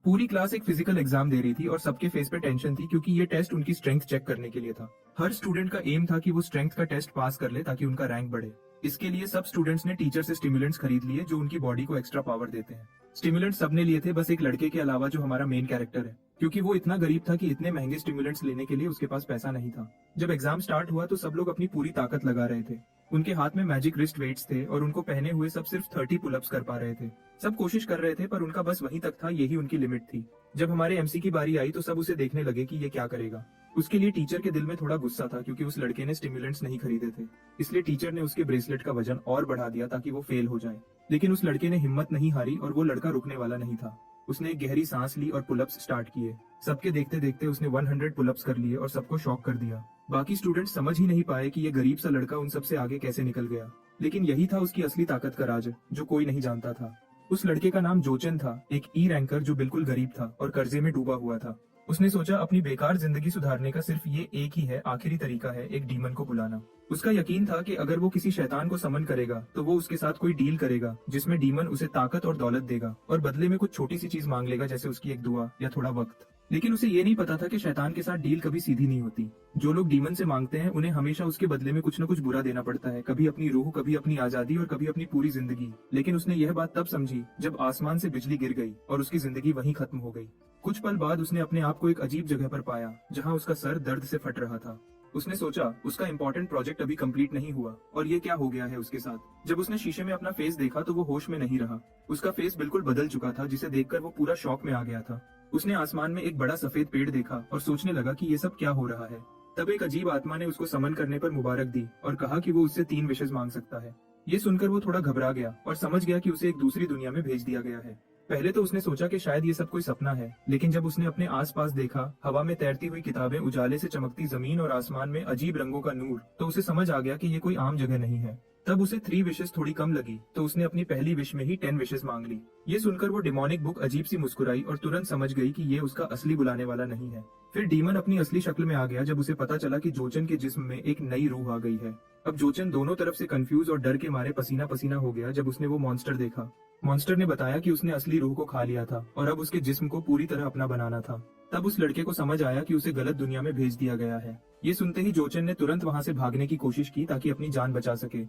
पूरी क्लास एक physical exam दे रही थी और सबके फेस पे टेंशन थी क्योंकि ये टेस्ट उनकी स्ट्रेंथ चेक करने के लिए था। हर स्टूडेंट का एम था कि वो स्ट्रेंथ का टेस्ट पास कर ले ताकि उनका रैंक बढ़े। इसके लिए सब स्टूडेंट्स ने टीचर से स्टिमुलेंट्स खरीद लिए जो उनकी बॉडी को एक्स्ट्रा पावर देते हैं। स्टिमुलेंट्स सबने लिए थे, बस एक लड़के के अलावा जो हमारा मेन कैरेक्टर है, क्योंकि वो इतना गरीब था कि इतने महंगे स्टिमुलेंट्स लेने के लिए उसके पास पैसा नहीं था। जब एग्जाम स्टार्ट हुआ तो सब लोग अपनी पूरी ताकत लगा रहे थे। उनके हाथ में मैजिक रिस्ट वेट्स थे और उनको पहने हुए सब सिर्फ 30 पुलअप्स कर पा रहे थे। सब कोशिश कर रहे थे पर उनका बस वहीं तक था, यही उनकी लिमिट थी। जब हमारे एमसी की बारी आई तो सब उसे देखने लगे कि ये क्या करेगा। उसके लिए टीचर के दिल में थोड़ा गुस्सा था क्योंकि उस लड़के ने स्टिमुलेंट्स नहीं खरीदे थे। इसलिए टीचर ने उसके ब्रेसलेट का वजन और बढ़ा दिया ताकि वो फेल हो जाए। लेकिन उस लड़के ने हिम्मत नहीं हारी और वो लड़का रुकने वाला नहीं था। उसने एक गहरी सांस ली और पुलअप्स स्टार्ट किए। सबके देखते देखते उसने 100 पुलअप्स कर लिए और सबको शॉक कर दिया। बाकी स्टूडेंट्स समझ ही नहीं पाए कि ये गरीब सा लड़का उन सबसे आगे कैसे निकल गया। लेकिन यही था उसकी असली ताकत का राज, जो कोई नहीं जानता था। उस लड़के का नाम जोचन था, एक ई रैंकर जो बिल्कुल गरीब था और कर्जे में डूबा हुआ था। उसने सोचा अपनी बेकार जिंदगी सुधारने का सिर्फ ये एक ही है, आखिरी तरीका है, एक डीमन को बुलाना। उसका यकीन था कि अगर वो किसी शैतान को समन करेगा तो वो उसके साथ कोई डील करेगा जिसमें डीमन उसे ताकत और दौलत देगा और बदले में कुछ छोटी सी चीज मांग लेगा, जैसे उसकी एक दुआ या थोड़ा वक्त। लेकिन उसे ये नहीं पता था कि शैतान के साथ डील कभी सीधी नहीं होती। जो लोग डीमन से मांगते हैं उन्हें हमेशा उसके बदले में कुछ न कुछ बुरा देना पड़ता है, कभी अपनी रूह, कभी अपनी आजादी और कभी अपनी पूरी जिंदगी। लेकिन उसने यह बात तब समझी जब आसमान से बिजली गिर गई और उसकी जिंदगी वहीं खत्म हो गई। कुछ पल बाद उसने अपने आप को एक अजीब जगह पर पाया जहाँ उसका सर दर्द से फट रहा था। उसने सोचा उसका इम्पोर्टेंट प्रोजेक्ट अभी कंप्लीट नहीं हुआ और ये क्या हो गया है उसके साथ। जब उसने शीशे में अपना फेस देखा तो वो होश में नहीं रहा। उसका फेस बिल्कुल बदल चुका था, जिसे देखकर वो पूरा शॉक में आ गया था। उसने आसमान में एक बड़ा सफेद पेड़ देखा और सोचने लगा कि ये सब क्या हो रहा है। तब एक अजीब आत्मा ने उसको समन करने पर मुबारक दी और कहा कि वो उससे 3 विशेष मांग सकता है। ये सुनकर वो थोड़ा घबरा गया और समझ गया कि उसे एक दूसरी दुनिया में भेज दिया गया है। पहले तो उसने सोचा कि शायद ये सब कोई सपना है, लेकिन जब उसने अपने आसपास देखा, हवा में तैरती हुई किताबें, उजाले से चमकती जमीन और आसमान में अजीब रंगों का नूर, तो उसे समझ आ गया कि ये कोई आम जगह नहीं है। तब उसे 3 विशेष थोड़ी कम लगी तो उसने अपनी पहली विश में ही 10 विशेष मांग ली। ये सुनकर वो डिमोनिक बुक अजीब सी मुस्कुराई और तुरंत समझ गई कि ये उसका असली बुलाने वाला नहीं है। फिर डीमन अपनी असली शक्ल में आ गया जब उसे पता चला कि जोचन के जिस्म में एक नई रूह आ गई है। अब जोचन दोनों तरफ से कंफ्यूज और डर के मारे पसीना पसीना हो गया जब उसने वो मॉन्स्टर देखा। मॉन्स्टर ने बताया कि उसने असली रूह को खा लिया था और अब उसके जिस्म को पूरी तरह अपना बनाना था। तब उस लड़के को समझ आया कि उसे गलत दुनिया में भेज दिया गया है। ये सुनते ही जोचन ने तुरंत वहाँ से भागने की कोशिश की ताकि अपनी जान बचा सके।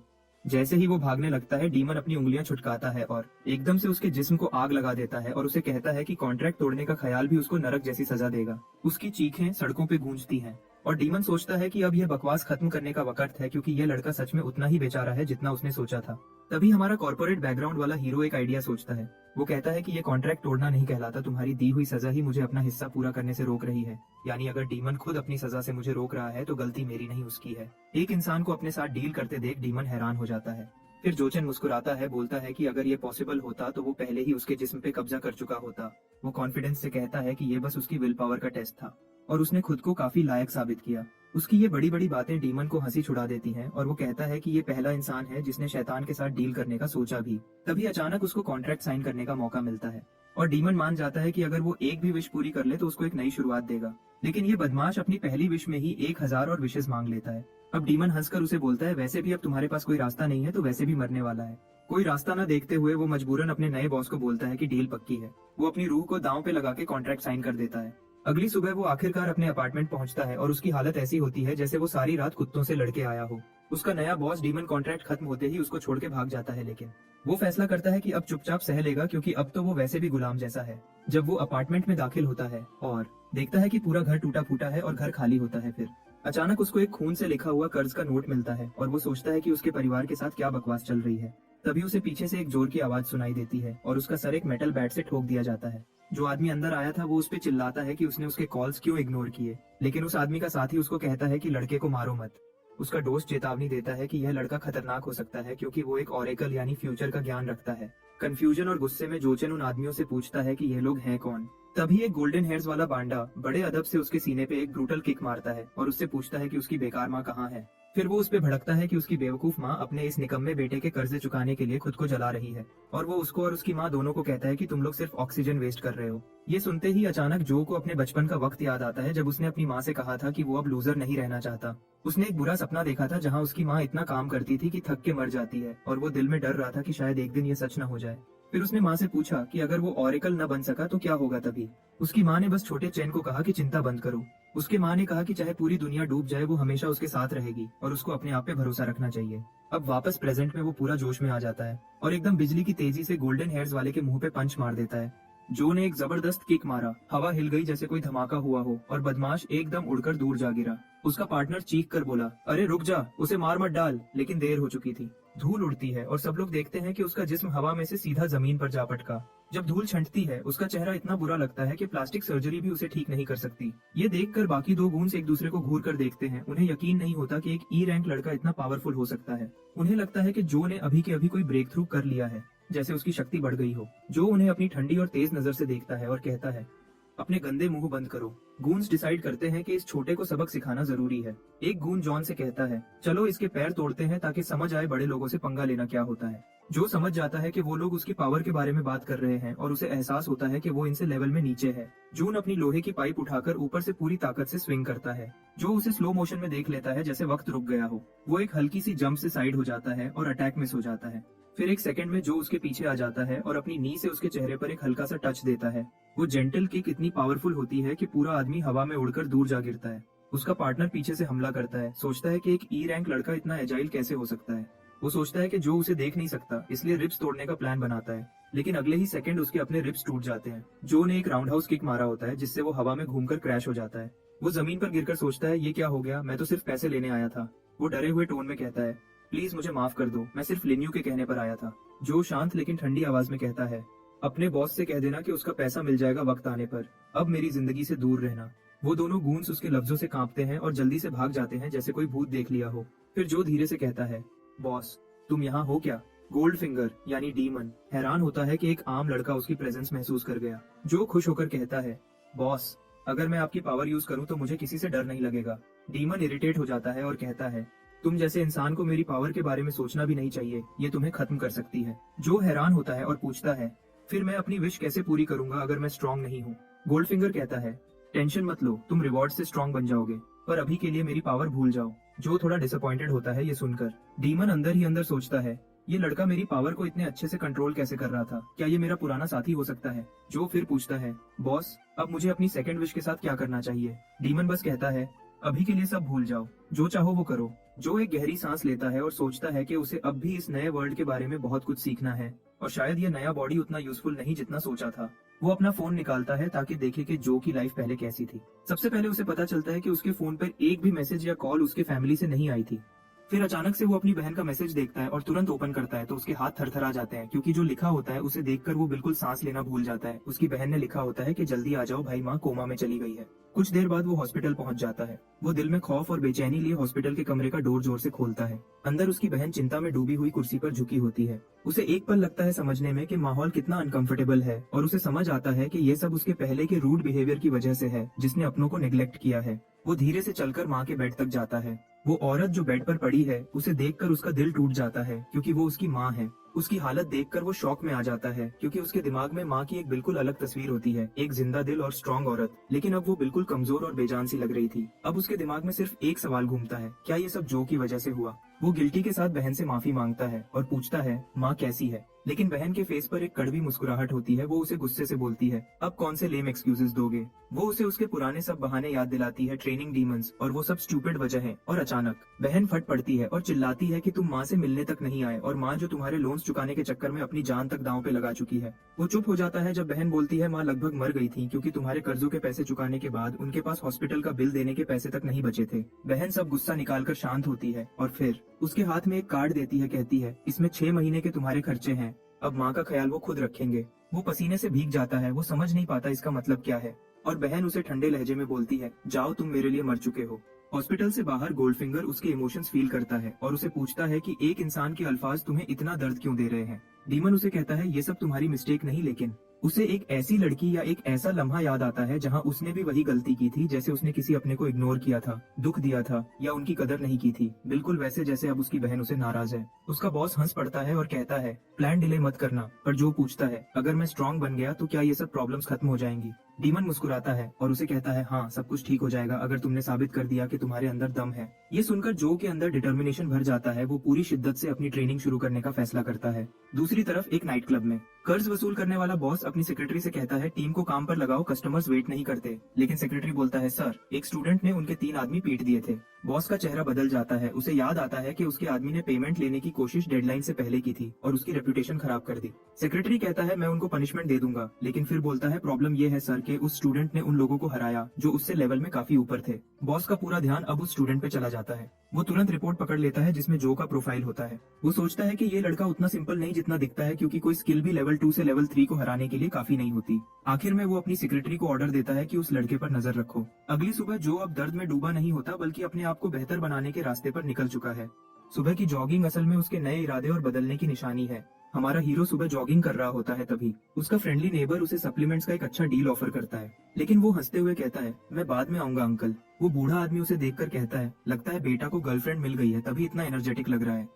जैसे ही वो भागने लगता है, डीमन अपनी उंगलियां छुटकाता है और एकदम से उसके जिस्म को आग लगा देता है और उसे कहता है कि कॉन्ट्रैक्ट तोड़ने का ख्याल भी उसको नरक जैसी सजा देगा। उसकी चीखें सड़कों पे गूंजती हैं और डीमन सोचता है कि अब यह बकवास खत्म करने का वक्त है, क्योंकि यह लड़का सच में उतना ही बेचारा है जितना उसने सोचा था। तभी हमारा कॉर्पोरेट बैकग्राउंड वाला हीरो एक आइडिया सोचता है। वो कहता है कि ये कॉन्ट्रैक्ट तोड़ना नहीं कहलाता, तुम्हारी दी हुई सजा ही मुझे अपना हिस्सा पूरा करने से रोक रही है। यानी अगर डीमन खुद अपनी सजा से मुझे रोक रहा है तो गलती मेरी नहीं उसकी है। एक इंसान को अपने साथ डील करते देख डीमन हैरान हो जाता है। फिर जोचन मुस्कुराता है, बोलता है कि अगर ये पॉसिबल होता तो वो पहले ही उसके जिस्म पे कब्जा कर चुका होता। वो कॉन्फिडेंस से कहता है कि ये बस उसकी विल पावर का टेस्ट था और उसने खुद को काफी लायक साबित किया। उसकी ये बड़ी बड़ी बातें डीमन को हंसी छुड़ा देती हैं और वो कहता है कि ये पहला इंसान है जिसने शैतान के साथ डील करने का सोचा भी। तभी अचानक उसको कॉन्ट्रैक्ट साइन करने का मौका मिलता है और डीमन मान जाता है कि अगर वो एक भी विश पूरी कर ले तो उसको एक नई शुरुआत देगा। लेकिन ये बदमाश अपनी पहली विश में ही 1000 और विशेष मांग लेता है। अब डीमन हंसकर उसे बोलता है, वैसे भी अब तुम्हारे पास कोई रास्ता नहीं है तो वैसे भी मरने वाला है। कोई रास्ता न देखते हुए वो मजबूरन अपने नए बॉस को बोलता है कि डील पक्की है। वो अपनी रूह को दांव पे लगा के कॉन्ट्रैक्ट साइन कर देता है। अगली सुबह वो आखिरकार अपने अपार्टमेंट पहुंचता है और उसकी हालत ऐसी होती है जैसे वो सारी रात कुत्तों से लड़के आया हो। उसका नया बॉस डीमन कॉन्ट्रैक्ट खत्म होते ही उसको छोड़ के भाग जाता है, लेकिन वो फैसला करता है कि अब चुपचाप सह लेगा, क्योंकि अब तो वो वैसे भी गुलाम जैसा है। जब वो अपार्टमेंट में दाखिल होता है और देखता है कि पूरा घर टूटा फूटा है और घर खाली होता है, फिर अचानक उसको एक खून से लिखा हुआ कर्ज का नोट मिलता है और वो सोचता है कि उसके परिवार के साथ क्या बकवास चल रही है। तभी उसे पीछे से एक जोर की आवाज सुनाई देती है और उसका सर एक मेटल बैट से ठोक दिया जाता है। जो आदमी अंदर आया था वो उस पे चिल्लाता है कि उसने उसके कॉल्स क्यों इग्नोर किए, लेकिन उस आदमी का साथी उसको कहता है कि लड़के को मारो मत। उसका दोस्त चेतावनी देता है कि यह लड़का खतरनाक हो सकता है क्योंकि वो एक ऑरेकल यानी फ्यूचर का ज्ञान रखता है। कंफ्यूजन और गुस्से में जोचन उन आदमियों से पूछता है कि ये लोग हैं कौन। तभी एक गोल्डन हेयर्स वाला बांडा बड़े अदब से उसके सीने पे एक ब्रूटल किक मारता है और उससे पूछता है कि उसकी बेकार माँ कहाँ है। फिर वो उस पे भड़कता है कि उसकी बेवकूफ माँ अपने इस निकम्मे बेटे के कर्जे चुकाने के लिए खुद को जला रही है और वो उसको और उसकी माँ दोनों को कहता है कि तुम लोग सिर्फ ऑक्सीजन वेस्ट कर रहे हो। ये सुनते ही अचानक जो को अपने बचपन का वक्त याद आता है जब उसने अपनी माँ से कहा था कि वो अब लूजर नहीं रहना चाहता। उसने एक बुरा सपना देखा था जहाँ उसकी माँ इतना काम करती थी कि थक के मर जाती है और वो दिल में डर रहा था कि शायद एक दिन ये सच न हो जाए। फिर उसने माँ से पूछा कि अगर वो ऑरेकल न बन सका तो क्या होगा तभी। उसकी माँ ने बस छोटे चैन को कहा कि चिंता बंद करो। उसके माँ ने कहा कि चाहे पूरी दुनिया डूब जाए वो हमेशा उसके साथ रहेगी और उसको अपने आप पे भरोसा रखना चाहिए। अब वापस प्रेजेंट में वो पूरा जोश में आ जाता है और एकदम बिजली की तेजी से गोल्डन हेयर्स वाले के मुंह पे पंच मार देता है। जो ने एक जबरदस्त किक मारा, हवा हिल गई जैसे कोई धमाका हुआ हो और बदमाश एकदम उड़कर दूर जा गिरा। उसका पार्टनर चीख कर बोला, अरे रुक जा, उसे मार मत डाल, लेकिन देर हो चुकी थी। धूल उड़ती है और सब लोग देखते हैं कि उसका जिस्म हवा में से सीधा जमीन पर जा पटका। जब धूल छंटती है उसका चेहरा इतना बुरा लगता है कि प्लास्टिक सर्जरी भी उसे ठीक नहीं कर सकती। ये देखकर बाकी दो गूंस एक दूसरे को घूर कर देखते हैं। उन्हें यकीन नहीं होता कि एक ई रैंक लड़का इतना पावरफुल हो सकता है। उन्हें लगता है कि जो ने अभी के अभी कोई ब्रेक थ्रू कर लिया है, जैसे उसकी शक्ति बढ़ गई हो। जो उन्हें अपनी ठंडी और तेज नजर से देखता है और कहता है, अपने गंदे मुंह बंद करो। गूंस डिसाइड करते हैं कि इस छोटे को सबक सिखाना जरूरी है। एक गूंज जॉन से कहता है, चलो इसके पैर तोड़ते हैं ताकि समझ आए बड़े लोगों से पंगा लेना क्या होता है। जो समझ जाता है कि वो लोग उसकी पावर के बारे में बात कर रहे हैं और उसे एहसास होता है कि वो इनसे लेवल में नीचे है। जून अपनी लोहे की पाइप उठाकर ऊपर से पूरी ताकत से स्विंग करता है। जो उसे स्लो मोशन में देख लेता है जैसे वक्त रुक गया हो। वो एक हल्की सी जंप से साइड हो जाता है और अटैक मिस हो जाता है। फिर एक सेकंड में जो उसके पीछे आ जाता है और अपनी नी से उसके चेहरे पर एक हल्का सा टच देता है। वो जेंटल किक इतनी पावरफुल होती है कि पूरा आदमी हवा में उड़कर दूर जा गिरता है। उसका पार्टनर पीछे से हमला करता है, सोचता है कि एक ई रैंक लड़का इतना एजाइल कैसे हो सकता है। वो सोचता है कि जो उसे देख नहीं सकता, इसलिए रिब्स तोड़ने का प्लान बनाता है, लेकिन अगले ही सेकंड उसके अपने रिब्स टूट जाते हैं। जो ने एक राउंड हाउस किक मारा होता है जिससे वो हवा में घूमकर क्रैश हो जाता है। वो जमीन पर गिरकर सोचता है, ये क्या हो गया, मैं तो सिर्फ पैसे लेने आया था। वो डरे हुए टोन में कहता है, प्लीज मुझे माफ कर दो, मैं सिर्फ लिन्यू के कहने पर आया था। जो शांत लेकिन ठंडी आवाज में कहता है, अपने बॉस से कह देना कि उसका पैसा मिल जाएगा वक्त आने पर, अब मेरी जिंदगी से दूर रहना। वो दोनों गूंस उसके लफ्जों से कांपते हैं और जल्दी से भाग जाते हैं जैसे कोई भूत देख लिया हो। फिर जो धीरे से कहता है, बॉस तुम यहाँ हो क्या? गोल्ड फिंगर यानी डीमन हैरान होता है कि एक आम लड़का उसकी प्रेजेंस महसूस कर गया। जो खुश होकर कहता है, बॉस अगर मैं आपकी पावर यूज करूँ तो मुझे किसी से डर नहीं लगेगा। डीमन इरिटेट हो जाता है और कहता है, तुम जैसे इंसान को मेरी पावर के बारे में सोचना भी नहीं चाहिए, ये तुम्हें खत्म कर सकती है। जो हैरान होता है और पूछता है, फिर मैं अपनी विश कैसे पूरी करूंगा अगर मैं स्ट्रांग नहीं हूँ? गोल्ड फिंगर कहता है, टेंशन मत लो, तुम रिवॉर्ड से स्ट्रांग बन जाओगे, पर अभी के लिए मेरी पावर भूल जाओ। जो थोड़ा डिसअपॉइंटेड होता है ये सुनकर। डीमन अंदर ही अंदर सोचता है, ये लड़का मेरी पावर को इतने अच्छे से कंट्रोल कैसे कर रहा था? क्या ये मेरा पुराना साथी हो सकता है? जो फिर पूछता है, बॉस अब मुझे अपनी सेकंड विश के साथ क्या करना चाहिए? डीमन बस कहता है, अभी के लिए सब भूल जाओ, जो चाहो वो करो। जो एक गहरी सांस लेता है और सोचता है कि उसे अब भी इस नए वर्ल्ड के बारे में बहुत कुछ सीखना है और शायद ये नया बॉडी उतना यूजफुल नहीं जितना सोचा था। वो अपना फोन निकालता है ताकि देखे कि जो की लाइफ पहले कैसी थी। सबसे पहले उसे पता चलता है कि उसके फोन पर एक भी मैसेज या कॉल उसके फैमिली से नहीं आई थी। फिर अचानक से वो अपनी बहन का मैसेज देखता है और तुरंत ओपन करता है तो उसके हाथ थरथरा जाते हैं, क्योंकि जो लिखा होता है उसे देखकर वो बिल्कुल सांस लेना भूल जाता है। उसकी बहन ने लिखा होता है कि जल्दी आ जाओ भाई, माँ कोमा में चली गई है। कुछ देर बाद वो हॉस्पिटल पहुंच जाता है। वो दिल में खौफ और बेचैनी लिए हॉस्पिटल के कमरे का डोर जोर से खोलता है। अंदर उसकी बहन चिंता में डूबी हुई कुर्सी पर झुकी होती है। उसे एक पल लगता है समझने में कि माहौल कितना अनकंफर्टेबल है और उसे समझ आता है कि ये सब उसके पहले के रूड बिहेवियर की वजह से है जिसने अपनों को नेग्लेक्ट किया है। वो धीरे से चलकर माँ के बेड तक जाता है। वो औरत जो बेड पर पड़ी है उसे देखकर उसका दिल टूट जाता है, क्योंकि वो उसकी माँ है। उसकी हालत देखकर वो शॉक में आ जाता है, क्योंकि उसके दिमाग में माँ की एक बिल्कुल अलग तस्वीर होती है, एक जिंदा दिल और स्ट्रॉन्ग औरत। लेकिन अब वो बिल्कुल कमजोर और बेजान सी लग रही थी। अब उसके दिमाग में सिर्फ एक सवाल घूमता है, क्या ये सब जो की वजह से हुआ? वो गिल्टी के साथ बहन से माफी मांगता है और पूछता है, माँ कैसी है? लेकिन बहन के फेस पर एक कड़वी मुस्कुराहट होती है। वो उसे गुस्से से बोलती है, अब कौन से लेम एक्सक्यूजेस दोगे? वो उसे उसके पुराने सब बहाने याद दिलाती है, ट्रेनिंग डीमंस और वो सब स्टूपिड वजह है। और अचानक बहन फट पड़ती है और चिल्लाती है कि तुम माँ से मिलने तक नहीं आए, और माँ जो तुम्हारे लोन्स चुकाने के चक्कर में अपनी जान तक दांव पे लगा चुकी है। वो चुप हो जाता है जब बहन बोलती है, माँ लगभग मर गई थी क्योंकि तुम्हारे कर्जों के पैसे चुकाने के बाद उनके पास हॉस्पिटल का बिल देने के पैसे तक नहीं बचे थे। बहन सब गुस्सा निकालकर शांत होती है और फिर उसके हाथ में एक कार्ड देती है, कहती है, इसमें 6 महीने के तुम्हारे खर्चे हैं, अब माँ का ख्याल वो खुद रखेंगे। वो पसीने से भीग जाता है। वो समझ नहीं पाता इसका मतलब क्या है, और बहन उसे ठंडे लहजे में बोलती है, जाओ तुम मेरे लिए मर चुके हो। हॉस्पिटल से बाहर गोल्डफिंगर उसके इमोशंस फील करता है और उसे पूछता है कि एक इंसान के अल्फाज तुम्हें इतना दर्द क्यों दे रहे हैं? डीमन उसे कहता है, ये सब तुम्हारी मिस्टेक नहीं, लेकिन उसे एक ऐसी लड़की या एक ऐसा लम्हा याद आता है जहां उसने भी वही गलती की थी, जैसे उसने किसी अपने को इग्नोर किया था, दुख दिया था या उनकी कदर नहीं की थी, बिल्कुल वैसे जैसे अब उसकी बहन उसे नाराज है। उसका बॉस हंस पड़ता है और कहता है, प्लान डिले मत करना। पर जो पूछता है, अगर मैं स्ट्रांग बन गया तो क्या ये सब प्रॉब्लम्स खत्म हो जाएंगी? डीमन मुस्कुराता है और उसे कहता है, हाँ सब कुछ ठीक हो जाएगा अगर तुमने साबित कर दिया कि तुम्हारे अंदर दम है। ये सुनकर जो के अंदर डिटर्मिनेशन भर जाता है। वो पूरी शिद्दत से अपनी ट्रेनिंग शुरू करने का फैसला करता है। दूसरी तरफ एक नाइट क्लब में कर्ज वसूल करने वाला बॉस अपनी सेक्रेटरी से कहता है टीम को काम पर लगाओ, कस्टमर्स वेट नहीं करते। लेकिन सेक्रेटरी बोलता है सर, एक स्टूडेंट ने उनके 3 आदमी पीट दिए थे। बॉस का चेहरा बदल जाता है, उसे याद आता है कि उसके आदमी ने पेमेंट लेने की कोशिश डेडलाइन से पहले की थी और उसकी रेपुटेशन खराब कर दी। सेक्रेटरी कहता है मैं उनको पनिशमेंट दे दूंगा, लेकिन फिर बोलता है प्रॉब्लम ये है सर कि उस स्टूडेंट ने उन लोगों को हराया जो उससे लेवल में काफी ऊपर थे। बॉस का पूरा ध्यान अब उस स्टूडेंट पे चला जाता है। वो तुरंत रिपोर्ट पकड़ लेता है जिसमें जो का प्रोफाइल होता है। वो सोचता है कि ये लड़का उतना सिंपल नहीं जितना दिखता है, क्योंकि कोई स्किल भी लेवल 2 से लेवल 3 को हराने के लिए काफी नहीं होती। आखिर में वो अपनी सेक्रेटरी को ऑर्डर देता है कि उस लड़के पर नजर रखो। अगली सुबह जो अब दर्द में डूबा नहीं होता बल्कि अपने आप को बेहतर बनाने के रास्ते पर निकल चुका है। सुबह की जॉगिंग असल में उसके नए इरादे और बदलने की निशानी है। हमारा हीरो सुबह जॉगिंग कर रहा होता है, तभी उसका फ्रेंडली नेबर उसे सप्लीमेंट्स का एक अच्छा डील ऑफर करता है। लेकिन वो हंसते हुए कहता है मैं बाद में आऊंगा अंकल। वो बूढ़ा आदमी उसे देखकर कहता है लगता है बेटा को गर्लफ्रेंड मिल गई है, तभी इतना एनर्जेटिक लग रहा है।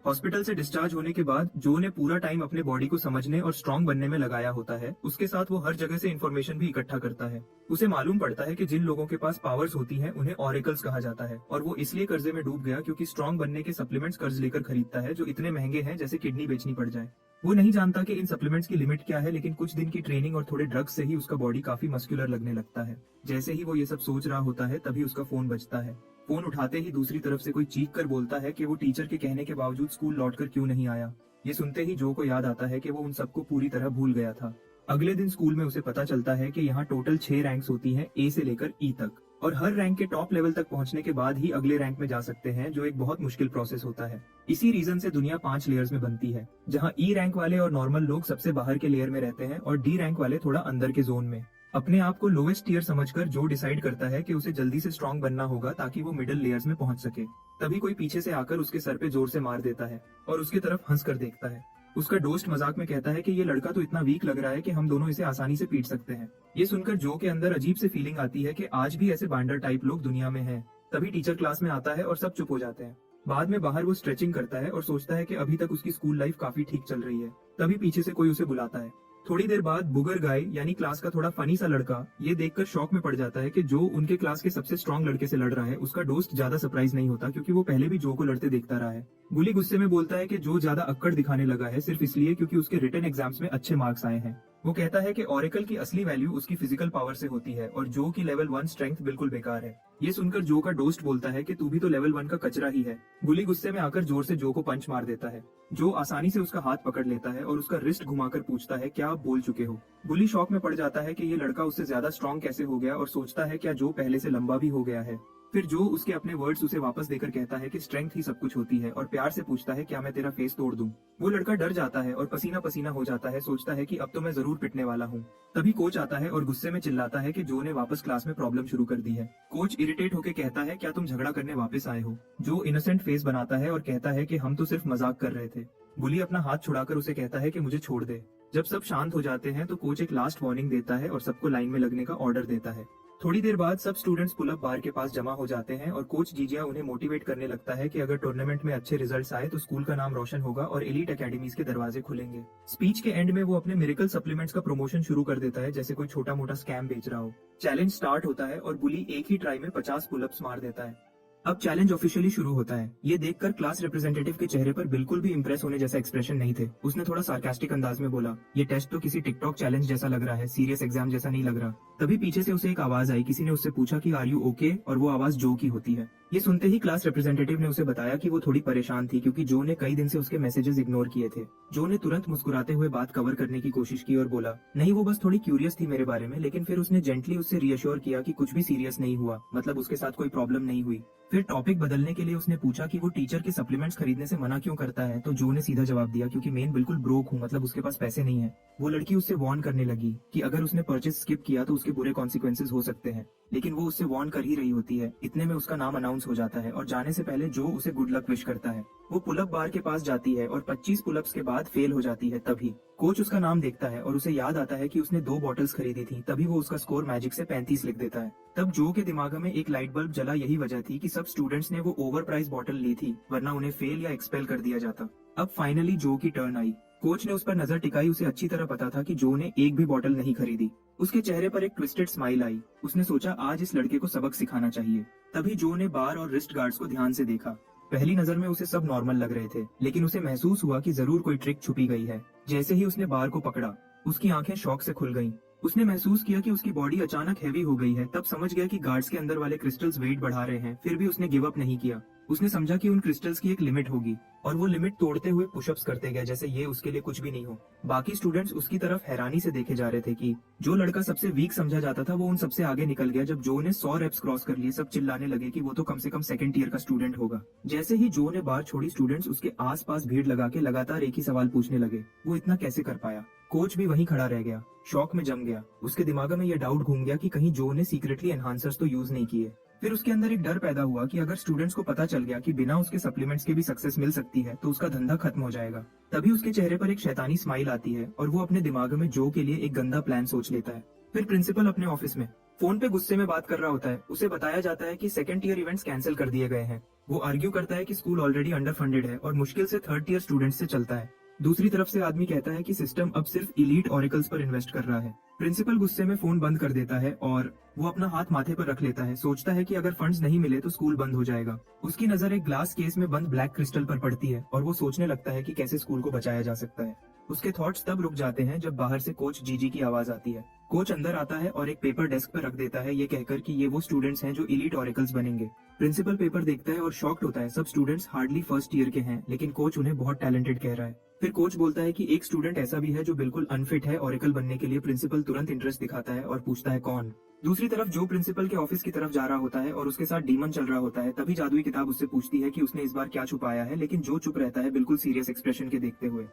हॉस्पिटल से डिस्चार्ज होने के बाद जो ने पूरा टाइम अपने बॉडी को समझने और स्ट्रांग बनने में लगाया होता है, उसके साथ वो हर जगह से इन्फॉर्मेशन भी इकट्ठा करता है। उसे मालूम पड़ता है कि जिन लोगों के पास पावर्स होती हैं उन्हें ऑरेकल्स कहा जाता है, और वो इसलिए कर्जे में डूब गया क्योंकि स्ट्रांग बनने के सप्लीमेंट्स कर्ज लेकर खरीदता है जो इतने महंगे हैं जैसे किडनी बेचनी पड़ जाए। वो नहीं जानता कि इन सप्लीमेंट्स की लिमिट क्या है, लेकिन कुछ दिन की ट्रेनिंग और थोड़े ड्रग्स से ही उसका बॉडी काफी मस्कुलर लगने लगता है। जैसे ही वो ये सब सोच रहा होता है तभी उसका फोन बजता है। फोन उठाते ही दूसरी तरफ से कोई चीख कर बोलता है कि वो टीचर के कहने के बावजूद स्कूल लौटकर क्यों नहीं आया। ये सुनते ही जो को याद आता है कि वो उन सबको पूरी तरह भूल गया था। अगले दिन स्कूल में उसे पता चलता है कि यहाँ टोटल 6 रैंक्स होती हैं, ए से लेकर ई तक, और हर रैंक के टॉप लेवल तक पहुंचने के बाद ही अगले रैंक में जा सकते हैं, जो एक बहुत मुश्किल प्रोसेस होता है। इसी रीजन से दुनिया 5 लेयर्स में बनती है, जहाँ ई रैंक वाले और नॉर्मल लोग सबसे बाहर के लेयर में रहते हैं और डी रैंक वाले थोड़ा अंदर के जोन में। अपने आप को लोवेस्ट टीयर समझकर जो डिसाइड करता है कि उसे जल्दी से स्ट्रांग बनना होगा ताकि वो मिडिल लेयर्स में पहुंच सके। तभी कोई पीछे से आकर उसके सर पे जोर से मार देता है और उसकी तरफ हंस कर देखता है। उसका दोस्त मजाक में कहता है कि ये लड़का तो इतना वीक लग रहा है कि हम दोनों इसे आसानी से पीट सकते हैं। ये सुनकर जो के अंदर अजीब से फीलिंग आती है कि आज भी ऐसे बांडर टाइप लोग दुनिया में हैं। तभी टीचर क्लास में आता है और सब चुप हो जाते हैं। बाद में बाहर वो स्ट्रेचिंग करता है और सोचता है कि अभी तक उसकी स्कूल लाइफ काफी ठीक चल रही है। तभी पीछे से कोई उसे बुलाता है। थोड़ी देर बाद बुगर गाय यानी क्लास का थोड़ा फनी सा लड़का ये देखकर शॉक में पड़ जाता है कि जो उनके क्लास के सबसे स्ट्रांग लड़के से लड़ रहा है। उसका दोस्त ज्यादा सरप्राइज नहीं होता क्योंकि वो पहले भी जो को लड़ते देखता रहा है। बुली गुस्से में बोलता है कि जो ज्यादा अक्कड़ दिखाने लगा है सिर्फ इसलिए क्योंकि उसके रिटन एग्जाम्स में अच्छे मार्क्स आए हैं। वो कहता है कि ऑरेकल की असली वैल्यू उसकी फिजिकल पावर से होती है और जो की लेवल 1 स्ट्रेंथ बिल्कुल बेकार है। ये सुनकर जो का दोस्त बोलता है कि तू भी तो लेवल 1 का कचरा ही है। बुली गुस्से में आकर जोर से जो को पंच मार देता है। जो आसानी से उसका हाथ पकड़ लेता है और उसका रिस्ट घुमाकर पूछता है क्या आप बोल चुके हो। बुली शॉक में पड़ जाता है कि ये लड़का उससे ज्यादा स्ट्रांग कैसे हो गया और सोचता है क्या जो पहले से लंबा भी हो गया है। फिर जो उसके अपने वर्ड्स उसे वापस देकर कहता है कि स्ट्रेंथ ही सब कुछ होती है और प्यार से पूछता है क्या मैं तेरा फेस तोड़ दूं। वो लड़का डर जाता है और पसीना पसीना हो जाता है, सोचता है कि अब तो मैं जरूर पिटने वाला हूँ। तभी कोच आता है और गुस्से में चिल्लाता है कि जो ने वापस क्लास में प्रॉब्लम शुरू कर दी है। कोच इरिटेट होकर कहता है क्या तुम झगड़ा करने वापस आए हो। जो इनोसेंट फेस बनाता है और कहता है कि हम तो सिर्फ मजाक कर रहे थे। बुली अपना हाथ छुड़ाकर उसे कहता है कि मुझे छोड़ दे। जब सब शांत हो जाते हैं तो कोच एक लास्ट वार्निंग देता है और सबको लाइन में लगने का ऑर्डर देता है। थोड़ी देर बाद सब स्टूडेंट्स पुल अप बार के पास जमा हो जाते हैं और कोच जीजिया उन्हें मोटिवेट करने लगता है कि अगर टूर्नामेंट में अच्छे रिजल्ट्स आए तो स्कूल का नाम रोशन होगा और एलीट एकेडमीज के दरवाजे खुलेंगे। स्पीच के एंड में वो अपने मिरेकल सप्लीमेंट्स का प्रमोशन शुरू कर देता है जैसे कोई छोटा मोटा स्कैम बेच रहा हो। चैलेंज स्टार्ट होता है और बुली एक ही ट्राई में 50 पुलअप्स मार देता है। अब चैलेंज ऑफिशियली शुरू होता है। ये देखकर क्लास रिप्रेजेंटेटिव के चेहरे पर बिल्कुल भी इंप्रेस होने जैसा एक्सप्रेशन नहीं थे। उसने थोड़ा सार्कास्टिक अंदाज में बोला, ये टेस्ट तो किसी टिकटॉक चैलेंज जैसा लग रहा है, सीरियस एग्जाम जैसा नहीं लग रहा। तभी पीछे से उसे एक आवाज आई। किसी ने उससे पूछा कि आर यू ओके, और वो आवाज जो की होती है। ये सुनते ही क्लास रिप्रेजेंटेटिव ने उसे बताया कि वो थोड़ी परेशान थी क्योंकि जो ने कई दिन से उसके मैसेजेस इग्नोर किए थे। जो ने तुरंत मुस्कुराते हुए बात कवर करने की कोशिश की और बोला, नहीं वो बस थोड़ी क्यूरियस थी मेरे बारे में। लेकिन फिर उसने जेंटली उससे रीअश्योर किया कि कुछ भी सीरियस नहीं हुआ, मतलब उसके साथ कोई प्रॉब्लम नहीं हुई। फिर टॉपिक बदलने के लिए उसने पूछा कि वो टीचर के सप्लीमेंट्स खरीदने से मना क्यों करता है, तो जो ने सीधा जवाब दिया क्योंकि मैं बिल्कुल ब्रोक हूँ, मतलब उसके पास पैसे नहीं है। वो लड़की उससे वार्न करने लगी कि अगर उसने परचेज स्किप किया तो उसके बुरे कॉन्सिक्वेंसेज हो सकते हैं, लेकिन वो उससे वार्न कर ही रही होती है। इतने में उसका नाम अनाउंस हो जाता है और जाने से पहले जो उसे गुड लक विश करता है। वो पुलअप बार के पास जाती है और 25 पुलअप्स के बाद फेल हो जाती है। तभी कोच उसका नाम देखता है और उसे याद आता है कि उसने 2 बॉटल्स खरीदी थी। तभी वो उसका स्कोर मैजिक से 35 लिख देता है। तब जो के दिमाग में एक लाइट बल्ब जला। यही वजह थी कि सब स्टूडेंट्स ने वो ओवर प्राइस बॉटल ली थी, वरना उन्हें फेल या एक्सपेल कर दिया जाता। अब फाइनली जो की टर्न आई। कोच ने उस पर नजर टिकाई। उसे अच्छी तरह पता था कि जो ने एक भी बॉटल नहीं खरीदी। उसके चेहरे पर एक ट्विस्टेड स्माइल आई। उसने सोचा आज इस लड़के को सबक सिखाना चाहिए। तभी जो ने बार और रिस्ट गार्ड्स को ध्यान से देखा। पहली नजर में उसे सब नॉर्मल लग रहे थे, लेकिन उसे महसूस हुआ कि जरूर कोई ट्रिक छुपी गई है। जैसे ही उसने बार को पकड़ा, उसकी आंखें शॉक से खुल गईं। उसने महसूस किया कि उसकी बॉडी अचानक हैवी हो गई है। तब समझ गया कि गार्ड्स के अंदर वाले क्रिस्टल्स वेट बढ़ा रहे हैं। फिर भी उसने गिव अप नहीं किया। उसने समझा कि उन क्रिस्टल्स की एक लिमिट होगी और वो लिमिट तोड़ते हुए पुशअप्स करते गया जैसे ये उसके लिए कुछ भी नहीं हो। बाकी स्टूडेंट्स उसकी तरफ हैरानी से देखे जा रहे थे कि जो लड़का सबसे वीक समझा जाता था वो उन सबसे आगे निकल गया। जब जो ने 100 रेप्स क्रॉस कर लिए, सब चिल्लाने लगे कि वो तो कम से कम सेकंड ईयर का स्टूडेंट होगा। जैसे ही जो ने बार छोड़ी, स्टूडेंट्स उसके आसपास भीड़ लगा के लगातार एक ही सवाल पूछने लगे, वो इतना कैसे कर पाया। कोच भी वहीं खड़ा रह गया, शॉक में जम गया। उसके दिमाग में यह डाउट घूम गया कि कहीं जो ने सीक्रेटली एनहांसर्स तो यूज नहीं किए। फिर उसके अंदर एक डर पैदा हुआ कि अगर स्टूडेंट्स को पता चल गया कि बिना उसके सप्लीमेंट्स के भी सक्सेस मिल सकती है तो उसका धंधा खत्म हो जाएगा। तभी उसके चेहरे पर एक शैतानी स्माइल आती है और वो अपने दिमाग में जो के लिए एक गंदा प्लान सोच लेता है। फिर प्रिंसिपल अपने ऑफिस में फोन पे गुस्से में बात कर रहा होता है। उसे बताया जाता है कि सेकंड ईयर इवेंट्स कैंसिल कर दिए गए हैं। वो आर्ग्यू करता है कि स्कूल ऑलरेडी अंडर फंडेड है और मुश्किल से थर्ड ईयर स्टूडेंट्स से चलता है। दूसरी तरफ से आदमी कहता है कि सिस्टम अब सिर्फ इलीट ऑरिकल्स पर इन्वेस्ट कर रहा है। प्रिंसिपल गुस्से में फोन बंद कर देता है और वो अपना हाथ माथे पर रख लेता है। सोचता है कि अगर फंड्स नहीं मिले तो स्कूल बंद हो जाएगा। उसकी नजर एक ग्लास केस में बंद ब्लैक क्रिस्टल पर पड़ती है और वो सोचने लगता है कि कैसे स्कूल को बचाया जा सकता है। उसके थॉट्स तब रुक जाते हैं जब बाहर से कोच जीजी की आवाज आती है। कोच अंदर आता है और एक पेपर डेस्क पर रख देता है, ये कहकर कि ये वो स्टूडेंट्स हैं जो इलीट ऑरिकल्स बनेंगे। प्रिंसिपल पेपर देखता है और शॉक्ड होता है। सब स्टूडेंट्स हार्डली फर्स्ट ईयर के हैं, लेकिन कोच उन्हें बहुत टैलेंटेड कह रहा है। फिर कोच बोलता है कि एक स्टूडेंट ऐसा भी है जो बिल्कुल अनफिट है ऑरिकल बनने के लिए। प्रिंसिपल तुरंत इंटरेस्ट दिखाता है और पूछता है कौन। दूसरी तरफ जो प्रिंसिपल के ऑफिस की तरफ जा रहा होता है और उसके साथ डीमन चल रहा होता है। तभी जादुई किताब उससे पूछती है कि उसने इस बार क्या छुपाया है, लेकिन जो चुप रहता है बिल्कुल सीरियस एक्सप्रेशन के देखते हुए।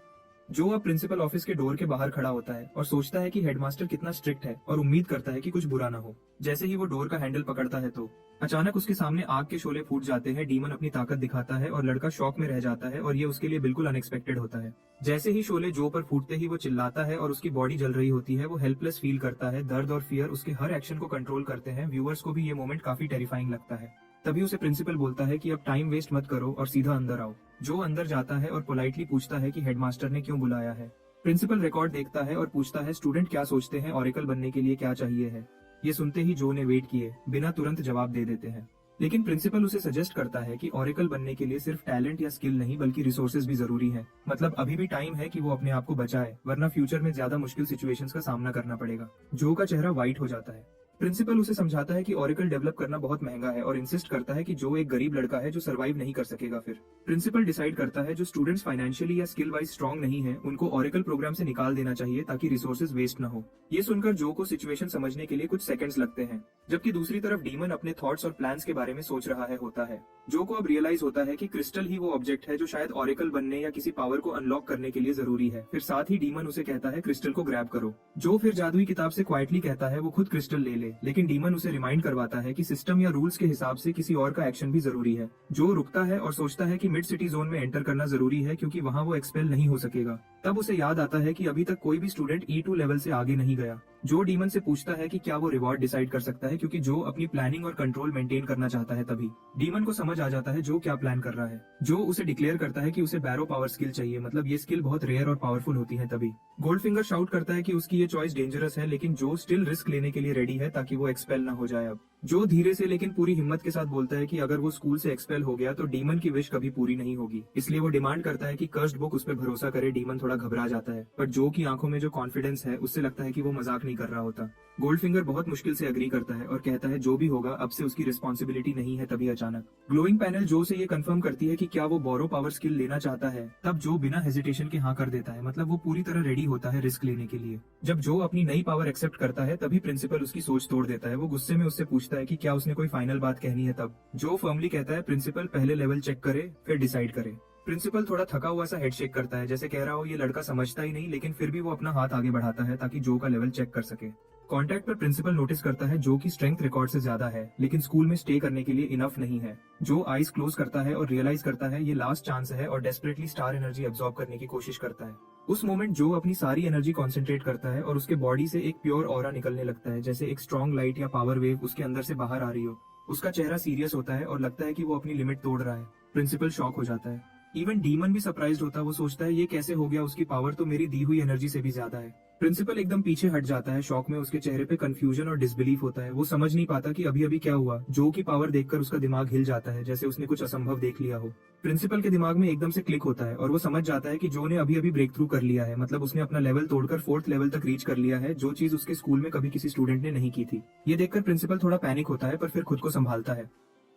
जो अब प्रिंसिपल ऑफिस के डोर के बाहर खड़ा होता है और सोचता है कि हेडमास्टर कितना स्ट्रिक्ट है और उम्मीद करता है कि कुछ बुरा ना हो। जैसे ही वो डोर का हैंडल पकड़ता है तो अचानक उसके सामने आग के शोले फूट जाते हैं। डीमन अपनी ताकत दिखाता है और लड़का शॉक में रह जाता है और ये उसके लिए बिल्कुल अनएक्सपेक्टेड होता है। जैसे ही शोले जो पर फूटते ही वो चिल्लाता है और उसकी बॉडी जल रही होती है। वो हेल्पलेस फील करता है। दर्द और फियर उसके हर एक्शन को कंट्रोल करते हैं। व्यूअर्स को भी ये मोमेंट काफी टेरिफाइंग लगता है। तभी उसे प्रिंसिपल बोलता है कि अब टाइम वेस्ट मत करो और सीधा अंदर आओ। जो अंदर जाता है और पोलाइटली पूछता है कि हेडमास्टर ने क्यों बुलाया है। प्रिंसिपल रिकॉर्ड देखता है और पूछता है स्टूडेंट क्या सोचते हैं, ऑरिकल बनने के लिए क्या चाहिए है। ये सुनते ही जो ने वेट किए बिना तुरंत जवाब दे देते हैं। लेकिन प्रिंसिपल उसे सजेस्ट करता है कि ऑरिकल बनने के लिए सिर्फ टैलेंट या स्किल नहीं बल्कि रिसोर्सेज भी जरूरी है। मतलब अभी भी टाइम है कि वो अपने आप को बचाए, वरना फ्यूचर में ज्यादा मुश्किल सिचुएशंस का सामना करना पड़ेगा। जो का चेहरा व्हाइट हो जाता है। प्रिंसिपल उसे समझाता है कि ऑरिकल डेवलप करना बहुत महंगा है और इंसिस्ट करता है कि जो एक गरीब लड़का है जो सरवाइव नहीं कर सकेगा। फिर प्रिंसिपल डिसाइड करता है जो स्टूडेंट्स फाइनेंशियली या स्किल वाइज स्ट्रांग नहीं है उनको ऑरिकल प्रोग्राम से निकाल देना चाहिए ताकि रिसोर्सेज वेस्ट न हो। ये सुनकर जो को सिचुएशन समझने के लिए कुछ सेकंड्स लगते हैं, जबकि दूसरी तरफ डीमन अपने थॉट्स और प्लान्स के बारे में सोच रहा है होता है। जो को अब रियलाइज होता है कि क्रिस्टल ही वो ऑब्जेक्ट है जो शायद ऑरिकल बनने या किसी पावर को अनलॉक करने के लिए जरूरी है। फिर साथ ही डीमन उसे कहता है क्रिस्टल को ग्रैब करो। जो फिर जादुई किताब से क्वाइटली कहता है वो खुद क्रिस्टल ले ले, लेकिन डीमन उसे रिमाइंड करवाता है कि सिस्टम या रूल्स के हिसाब से किसी और का एक्शन भी जरूरी है। जो रुकता है और सोचता है कि मिड सिटी जोन में एंटर करना जरूरी है क्योंकि वहां वो एक्सपेल नहीं हो सकेगा। तब उसे याद आता है कि अभी तक कोई भी स्टूडेंट E2 लेवल से आगे नहीं गया। जो डीमन से पूछता है कि क्या वो रिवॉर्ड डिसाइड कर सकता है क्योंकि जो अपनी प्लानिंग और कंट्रोल मेंटेन करना चाहता है। तभी डीमन को समझ आ जाता है जो क्या प्लान कर रहा है। जो उसे डिक्लेयर करता है कि उसे बैरो पावर स्किल चाहिए, मतलब ये स्किल बहुत रेयर और पावरफुल होती है। तभी गोल्डफिंगर शाउट करता है कि उसकी ये चॉइस डेंजरस है, लेकिन जो स्टिल रिस्क लेने के लिए रेडी है ताकि वो एक्सपेल ना हो जाए। अब जो धीरे से लेकिन पूरी हिम्मत के साथ बोलता है कि अगर वो स्कूल से एक्सपेल हो गया तो डीमन की विश कभी पूरी नहीं होगी, इसलिए वो डिमांड करता है कि कर्स्ड बुक उस पर भरोसा करे। डीमन थोड़ा घबरा जाता है, पर जो की आंखों में जो कॉन्फिडेंस है उससे लगता है कि वो मजाक नहीं कर रहा होता। गोल्डफिंगर बहुत मुश्किल से एग्री करता है और कहता है जो भी होगा अब से उसकी रिस्पॉन्सिबिलिटी नहीं है। तभी अचानक ग्लोइंग पैनल जो से ये कंफर्म करती है कि क्या वो बोरो पावर स्किल लेना चाहता है। तब जो बिना हेजिटेशन के हाँ कर देता है, मतलब वो पूरी तरह रेडी होता है रिस्क लेने के लिए। जब जो अपनी नई पावर एक्सेप्ट करता है तभी प्रिंसिपल उसकी सोच तोड़ देता है। वो गुस्से में उससे पूछता है कि क्या उसने कोई फाइनल बात कहनी है। तब जो फर्मली कहता है प्रिंसिपल पहले लेवल चेक करे फिर डिसाइड करे। प्रिंसिपल थोड़ा थका हुआ सा हेडशेक करता है जैसे कह रहा हो ये लड़का समझता ही नहीं, लेकिन फिर भी वो अपना हाथ आगे बढ़ाता है ताकि जो का लेवल चेक कर सके। कॉन्टैक्ट पर प्रिंसिपल नोटिस करता है जो की स्ट्रेंथ रिकॉर्ड से ज्यादा है, लेकिन स्कूल में स्टे करने के लिए इनफ नहीं है। जो आईज क्लोज करता है और रियलाइज करता है ये लास्ट चांस है और डेस्परेटली स्टार एनर्जी एब्जॉर्ब करने की कोशिश करता है। उस मोमेंट जो अपनी सारी एनर्जी कॉन्सेंट्रेट करता है और उसके बॉडी से एक प्योर ऑरा निकलने लगता है, जैसे एक स्ट्रॉन्ग लाइट या पावर वेव उसके अंदर से बाहर आ रही हो। उसका चेहरा सीरियस होता है और लगता है कि वो अपनी लिमिट तोड़ रहा है। प्रिंसिपल शॉक हो जाता है। इवन डीमन भी सरप्राइज्ड होता, वो सोचता है ये कैसे हो गया, उसकी पावर तो मेरी दी हुई एनर्जी से भी ज्यादा है। प्रिंसिपल एकदम पीछे हट जाता है, शॉक में उसके चेहरे पे कंफ्यूजन और डिसबिलीफ होता है। वो समझ नहीं पाता कि अभी अभी क्या हुआ। जो की पावर देखकर उसका दिमाग हिल जाता है, जैसे उसने कुछ असंभव देख लिया हो। प्रिंसिपल के दिमाग में एकदम से क्लिक होता है और वो समझ जाता है कि जो ने अभी अभी ब्रेक थ्रू कर लिया है, मतलब उसने अपना लेवल तोड़कर 4th लेवल तक रीच कर लिया है, जो चीज उसके स्कूल में कभी किसी स्टूडेंट ने नहीं की थी। ये देखकर प्रिंसिपल थोड़ा पैनिक होता है, पर फिर खुद को संभालता है।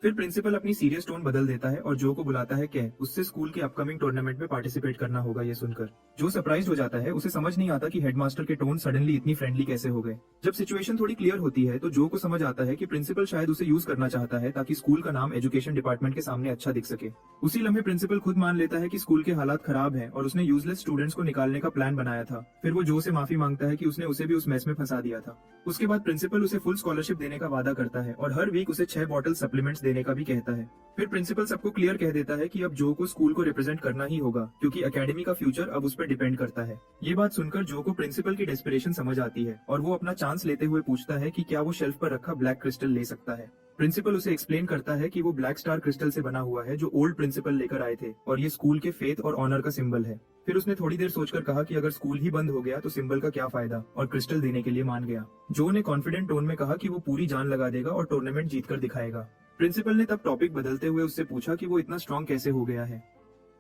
फिर प्रिंसिपल अपनी सीरियस टोन बदल देता है और जो को बुलाता है कि उससे स्कूल के अपकमिंग टूर्नामेंट में पार्टिसिपेट करना होगा। ये सुनकर जो सरप्राइज हो जाता है, उसे समझ नहीं आता कि हेडमास्टर के टोन सडनली इतनी फ्रेंडली कैसे हो गए। जब सिचुएशन थोड़ी क्लियर होती है तो जो को समझ आता है कि प्रिंसिपल शायद उसे यूज करना चाहता है ताकि स्कूल का नाम एजुकेशन डिपार्टमेंट के सामने अच्छा दिख सके। उसी लम्हे प्रिंसिपल खुद मान लेता है कि स्कूल के हालात खराब हैं और उसने यूजलेस स्टूडेंट्स को निकालने का प्लान बनाया था। फिर वो जो से माफी मांगता है कि उसने उसे भी उस मैस में फंसा दिया था। उसके बाद प्रिंसिपल उसे फुल स्कॉलरशिप देने का वादा करता है और हर वीक उसे 6 बॉटल सप्लीमेंट्स देने का भी कहता है। फिर प्रिंसिपल सबको क्लियर कह देता है कि अब जो को स्कूल को रिप्रेजेंट करना ही होगा, क्योंकि एकेडमी का फ्यूचर अब उस पर डिपेंड करता है। ये बात सुनकर जो को प्रिंसिपल की डेस्परेशन समझ आती है और वो अपना चांस लेते हुए पूछता है कि क्या वो शेल्फ पर रखा ब्लैक क्रिस्टल ले सकता है। प्रिंसिपल उसे एक्सप्लेन करता है कि वो ब्लैक स्टार क्रिस्टल से बना हुआ है, जो ओल्ड प्रिंसिपल लेकर आए थे और ये स्कूल के फेथ और ऑनर का सिंबल है। फिर उसने थोड़ी देर सोचकर कहा कि अगर स्कूल ही बंद हो गया तो सिंबल का क्या फायदा, और क्रिस्टल देने के लिए मान गया। जो ने कॉन्फिडेंट टोन में कहा कि वो पूरी जान लगा देगा और टूर्नामेंट जीतकर दिखाएगा। प्रिंसिपल ने तब टॉपिक बदलते हुए उससे पूछा कि वो इतना स्ट्रॉन्ग कैसे हो गया है।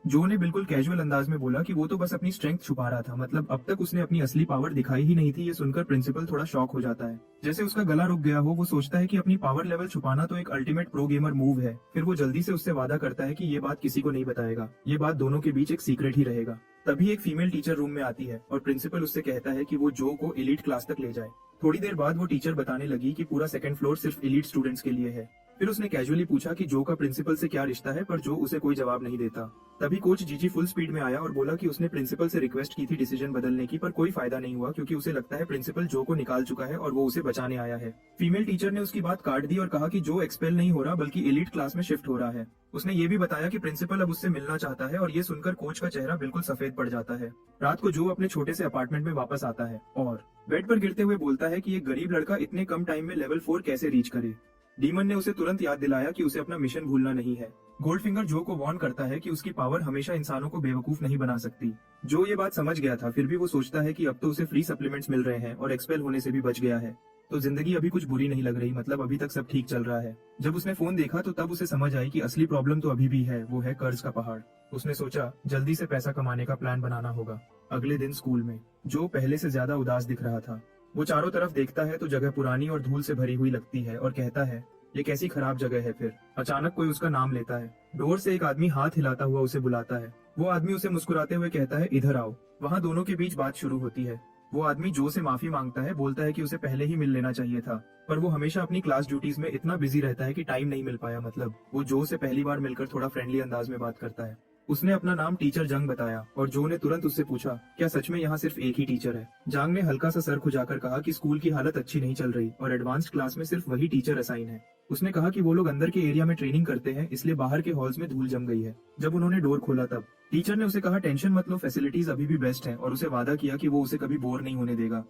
जो ने बिल्कुल कैजुअल अंदाज में बोला कि वो तो बस अपनी स्ट्रेंथ छुपा रहा था, मतलब अब तक उसने अपनी असली पावर दिखाई ही नहीं थी। ये सुनकर प्रिंसिपल थोड़ा शॉक हो जाता है, जैसे उसका गला रुक गया हो। वो सोचता है कि अपनी पावर लेवल छुपाना तो एक अल्टीमेट प्रो गेमर मूव है। फिर वो जल्दी से उससे वादा करता है कि ये बात किसी को नहीं बताएगा, ये बात दोनों के बीच एक सीक्रेट ही रहेगा। तभी एक फीमेल टीचर रूम में आती है और प्रिंसिपल उससे कहता है कि वो जो को एलीट क्लास तक ले जाए। थोड़ी देर बाद वो टीचर बताने लगी कि पूरा 2nd फ्लोर सिर्फ एलीट स्टूडेंट्स के लिए है। फिर उसने कैजुअली पूछा कि जो का प्रिंसिपल से क्या रिश्ता है, पर जो उसे कोई जवाब नहीं देता। तभी कोच जीजी फुल स्पीड में आया और बोला कि उसने प्रिंसिपल से रिक्वेस्ट की थी डिसीजन बदलने की, पर कोई फायदा नहीं हुआ, क्योंकि उसे लगता है प्रिंसिपल जो को निकाल चुका है और वो उसे बचाने आया है। फीमेल टीचर ने उसकी बात काट दी और कहा कि जो एक्सपेल नहीं हो रहा बल्कि एलीट क्लास में शिफ्ट हो रहा है। उसने ये भी बताया कि प्रिंसिपल अब उससे मिलना चाहता है, और ये सुनकर कोच का चेहरा बिल्कुल सफेद पड़ जाता है। रात को जो अपने छोटे से अपार्टमेंट में वापस आता है और बेड पर गिरते हुए बोलता है कि एक गरीब लड़का इतने कम टाइम में लेवल 4 कैसे रीच करे। डीमन ने उसे तुरंत याद दिलाया कि उसे अपना मिशन भूलना नहीं है। गोल्डफिंगर जो को वार्न करता है कि उसकी पावर हमेशा इंसानों को बेवकूफ नहीं बना सकती। जो ये बात समझ गया था, फिर भी वो सोचता है कि अब तो उसे फ्री सप्लीमेंट्स मिल रहे हैं और एक्सपेल होने से भी बच गया है, तो जिंदगी अभी कुछ बुरी नहीं लग रही, मतलब अभी तक सब ठीक चल रहा है। जब उसने फोन देखा तो तब उसे समझ आई कि असली प्रॉब्लम तो अभी भी है, वो है कर्ज का पहाड़। उसने सोचा जल्दी से पैसा कमाने का प्लान बनाना होगा। अगले दिन स्कूल में जो पहले से ज्यादा उदास दिख रहा था। वो चारों तरफ देखता है तो जगह पुरानी और धूल से भरी हुई लगती है और कहता है ये कैसी खराब जगह है। फिर अचानक कोई उसका नाम लेता है। डोर से एक आदमी हाथ हिलाता हुआ उसे बुलाता है। वो आदमी उसे मुस्कुराते हुए कहता है इधर आओ। वहाँ दोनों के बीच बात शुरू होती है। वो आदमी जो से माफी मांगता है, बोलता है कि उसे पहले ही मिल लेना चाहिए था, पर वो हमेशा अपनी क्लास ड्यूटीज में इतना बिजी रहता है कि टाइम नहीं मिल पाया। मतलब वो जो से पहली बार मिलकर थोड़ा फ्रेंडली अंदाज में बात करता है। उसने अपना नाम टीचर जंग बताया और जो ने तुरंत उससे पूछा क्या सच में यहाँ सिर्फ एक ही टीचर है। जांग ने हल्का सा सर खुजाकर कहा कि स्कूल की हालत अच्छी नहीं चल रही और एडवांस्ड क्लास में सिर्फ वही टीचर असाइन है। उसने कहा कि वो लोग अंदर के एरिया में ट्रेनिंग करते हैं, इसलिए बाहर के हॉल्स में धूल जम गई है। जब उन्होंने डोर खोला तब टीचर ने उसे कहा टेंशन मत लो, फैसिलिटीज अभी भी बेस्ट हैं, और उसे वादा किया कि वो उसे कभी बोर नहीं होने देगा।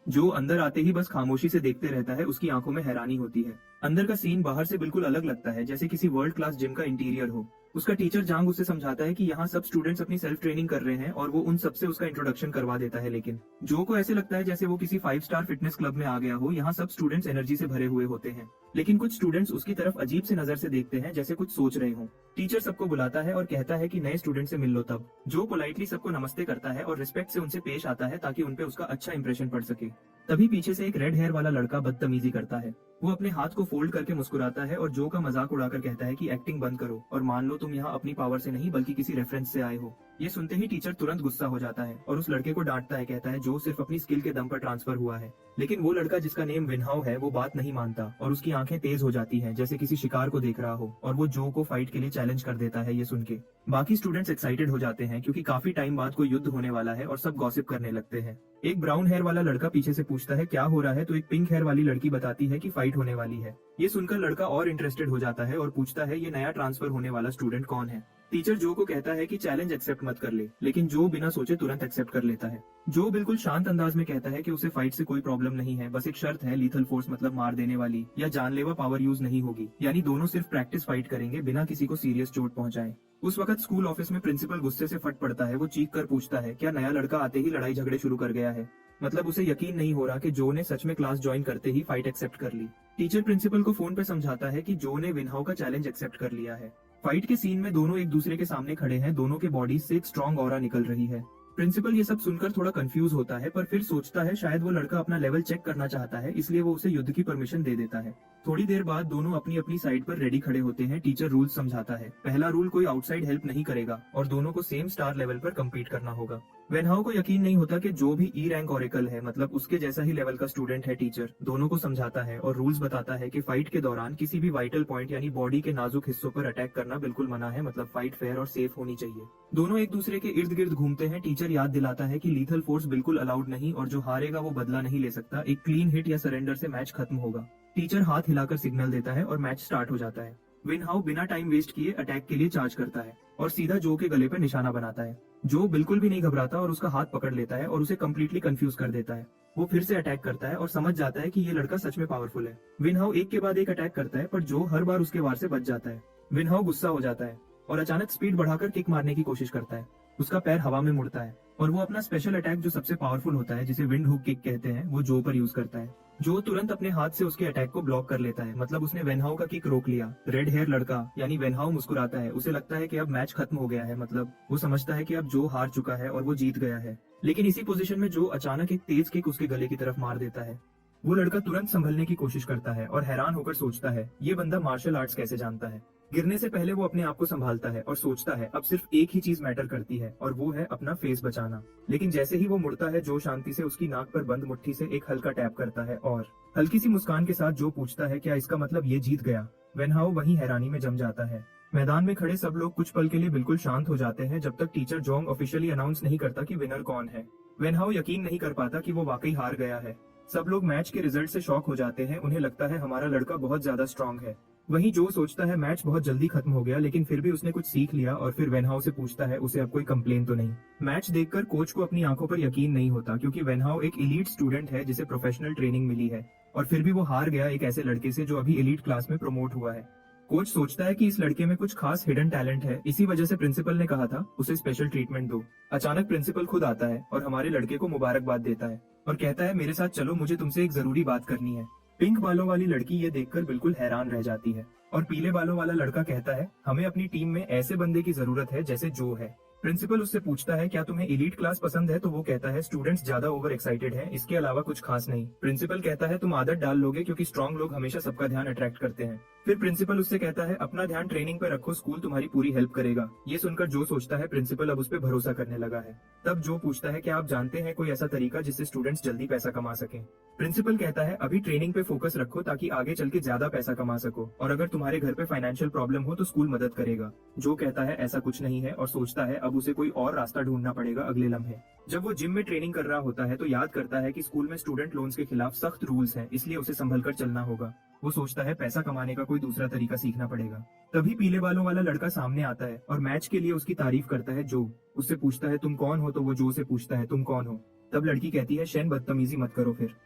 जो अंदर आते ही बस खामोशी से देखते रहता है। उसकी आंखों में हैरानी होती है। अंदर का सीन बाहर से बिल्कुल अलग लगता है, जैसे किसी वर्ल्ड क्लास जिम का इंटीरियर हो। उसका टीचर जांग उसे समझाता है कि यहाँ सब स्टूडेंट्स अपनी सेल्फ ट्रेनिंग कर रहे हैं और वो उन सबसे उसका इंट्रोडक्शन करवा देता है। लेकिन जो को ऐसे लगता है जैसे वो किसी 5 स्टार फिटनेस क्लब में आ गया हो। यहाँ सब स्टूडेंट्स एनर्जी से भरे हुए होते हैं, लेकिन कुछ स्टूडेंट्स उसकी तरफ अजीब से नजर से देखते हैं, जैसे कुछ सोच रहे हों। टीचर सबको बुलाता है और कहता है कि नए स्टूडेंट से मिल लो। तब जो पोलाइटली सबको नमस्ते करता है और रिस्पेक्ट से उनसे पेश आता है ताकि उनपे उसका अच्छा इंप्रेशन पड़ सके। तभी पीछे से एक रेड हेयर वाला लड़का बदतमीजी करता है। वो अपने हाथ को फोल्ड करके मुस्कुराता है और जो का मजाक उड़ाकर कहता है कि एक्टिंग बंद करो और मान लो तुम यहाँ अपनी पावर से नहीं बल्कि किसी रेफरेंस से आए हो। ये सुनते ही टीचर तुरंत गुस्सा हो जाता है और उस लड़के को डांटता है। कहता है जो सिर्फ अपनी स्किल के दम पर ट्रांसफर हुआ है। लेकिन वो लड़का जिसका नेम विनहाउ है वो बात नहीं मानता और उसकी आंखें तेज हो जाती हैं, जैसे किसी शिकार को देख रहा हो, और वो जो को फाइट के लिए चैलेंज कर देता है। ये सुन के बाकी स्टूडेंट्स एक्साइटेड हो जाते हैं क्योंकि काफी टाइम बाद कोई युद्ध होने वाला है और सब गॉसिप करने लगते हैं। एक ब्राउन हेयर वाला लड़का पीछे से पूछता है क्या हो रहा है, तो एक पिंक हेयर वाली लड़की बताती है कि फाइट होने वाली है। ये सुनकर लड़का और इंटरेस्टेड हो जाता है और पूछता है ये नया ट्रांसफर होने वाला स्टूडेंट कौन है। टीचर जो को कहता है कि चैलेंज एक्सेप्ट मत कर ले, लेकिन जो बिना सोचे तुरंत एक्सेप्ट कर लेता है। जो बिल्कुल शांत अंदाज में कहता है कि उसे फाइट से कोई प्रॉब्लम नहीं है, बस एक शर्त है, लीथल फोर्स मतलब मार देने वाली या जानलेवा पावर यूज नहीं होगी, यानी दोनों सिर्फ प्रैक्टिस फाइट करेंगे बिना किसी को सीरियस चोट पहुंचाए। उस वक्त स्कूल ऑफिस में प्रिंसिपल गुस्से से फट पड़ता है। वो चीख कर पूछता है, क्या नया लड़का आते ही लड़ाई झगड़े शुरू कर गया है? मतलब उसे यकीन नहीं हो रहा कि जो ने सच में क्लास ज्वाइन करते ही फाइट एक्सेप्ट कर ली। टीचर प्रिंसिपल को फोन पे समझाता है कि जो ने विनहाउ का चैलेंज एक्सेप्ट कर लिया है। फाइट के सीन में दोनों एक दूसरे के सामने खड़े हैं, दोनों के बॉडी से एक स्ट्रॉन्ग ऑरा निकल रही है। प्रिंसिपल ये सब सुनकर थोड़ा कंफ्यूज होता है, पर फिर सोचता है शायद वो लड़का अपना लेवल चेक करना चाहता है, इसलिए वो उसे युद्ध की परमिशन दे देता है। थोड़ी देर बाद दोनों अपनी अपनी साइड पर रेडी खड़े होते हैं। टीचर रूल समझाता है। पहला रूल, कोई आउटसाइड हेल्प नहीं करेगा और दोनों को सेम स्टार लेवल पर कम्पीट करना होगा। वेनहाउ को यकीन नहीं होता कि जो भी ई रैंक ऑरेकल है, मतलब उसके जैसा ही लेवल का स्टूडेंट है। टीचर दोनों को समझाता है और रूल्स बताता है कि फाइट के दौरान किसी भी वाइटल पॉइंट यानी बॉडी के नाजुक हिस्सों पर अटैक करना बिल्कुल मना है, मतलब फाइट फेयर और सेफ होनी चाहिए। दोनों एक दूसरे के इर्द गिर्द घूमते हैं। टीचर याद दिलाता है कि लीथल फोर्स बिल्कुल अलाउड नहीं और जो हारेगा वो बदला नहीं ले सकता। एक क्लीन हिट या सरेंडर से मैच खत्म होगा। टीचर हाथ हिलाकर सिग्नल देता है और मैच स्टार्ट हो जाता है। विनहाउ बिना टाइम वेस्ट किए अटैक के लिए चार्ज करता है और सीधा जो के गले पर निशाना बनाता है। जो बिल्कुल भी नहीं घबराता और उसका हाथ पकड़ लेता है और उसे कम्प्लीटली कंफ्यूज कर देता है। वो फिर से अटैक करता है और समझ जाता है कि ये लड़का सच में पावरफुल है। विनहाउ एक के बाद एक अटैक करता है, पर जो हर बार उसके वार से बच जाता है। विनहाउ गुस्सा हो जाता है और अचानक स्पीड बढ़ाकर किक मारने की कोशिश करता है। उसका पैर हवा में मुड़ता है और वो अपना स्पेशल अटैक जो सबसे पावरफुल होता है, जिसे विंड हुक किक कहते हैं, वो जो पर यूज करता है। जो तुरंत अपने हाथ से उसके अटैक को ब्लॉक कर लेता है, मतलब उसने वेनहाउ का किक रोक लिया। रेड हेयर लड़का यानी वेनहाउ मुस्कुराता है। उसे लगता है कि अब मैच खत्म हो गया है, मतलब वो समझता है कि अब जो हार चुका है और वो जीत गया है। लेकिन इसी पोजीशन में जो अचानक एक तेज किक उसके गले की तरफ मार देता है। वो लड़का तुरंत संभलने की कोशिश करता है और हैरान होकर सोचता है, ये बंदा मार्शल आर्ट्स कैसे जानता है। गिरने से पहले वो अपने आप को संभालता है और सोचता है अब सिर्फ एक ही चीज मैटर करती है और वो है अपना फेस बचाना। लेकिन जैसे ही वो मुड़ता है, जो शांति से उसकी नाक पर बंद मुट्ठी से एक हल्का टैप करता है और हल्की सी मुस्कान के साथ जो पूछता है, क्या इसका मतलब ये जीत गया? वेनहाउ वहीं हैरानी में जम जाता है। मैदान में खड़े सब लोग कुछ पल के लिए बिल्कुल शांत हो जाते हैं, जब तक टीचर जोंग ऑफिशियली अनाउंस नहीं करता कि विनर कौन है। वेनहाउ यकीन नहीं कर पाता कि वो वाकई हार गया है। सब लोग मैच के रिजल्ट से शॉक हो जाते हैं। उन्हें लगता है हमारा लड़का बहुत ज्यादा स्ट्रांग है। वहीं जो सोचता है मैच बहुत जल्दी खत्म हो गया, लेकिन फिर भी उसने कुछ सीख लिया और फिर वेनहाउ से पूछता है उसे अब कोई कंप्लेन तो नहीं। मैच देखकर कोच को अपनी आंखों पर यकीन नहीं होता, क्योंकि वेनहाउ एक एलीट स्टूडेंट है जिसे प्रोफेशनल ट्रेनिंग मिली है और फिर भी वो हार गया एक ऐसे लड़के से जो अभी एलीट क्लास में प्रमोट हुआ है। कोच सोचता है कि इस लड़के में कुछ खास हिडन टैलेंट है, इसी वजह से प्रिंसिपल ने कहा था उसे स्पेशल ट्रीटमेंट दो। अचानक प्रिंसिपल खुद आता है और हमारे लड़के को मुबारकबाद देता है और कहता है, मेरे साथ चलो, मुझे तुमसे एक जरूरी बात करनी है। पिंक बालों वाली लड़की ये देखकर बिल्कुल हैरान रह जाती है और पीले बालों वाला लड़का कहता है, हमें अपनी टीम में ऐसे बंदे की जरूरत है जैसे जो है। प्रिंसिपल उससे पूछता है, क्या तुम्हें एलीट क्लास पसंद है? तो वो कहता है, स्टूडेंट्स ज्यादा ओवर एक्साइटेड हैं, इसके अलावा कुछ खास नहीं। प्रिंसिपल कहता है, तुम आदत डाल लोगे, क्योंकि स्ट्रांग लोग हमेशा सबका ध्यान अट्रैक्ट करते हैं। फिर प्रिंसिपल उससे कहता है, अपना ध्यान ट्रेनिंग पर रखो, स्कूल तुम्हारी पूरी हेल्प करेगा। ये सुनकर जो सोचता है प्रिंसिपल अब उस पर भरोसा करने लगा है। तब जो पूछता है, क्या आप जानते हैं कोई ऐसा तरीका जिससे स्टूडेंट्स जल्दी पैसा कमा सके? प्रिंसिपल कहता है, अभी ट्रेनिंग पे फोकस रखो ताकि आगे चल के ज्यादा पैसा कमा सको, और अगर तुम्हारे घर पे फाइनेंशियल प्रॉब्लम हो तो स्कूल मदद करेगा। जो कहता है ऐसा कुछ नहीं है और सोचता है अब उसे कोई और रास्ता ढूंढना पड़ेगा अगले लम्हे। जब वो जिम में ट्रेनिंग कर रहा होता है तो याद करता है कि स्कूल में स्टूडेंट लोन्स के खिलाफ सख्त रूल्स हैं, इसलिए उसे संभल कर चलना होगा। वो सोचता है पैसा कमाने का कोई दूसरा तरीका सीखना पड़ेगा। तभी पीले बालों वाला लड़का सामने आता है और मैच के लिए उसकी तारीफ करता है। जो उससे पूछता है, तुम कौन हो? तो वो जो से पूछता है, तुम कौन हो? तब लड़की कहती है, शेन, बदतमीजी मत करो फिर।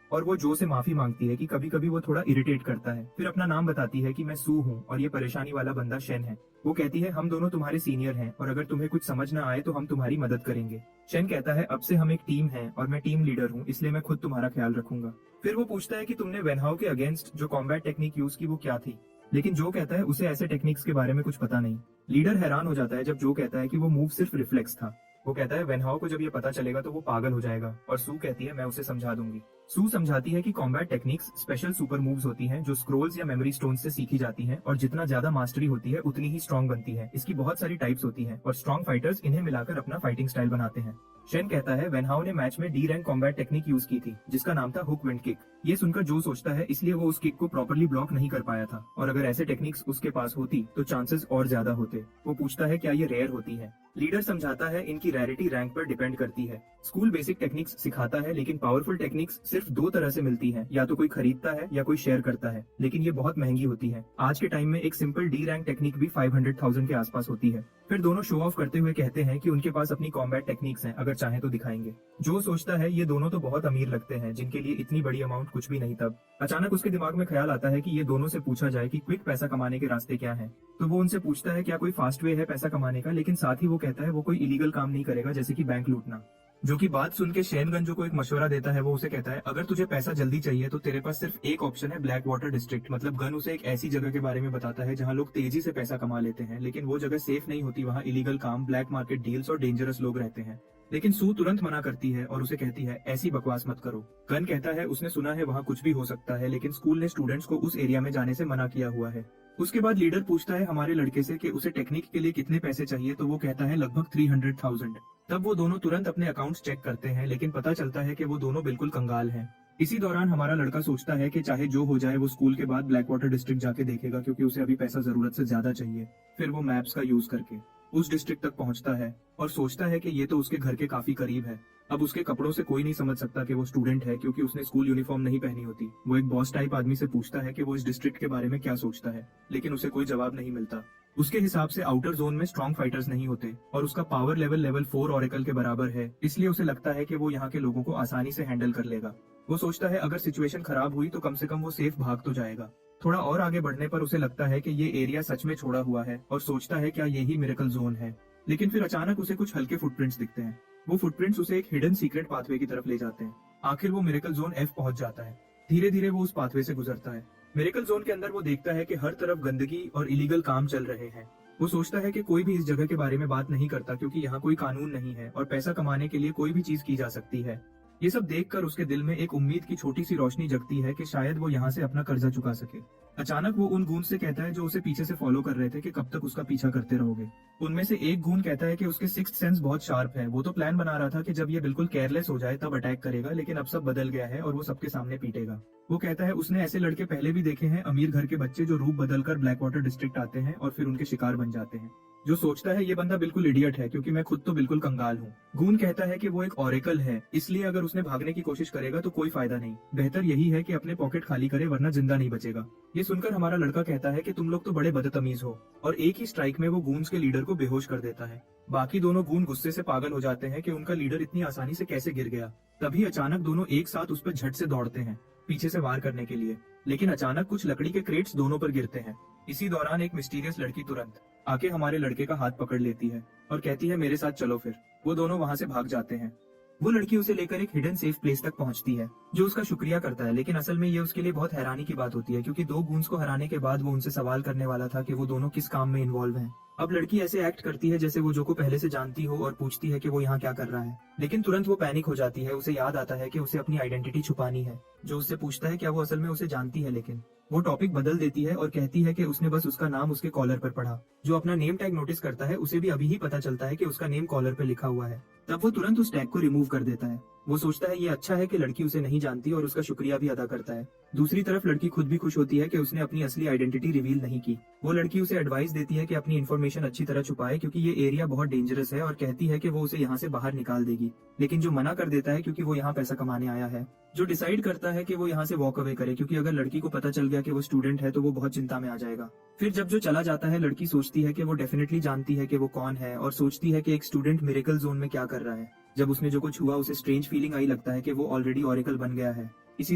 और वो जो से माफी मांगती है कि कभी कभी वो थोड़ा इरिटेट करता है। फिर अपना नाम बताती है कि मैं सू हूँ और ये परेशानी वाला बंदा शेन है। वो कहती है, हम दोनों तुम्हारे सीनियर हैं और अगर तुम्हें कुछ समझ न आए तो हम तुम्हारी मदद करेंगे। शेन कहता है, अब से हम एक टीम है और मैं टीम लीडर हूँ, इसलिए मैं खुद तुम्हारा ख्याल रखूंगा। फिर वो पूछता है कि तुमने वेनहाउ के अगेंस्ट जो कॉम्बैट टेक्निक यूज की वो क्या थी? लेकिन जो कहता है उसे ऐसे टेक्निक्स के बारे में कुछ पता नहीं। लीडर हैरान हो जाता है जब जो कहता है कि वो मूव सिर्फ रिफ्लेक्स था। वो कहता है, वेनहाउ को जब ये पता चलेगा तो वो पागल हो जाएगा, और सू कहती है, मैं उसे समझा दूंगी। सू समझाती है कि combat techniques special super moves होती हैं जो स्क्रोल्स या मेमोरी स्टोन्स से सीखी जाती हैं, और जितना ज्यादा मास्टरी होती है उतनी ही स्ट्रांग बनती है। इसकी बहुत सारी टाइप्स होती हैं और स्ट्रांग फाइटर्स इन्हें मिलाकर अपना फाइटिंग स्टाइल बनाते हैं। शेन कहता है, वेनहाउ ने मैच में D rank combat technique use की थी जिसका नाम था हुक विंड किक। ये सुनकर जो सोचता है इसलिए वो उस किक को प्रॉपर्ली ब्लॉक नहीं कर पाया था, और अगर ऐसे टेक्निक्स उसके पास होती तो चांसेस और ज्यादा होते। वो पूछता है, क्या ये रेयर होती है? लीडर समझाता है, इनकी रेयरिटी रैंक पर डिपेंड करती है। स्कूल बेसिक टेक्निक्स सिखाता है, लेकिन पावरफुल टेक्निक्स सिर्फ दो तरह से मिलती है, या तो कोई खरीदता है या कोई शेयर करता है, लेकिन ये बहुत महंगी होती है। आज के टाइम में एक सिंपल डी रैंक टेक्निक भी 500,000 के आसपास होती है। फिर दोनों शो ऑफ करते हुए कहते हैं कि उनके पास अपनी कॉम्बैट टेक्निक्स हैं, अगर चाहें तो दिखाएंगे। जो सोचता है ये दोनों तो बहुत अमीर लगते हैं, जिनके लिए इतनी बड़ी अमाउंट कुछ भी नहीं। तब अचानक उसके दिमाग में ख्याल आता है कि ये दोनों से पूछा जाए कि क्विक पैसा कमाने के रास्ते क्या हैं। तो वो उनसे पूछता है क्या कोई फास्ट वे है पैसा कमाने का, लेकिन साथ ही वो कहता है वो कोई इलीगल काम नहीं करेगा, जैसे कि बैंक लूटना। जो की बात सुन के शेन गंजो को एक मशवरा देता है। वो उसे कहता है अगर तुझे पैसा जल्दी चाहिए तो तेरे पास सिर्फ एक ऑप्शन है, ब्लैक वाटर डिस्ट्रिक्ट। मतलब गन उसे एक ऐसी जगह के बारे में बताता है जहां लोग तेजी से पैसा कमा लेते हैं, लेकिन वो जगह सेफ नहीं होती। वहां इलीगल काम, ब्लैक मार्केट डील्स और डेंजरस लोग रहते हैं। लेकिन सू तुरंत मना करती है और उसे कहती है ऐसी बकवास मत करो। गन कहता है उसने सुना है वहाँ कुछ भी हो सकता है, लेकिन स्कूल ने स्टूडेंट्स को उस एरिया में जाने से मना किया हुआ है। उसके बाद लीडर पूछता है हमारे लड़के से कि उसे टेक्निक के लिए कितने पैसे चाहिए, तो वो कहता है लगभग 300,000। तब वो दोनों तुरंत अपने अकाउंट्स चेक करते हैं, लेकिन पता चलता है कि वो दोनों बिल्कुल कंगाल हैं। इसी दौरान हमारा लड़का सोचता है कि चाहे जो हो जाए वो स्कूल के बाद ब्लैक वाटर डिस्ट्रिक्ट जाके देखेगा, क्योंकि उसे अभी पैसा जरूरत से ज्यादा चाहिए। फिर वो मैप्स का यूज करके उस डिस्ट्रिक्ट तक पहुंचता है और सोचता है कि ये तो उसके घर के काफी करीब है। अब उसके कपड़ों से कोई नहीं समझ सकता कि वो स्टूडेंट है, क्योंकि उसने स्कूल यूनिफॉर्म नहीं पहनी होती। वो एक बॉस टाइप आदमी से पूछता है कि वो इस डिस्ट्रिक्ट के बारे में क्या सोचता है, लेकिन उसे कोई जवाब नहीं मिलता। उसके हिसाब से आउटर जोन में स्ट्रॉन्ग फाइटर्स नहीं होते और उसका पावर लेवल 4 ऑरेकल के बराबर है, इसलिए उसे लगता है कि वो यहाँ के लोगों को आसानी से हैंडल कर लेगा। वो सोचता है अगर सिचुएशन खराब हुई तो कम से कम वो सेफ भाग तो जाएगा। थोड़ा और आगे बढ़ने पर उसे लगता है कि ये एरिया सच में छोड़ा हुआ है और सोचता है क्या यही मिरेकल जोन है। लेकिन फिर अचानक उसे कुछ हल्के फुटप्रिंट्स दिखते हैं। वो फुटप्रिंट्स उसे एक हिडन सीक्रेट पाथवे की तरफ ले जाते हैं। आखिर वो मिरेकल जोन F पहुंच जाता है। धीरे धीरे वो उस पाथवे से गुजरता है। मिरेकल जोन के अंदर वो देखता है कि हर तरफ गंदगी और इलीगल काम चल रहे हैं। वो सोचता है कि कोई भी इस जगह के बारे में बात नहीं करता, क्योंकि यहाँ कोई कानून नहीं है और पैसा कमाने के लिए कोई भी चीज की जा सकती है। ये सब देखकर उसके दिल में एक उम्मीद की छोटी सी रोशनी जगती है कि शायद वो यहाँ से अपना कर्जा चुका सके। अचानक वो उन गूंज से कहता है जो उसे पीछे से फॉलो कर रहे थे कि कब तक उसका पीछा करते रहोगे। उनमें से एक गूंज कहता है कि उसके सिक्स्थ सेंस बहुत शार्प है। वो तो प्लान बना रहा था कि जब ये बिल्कुल केयरलेस हो जाए तब अटैक करेगा, लेकिन अब सब बदल गया है और वो सबके सामने पीटेगा। वो कहता है उसने ऐसे लड़के पहले भी देखे हैं, अमीर घर के बच्चे जो रूप बदलकर ब्लैक वाटर डिस्ट्रिक्ट आते हैं और फिर उनके शिकार बन जाते हैं। जो सोचता है ये बंदा बिल्कुल इडियट है, क्योंकि मैं खुद तो बिल्कुल कंगाल हूँ। गून कहता है कि वो एक ऑरेकल है, इसलिए अगर उसने भागने की कोशिश करेगा तो कोई फायदा नहीं। बेहतर यही है कि अपने पॉकेट खाली करे, वरना जिंदा नहीं बचेगा। ये सुनकर हमारा लड़का कहता है कि तुम लोग तो बड़े बदतमीज हो, और एक ही स्ट्राइक में वो गूंज के लीडर को बेहोश कर देता है। बाकी दोनों गून गुस्से से पागल हो जाते हैं कि उनका लीडर इतनी आसानी से कैसे गिर गया। तभी अचानक दोनों एक साथ उस पर झट से दौड़ते हैं पीछे से वार करने के लिए, लेकिन अचानक कुछ लकड़ी के क्रेट्स दोनों पर गिरते हैं। इसी दौरान एक मिस्टीरियस लड़की तुरंत आके हमारे लड़के का हाथ पकड़ लेती है और कहती है मेरे साथ चलो। फिर वो दोनों वहाँ से भाग जाते हैं। वो लड़की उसे लेकर एक हिडन सेफ प्लेस तक पहुंचती है, जो उसका शुक्रिया करता है। लेकिन असल में ये उसके लिए बहुत हैरानी की बात होती है, क्योंकि दो गूंज को हराने के बाद वो उनसे सवाल करने वाला था कि वो दोनों किस काम में इन्वॉल्व हैं। अब लड़की ऐसे एक्ट करती है जैसे वो जो को पहले से जानती हो और पूछती है कि वो यहाँ क्या कर रहा है। लेकिन तुरंत वो पैनिक हो जाती है। उसे याद आता है कि उसे अपनी आइडेंटिटी छुपानी है। जो उससे पूछता है क्या वो असल में उसे जानती है, लेकिन वो टॉपिक बदल देती है और कहती है कि उसने बस उसका नाम उसके कॉलर पर पढ़ा। जो अपना नेम टैग नोटिस करता है उसे भी अभी ही पता चलता है कि उसका नेम कॉलर पर लिखा हुआ है। तब वो तुरंत उस टैग को रिमूव कर देता है। वो सोचता है ये अच्छा है कि लड़की उसे नहीं जानती और उसका शुक्रिया भी अदा करता है। दूसरी तरफ लड़की खुद भी खुश होती है कि उसने अपनी असली आइडेंटिटी रिवील नहीं की। वो लड़की उसे एडवाइस देती है कि अपनी इन्फॉर्मेशन अच्छी तरह छुपाए, क्योंकि ये एरिया बहुत डेंजरस है, और कहती है कि वो उसे यहाँ से बाहर निकाल देगी। लेकिन जो मना कर देता है क्योंकि वो यहाँ पैसा कमाने आया है। जो डिसाइड करता है कि वो यहाँ से वॉक अवे करे, क्योंकि अगर लड़की को पता चल गया कि वो स्टूडेंट है तो वो बहुत चिंता में आ जाएगा। फिर जब जो चला जाता है, लड़की सोचती है कि वो डेफिनेटली जानती है कि वो कौन है, और सोचती है कि एक स्टूडेंट मिरेकल जोन में क्या कर रहा है। जब उसने जो कुछ हुआ उसे स्ट्रेंज फीलिंग आई, लगता है कि वो ऑलरेडी ऑरेकल बन गया है। इसी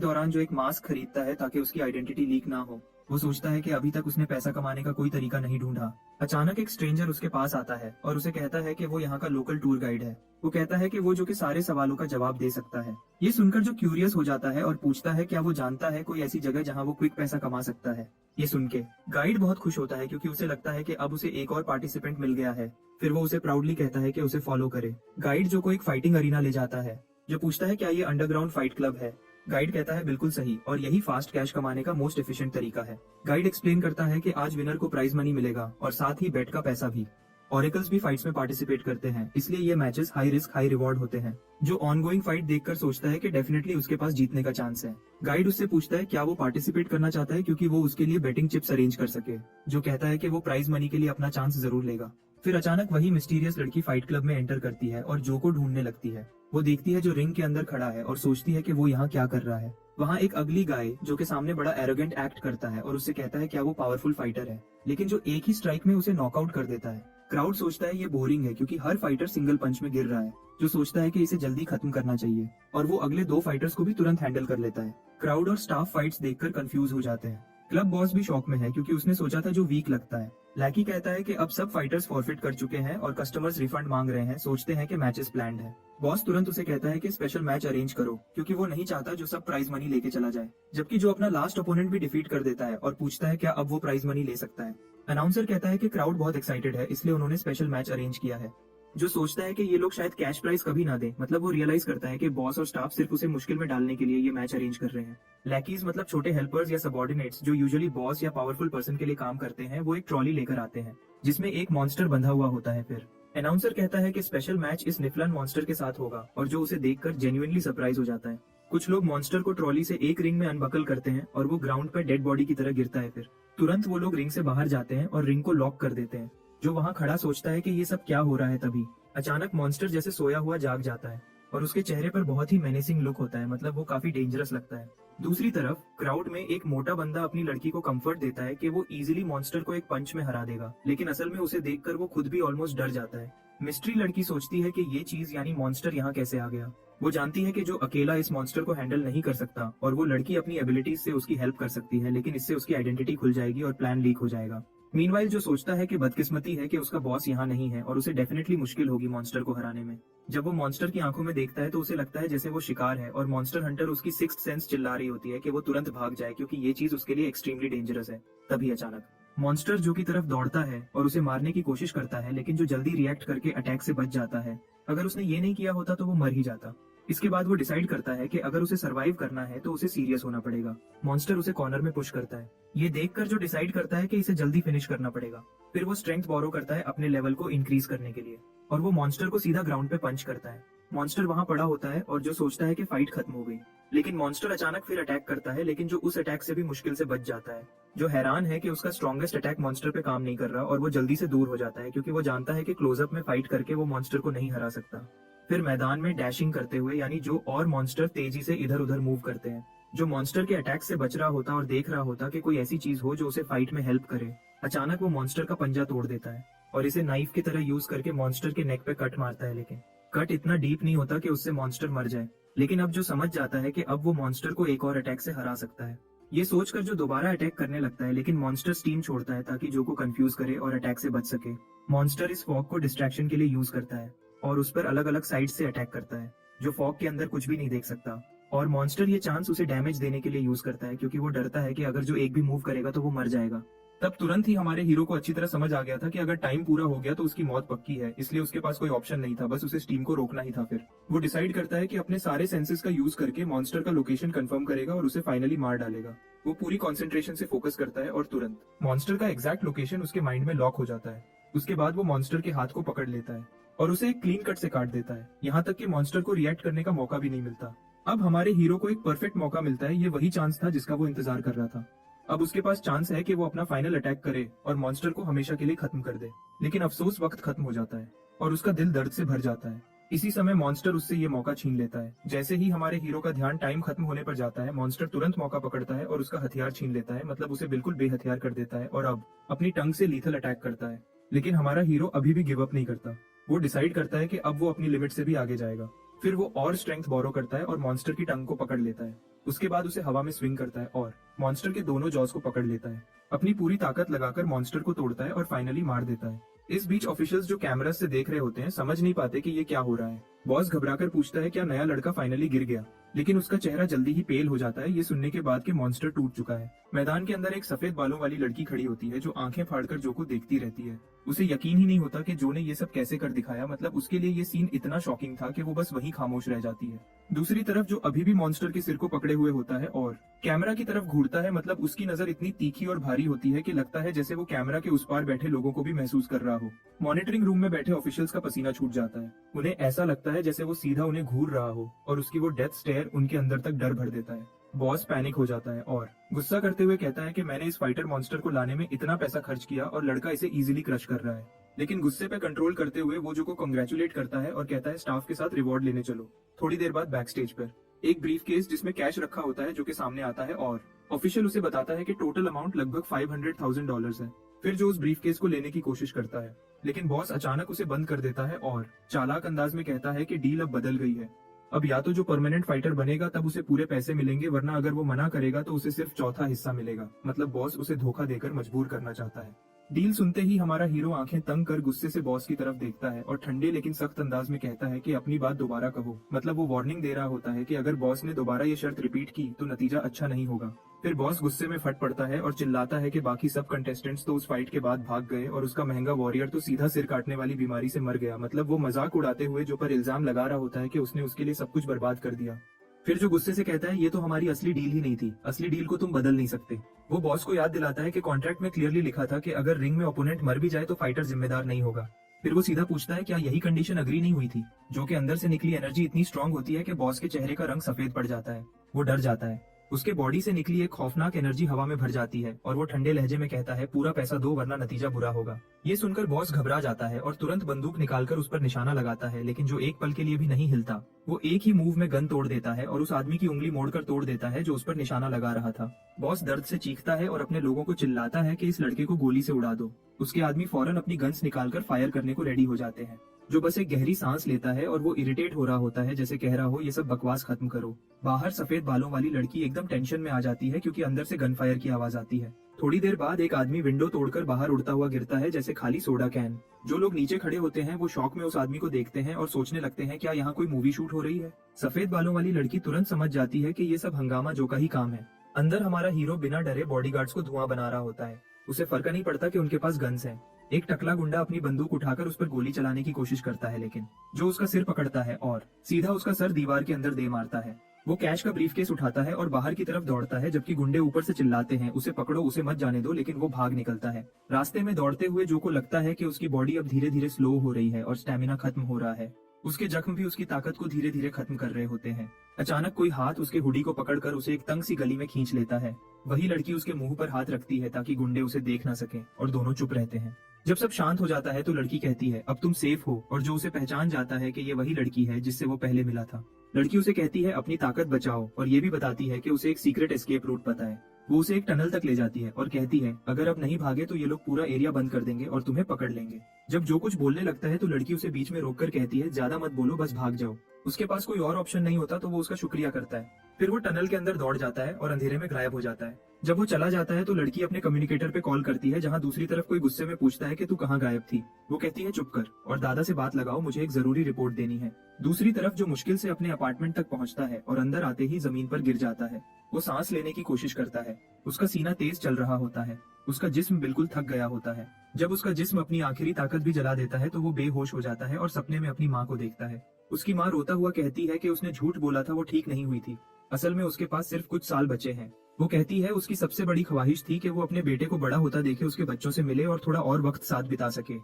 दौरान जो एक मास्क खरीदता है ताकि उसकी आइडेंटिटी लीक ना हो। वो सोचता है कि अभी तक उसने पैसा कमाने का कोई तरीका नहीं ढूंढा। अचानक एक स्ट्रेंजर उसके पास आता है और उसे कहता है कि वो यहाँ का लोकल टूर गाइड है। वो कहता है कि वो जो कि सारे सवालों का जवाब दे सकता है। ये सुनकर जो क्यूरियस हो जाता है और पूछता है क्या वो जानता है कोई ऐसी जगह जहाँ वो क्विक पैसा कमा सकता है। ये सुन के गाइड बहुत खुश होता है, क्योंकि उसे लगता है कि अब उसे एक और पार्टिसिपेंट मिल गया है। फिर वो उसे प्राउडली कहता है कि उसे फॉलो करे। गाइड जो को एक फाइटिंग अरीना ले जाता है। जो पूछता है क्या ये अंडरग्राउंड फाइट क्लब है। गाइड कहता है बिल्कुल सही, और यही फास्ट कैश कमाने का मोस्ट एफिशिएंट तरीका है। गाइड एक्सप्लेन करता है कि आज विनर को प्राइज मनी मिलेगा और साथ ही बेट का पैसा भी। ऑरेकल्स भी फाइट्स में पार्टिसिपेट करते हैं, इसलिए ये matches high risk high reward होते हैं। जो ऑनगोइंग फाइट देखकर सोचता है कि डेफिनेटली उसके पास जीतने का चांस है। गाइड उससे पूछता है क्या वो पार्टिसिपेट करना चाहता है, क्योंकि वो उसके लिए बेटिंग चिप्स अरेंज कर सके। जो कहता है कि वो प्राइज मनी के लिए अपना चांस जरूर लेगा। फिर अचानक वही मिस्टीरियस लड़की फाइट क्लब में एंटर करती है और जो को ढूंढने लगती है। वो देखती है जो रिंग के अंदर खड़ा है और सोचती है कि वो यहाँ क्या कर रहा है। वहाँ एक अगली गाय जो के सामने बड़ा एरोगेंट एक्ट करता है और उससे कहता है क्या वो पावरफुल फाइटर है, लेकिन जो एक ही स्ट्राइक में उसे नॉकआउट कर देता है। क्राउड सोचता है ये बोरिंग है क्योंकि हर फाइटर सिंगल पंच में गिर रहा है, जो सोचता है कि इसे जल्दी खत्म करना चाहिए, और वो अगले 2 फाइटर्स को भी तुरंत हैंडल कर लेता है। क्राउड और स्टाफ फाइट्स देखकर कंफ्यूज हो जाते हैं। क्लब बॉस भी शॉक में है क्योंकि उसने सोचा था जो वीक लगता है। लैकी कहता है कि अब सब फाइटर्स फॉरफिट कर चुके हैं और कस्टमर्स रिफंड मांग रहे हैं, सोचते हैं कि मैचेस प्लान्ड है। बॉस तुरंत उसे कहता है कि स्पेशल मैच अरेंज करो क्योंकि वो नहीं चाहता जो सब प्राइज मनी लेके चला जाए, जबकि जो अपना लास्ट ओपोनेंट भी डिफीट कर देता है और पूछता है क्या अब वो प्राइज मनी ले सकता है। अनाउंसर कहता है कि क्राउड बहुत एक्साइटेड है इसलिए उन्होंने स्पेशल मैच अरेंज किया है। जो सोचता है कि ये लोग शायद कैश प्राइज कभी ना दे, मतलब वो रियलाइज करता है कि बॉस और स्टाफ सिर्फ उसे मुश्किल में डालने के लिए ये मैच अरेंज कर रहे हैं। लैकीज मतलब छोटे हेल्पर्स या सबॉर्डिनेट्स जो यूजुअली बॉस या पावरफुल पर्सन के लिए काम करते हैं, वो एक ट्रॉली लेकर आते हैं जिसमें एक मॉन्स्टर बंधा हुआ होता है। फिर अनाउंसर कहता है कि स्पेशल मैच इस निफलन मॉन्स्टर के साथ होगा और जो उसे देखकर जेन्युइनली सरप्राइज हो जाता है। कुछ लोग मॉन्स्टर को ट्रॉली से एक रिंग में अनबकल करते हैं और वो ग्राउंड पर डेड बॉडी की तरह गिरता है। फिर तुरंत वो लोग रिंग से बाहर जाते हैं और रिंग को लॉक कर देते हैं। जो वहाँ खड़ा सोचता है कि ये सब क्या हो रहा है, तभी अचानक मॉन्स्टर जैसे सोया हुआ जाग जाता है और उसके चेहरे पर बहुत ही मेनेसिंग लुक होता है, मतलब वो काफी डेंजरस लगता है। दूसरी तरफ क्राउड में एक मोटा बंदा अपनी लड़की को कंफर्ट देता है कि वो इजीली मॉन्स्टर को एक पंच में हरा देगा, लेकिन असल में उसे देखकर वो खुद भी ऑलमोस्ट डर जाता है। मिस्ट्री लड़की सोचती है कि ये चीज यानी मॉन्स्टर यहाँ कैसे आ गया। वो जानती है कि जो अकेला इस मॉन्स्टर को हैंडल नहीं कर सकता और वो लड़की अपनी एबिलिटीज से उसकी हेल्प कर सकती है, लेकिन इससे उसकी आइडेंटिटी खुल जाएगी और प्लान लीक हो जाएगा। मीनवाइल जो सोचता है कि बदकिस्मती है कि उसका बॉस यहाँ नहीं है और उसे डेफिनेटली मुश्किल होगी मॉन्स्टर को हराने में। जब वो मॉन्स्टर की आंखों में देखता है तो उसे लगता है जैसे वो शिकार है और मॉन्स्टर हंटर उसकी सिक्स्थ सेंस चिल्ला रही होती है कि वो तुरंत भाग जाए क्योंकि ये चीज उसके लिए एक्सट्रीमली डेंजरस है। तभी अचानक मॉन्स्टर जो की तरफ दौड़ता है और उसे मारने की कोशिश करता है, लेकिन जो जल्दी रिएक्ट करके अटैक से बच जाता है। अगर उसने ये नहीं किया होता तो वो मर ही जाता। इसके बाद वो डिसाइड करता है कि अगर उसे सरवाइव करना है तो उसे सीरियस होना पड़ेगा। मॉन्स्टर उसे कॉर्नर में पुश करता है। ये देखकर जो डिसाइड करता है कि इसे जल्दी फिनिश करना पड़ेगा। फिर वो स्ट्रेंथ बोरो करता है अपने लेवल को इंक्रीज करने के लिए और वो मॉन्स्टर को सीधा ग्राउंड पे पंच करता है। मॉन्स्टर वहाँ पड़ा होता है और जो सोचता है कि फाइट खत्म हो गई, लेकिन मॉन्स्टर अचानक फिर अटैक करता है, लेकिन जो उस अटैक से भी मुश्किल से बच जाता है। जो हैरान है कि उसका स्ट्रॉन्गेस्ट अटैक मॉन्स्टर पे काम नहीं कर रहा और वो जल्दी से दूर हो जाता है क्योंकि वो जानता है कि क्लोजअप में फाइट करके वो मॉन्स्टर को नहीं हरा सकता। फिर मैदान में डैशिंग करते हुए यानी जो और मॉन्स्टर तेजी से इधर उधर मूव करते हैं। जो मॉन्स्टर के अटैक से बच रहा होता और देख रहा होता कि कोई ऐसी चीज हो जो उसे फाइट में हेल्प करे, अचानक वो मॉन्स्टर का पंजा तोड़ देता है और इसे नाइफ की तरह यूज करके मॉन्स्टर के नेक पे कट मारता है, लेकिन कट इतना डीप नहीं होता कि उससे मॉन्स्टर मर जाए। लेकिन अब जो समझ जाता है कि अब वो मॉन्स्टर को एक और अटैक से हरा सकता है। ये सोचकर जो दोबारा अटैक करने लगता है, लेकिन मॉन्स्टर स्टीम छोड़ता है ताकि जो को कंफ्यूज करे और अटैक से बच सके। मॉन्स्टर इस फॉग को डिस्ट्रैक्शन के लिए यूज करता है और उस पर अलग अलग साइड से अटैक करता है। जो फॉग के अंदर कुछ भी नहीं देख सकता और मॉन्स्टर ये चांस उसे डैमेज देने के लिए यूज करता है क्योंकि वो डरता है कि अगर जो एक भी मूव करेगा तो वो मर जाएगा। तब तुरंत ही हमारे हीरो को अच्छी तरह समझ आ गया था कि अगर टाइम पूरा हो गया तो उसकी मौत पक्की है, इसलिए उसके पास कोई ऑप्शन नहीं था, बस उसे स्टीम को रोकना ही था। फिर वो डिसाइड करता है कि अपने सारे सेंसेस का यूज करके मॉन्स्टर का लोकेशन कंफर्म करेगा और उसे फाइनली मार डालेगा। वो पूरी कंसंट्रेशन से फोकस करता है और तुरंत मॉन्स्टर का एग्जैक्ट लोकेशन उसके माइंड में लॉक हो जाता है। उसके बाद वो मॉन्स्टर के हाथ को पकड़ लेता है और उसे एक क्लीन कट से काट देता है, यहाँ तक कि मॉन्स्टर को रिएक्ट करने का मौका भी नहीं मिलता। अब हमारे हीरो को एक परफेक्ट मौका मिलता है। ये वही चांस था जिसका वो इंतजार कर रहा था। अब उसके पास चांस है कि वो अपना फाइनल अटैक करे और मॉन्स्टर को हमेशा के लिए खत्म कर दे, लेकिन अफसोस वक्त खत्म हो जाता है और उसका दिल दर्द से भर जाता है। इसी समय मॉन्स्टर उससे ये मौका छीन लेता है। जैसे ही हमारे हीरो का ध्यान टाइम खत्म होने पर जाता है, मॉन्स्टर तुरंत मौका पकड़ता है और उसका हथियार छीन लेता है, मतलब उसे बिल्कुल बेहथियार कर देता है और अब अपनी टंग से लीथल अटैक करता है। लेकिन हमारा हीरो अभी भी गिव अप नहीं करता। वो डिसाइड करता है कि अब वो अपनी लिमिट से भी आगे जाएगा। फिर वो और स्ट्रेंथ बोरो करता है और मॉन्स्टर की टंग को पकड़ लेता है। उसके बाद उसे हवा में स्विंग करता है और मॉन्स्टर के दोनों जॉज को पकड़ लेता है। अपनी पूरी ताकत लगाकर मॉन्स्टर को तोड़ता है और फाइनली मार देता है। इस बीच ऑफिशियल्स जो कैमरा से देख रहे होते हैं समझ नहीं पाते कि ये क्या हो रहा है। बॉस घबराकर पूछता है क्या नया लड़का फाइनली गिर गया, लेकिन उसका चेहरा जल्दी ही पेल हो जाता है ये सुनने के बाद कि मॉन्स्टर टूट चुका है। मैदान के अंदर एक सफेद बालों वाली लड़की खड़ी होती है जो आंखें फाड़कर जो को देखती रहती है। उसे यकीन ही नहीं होता कि जो ने ये सब कैसे कर दिखाया, मतलब उसके लिए ये सीन इतना शॉकिंग था कि वो बस वहीं खामोश रह जाती है। दूसरी तरफ जो अभी भी मॉन्स्टर के सिर को पकड़े हुए होता है और कैमरा की तरफ घूरता है, मतलब उसकी नजर इतनी तीखी और भारी होती है कि लगता है जैसे वो कैमरा के उस पार बैठे लोगों को भी महसूस कर रहा हो। मॉनिटरिंग रूम में बैठे ऑफिशियल्स का पसीना छूट जाता है। उन्हें ऐसा लगता है जैसे वो सीधा उन्हें घूर रहा हो और उसकी वो डेथ स्टेयर उनके अंदर तक डर भर देता है। बॉस पैनिक हो जाता है और गुस्सा करते हुए कहता है कि मैंने इस फाइटर मॉन्स्टर को लाने में इतना पैसा खर्च किया और लड़का इसे इजीली क्रश कर रहा है। लेकिन गुस्से पे कंट्रोल करते हुए वो जो को कांग्रेचुलेट करता है और कहता है स्टाफ के साथ रिवॉर्ड लेने चलो। थोड़ी देर बाद बैक स्टेज पर एक ब्रीफकेस जिसमें कैश रखा होता है जो कि सामने आता है और ऑफिशियल उसे बताता है कि टोटल अमाउंट लगभग $500,000 है। फिर जो उस ब्रीफकेस को लेने की कोशिश करता है, लेकिन बॉस अचानक उसे बंद कर देता है और चालाक अंदाज में कहता है कि डील अब बदल गई है। अब या तो जो परमानेंट फाइटर बनेगा तब उसे पूरे पैसे मिलेंगे, वरना अगर वो मना करेगा तो उसे सिर्फ चौथा हिस्सा मिलेगा। मतलब बॉस उसे धोखा देकर मजबूर करना चाहता है। डील सुनते ही हमारा हीरो आंखें तंग कर गुस्से से बॉस की तरफ देखता है और ठंडे लेकिन सख्त अंदाज में कहता है कि अपनी बात दोबारा कहो। मतलब वो वार्निंग दे रहा होता है कि अगर बॉस ने दोबारा ये शर्त रिपीट की तो नतीजा अच्छा नहीं होगा। फिर बॉस गुस्से में फट पड़ता है और चिल्लाता है कि बाकी सब कंटेस्टेंट्स तो उस फाइट के बाद भाग गए और उसका महंगा वॉरियर तो सीधा सिर काटने वाली बीमारी से मर गया। मतलब वो मजाक उड़ाते हुए जो पर इल्जाम लगा रहा होता है कि उसने उसके लिए सब कुछ बर्बाद कर दिया। फिर जो गुस्से से कहता है ये तो हमारी असली डील ही नहीं थी, असली डील को तुम बदल नहीं सकते। वो बॉस को याद दिलाता है कि कॉन्ट्रैक्ट में क्लियरली लिखा था कि अगर रिंग में ओपोनेंट मर भी जाए तो फाइटर जिम्मेदार नहीं होगा। फिर वो सीधा पूछता है क्या यही कंडीशन अग्री नहीं हुई थी, जो कि अंदर से निकली एनर्जी इतनी स्ट्रांग होती है कि बॉस के चेहरे का रंग सफेद पड़ जाता है। वो डर जाता है, उसके बॉडी से निकली एक खौफनाक एनर्जी हवा में भर जाती है और वो ठंडे लहजे में कहता है पूरा पैसा दो वरना नतीजा बुरा होगा। ये सुनकर बॉस घबरा जाता है और तुरंत बंदूक निकालकर उस पर निशाना लगाता है, लेकिन जो एक पल के लिए भी नहीं हिलता। वो एक ही मूव में गन तोड़ देता है और उस आदमी की उंगली मोड़कर तोड़ देता है जो उस पर निशाना लगा रहा था। बॉस दर्द से चीखता है और अपने लोगों को चिल्लाता है कि इस लड़के को गोली से उड़ा दो। उसके आदमी फौरन अपनी गन्स निकालकर फायर करने को रेडी हो जाते हैं। जो बस एक गहरी सांस लेता है और वो इरिटेट हो रहा होता है, जैसे कह रहा हो ये सब बकवास खत्म करो। बाहर सफेद बालों वाली लड़की एकदम टेंशन में आ जाती है क्योंकि अंदर से गन फायर की आवाज आती है। थोड़ी देर बाद एक आदमी विंडो तोड़कर बाहर उड़ता हुआ गिरता है जैसे खाली सोडा कैन। जो लोग नीचे खड़े होते हैं वो शौक में उस आदमी को देखते हैं और सोचने लगते हैं क्या यहाँ कोई मूवी शूट हो रही है। सफेद बालों वाली लड़की तुरंत समझ जाती है कि ये सब हंगामा जो का ही काम है। अंदर हमारा हीरो बिना डरे बॉडीगार्ड्स को धुआं बना रहा होता है। उसे फर्क नहीं पड़ता कि उनके पास गन्स हैं। एक टकला गुंडा अपनी बंदूक उठाकर उस पर गोली चलाने की कोशिश करता है, लेकिन जो उसका सिर पकड़ता है और सीधा उसका सर दीवार के अंदर दे मारता है। वो कैश का ब्रीफकेस उठाता है और बाहर की तरफ दौड़ता है, जबकि गुंडे ऊपर से चिल्लाते हैं उसे पकड़ो, उसे मत जाने दो, लेकिन वो भाग निकलता है। रास्ते में दौड़ते हुए जो को लगता है कि उसकी बॉडी अब धीरे धीरे स्लो हो रही है और स्टेमिना खत्म हो रहा है। उसके जख्म भी उसकी ताकत को धीरे धीरे खत्म कर रहे होते हैं। अचानक कोई हाथ उसके हुडी को पकड़कर उसे एक तंग सी गली में खींच लेता है। वही लड़की उसके मुंह पर हाथ रखती है ताकि गुंडे उसे देख ना सके और दोनों चुप रहते हैं। जब सब शांत हो जाता है तो लड़की कहती है अब तुम सेफ हो, और जो उसे पहचान जाता है कि ये वही लड़की है जिससे वो पहले मिला था। लड़की उसे कहती है अपनी ताकत बचाओ और ये भी बताती है कि उसे एक सीक्रेट एस्केप रूट पता है। वो उसे एक टनल तक ले जाती है और कहती है अगर अब नहीं भागे तो ये लोग पूरा एरिया बंद कर देंगे और तुम्हें पकड़ लेंगे। जब जो कुछ बोलने लगता है तो लड़की उसे बीच में रोककर कहती है ज्यादा मत बोलो, बस भाग जाओ। उसके पास कोई और ऑप्शन नहीं होता तो वो उसका शुक्रिया करता है। फिर वो टनल के अंदर दौड़ जाता है और अंधेरे में गायब हो जाता है। जब वो चला जाता है तो लड़की अपने कम्युनिकेटर पे कॉल करती है, जहाँ दूसरी तरफ कोई गुस्से में पूछता है कि तू कहाँ गायब थी। वो कहती है चुप कर और दादा से बात लगाओ, मुझे एक जरूरी रिपोर्ट देनी है। दूसरी तरफ जो मुश्किल से अपने अपार्टमेंट तक पहुँचता है और अंदर आते ही जमीन पर गिर जाता है। वो सांस लेने की कोशिश करता है, उसका सीना तेज चल रहा होता है, उसका जिस्म बिल्कुल थक गया होता है। जब उसका जिस्म अपनी आखिरी ताकत भी जला देता है तो वो बेहोश हो जाता है और सपने में अपनी माँ को देखता है। उसकी माँ रोता हुआ कहती है कि उसने झूठ बोला था, वो ठीक नहीं हुई थी। असल में उसके पास सिर्फ कुछ साल बचे हैं। वो कहती है उसकी सबसे बड़ी ख्वाहिश थी कि वो अपने बेटे को बड़ा होता देखे, उसके बच्चों से मिले और थोड़ा और वक्त साथ बिता सके।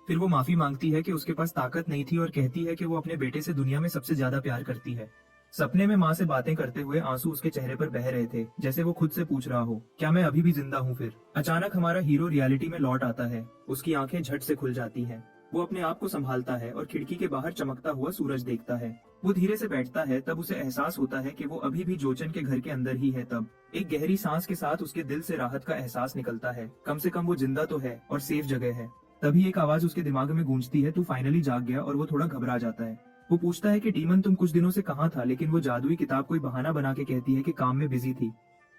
फिर वो माफी मांगती है कि उसके पास ताकत नहीं थी और कहती है कि वो अपने बेटे से दुनिया में सबसे ज्यादा प्यार करती है। सपने में माँ से बातें करते हुए आंसू उसके चेहरे पर बह रहे थे, जैसे वो खुद से पूछ रहा हो क्या मैं अभी भी जिंदा हूँ। फिर अचानक हमारा हीरो रियलिटी में लौट आता है। उसकी आंखें झट से खुल जाती हैं। वो अपने आप को संभालता है और खिड़की के बाहर चमकता हुआ सूरज देखता है। वो धीरे से बैठता है, तब उसे एहसास होता है कि वो अभी भी जोचन के घर के अंदर ही है। तब एक गहरी सांस के साथ उसके दिल से राहत का एहसास निकलता है, कम से कम वो जिंदा तो है और सेफ जगह है। तभी एक आवाज उसके दिमाग में गूंजती है, तू फाइनली जाग गया, और वो थोड़ा घबरा जाता है। वो पूछता है कि डीमन तुम कुछ दिनों से कहाँ था, लेकिन वो जादुई किताब कोई बहाना बना के कहती है कि काम में बिजी थी।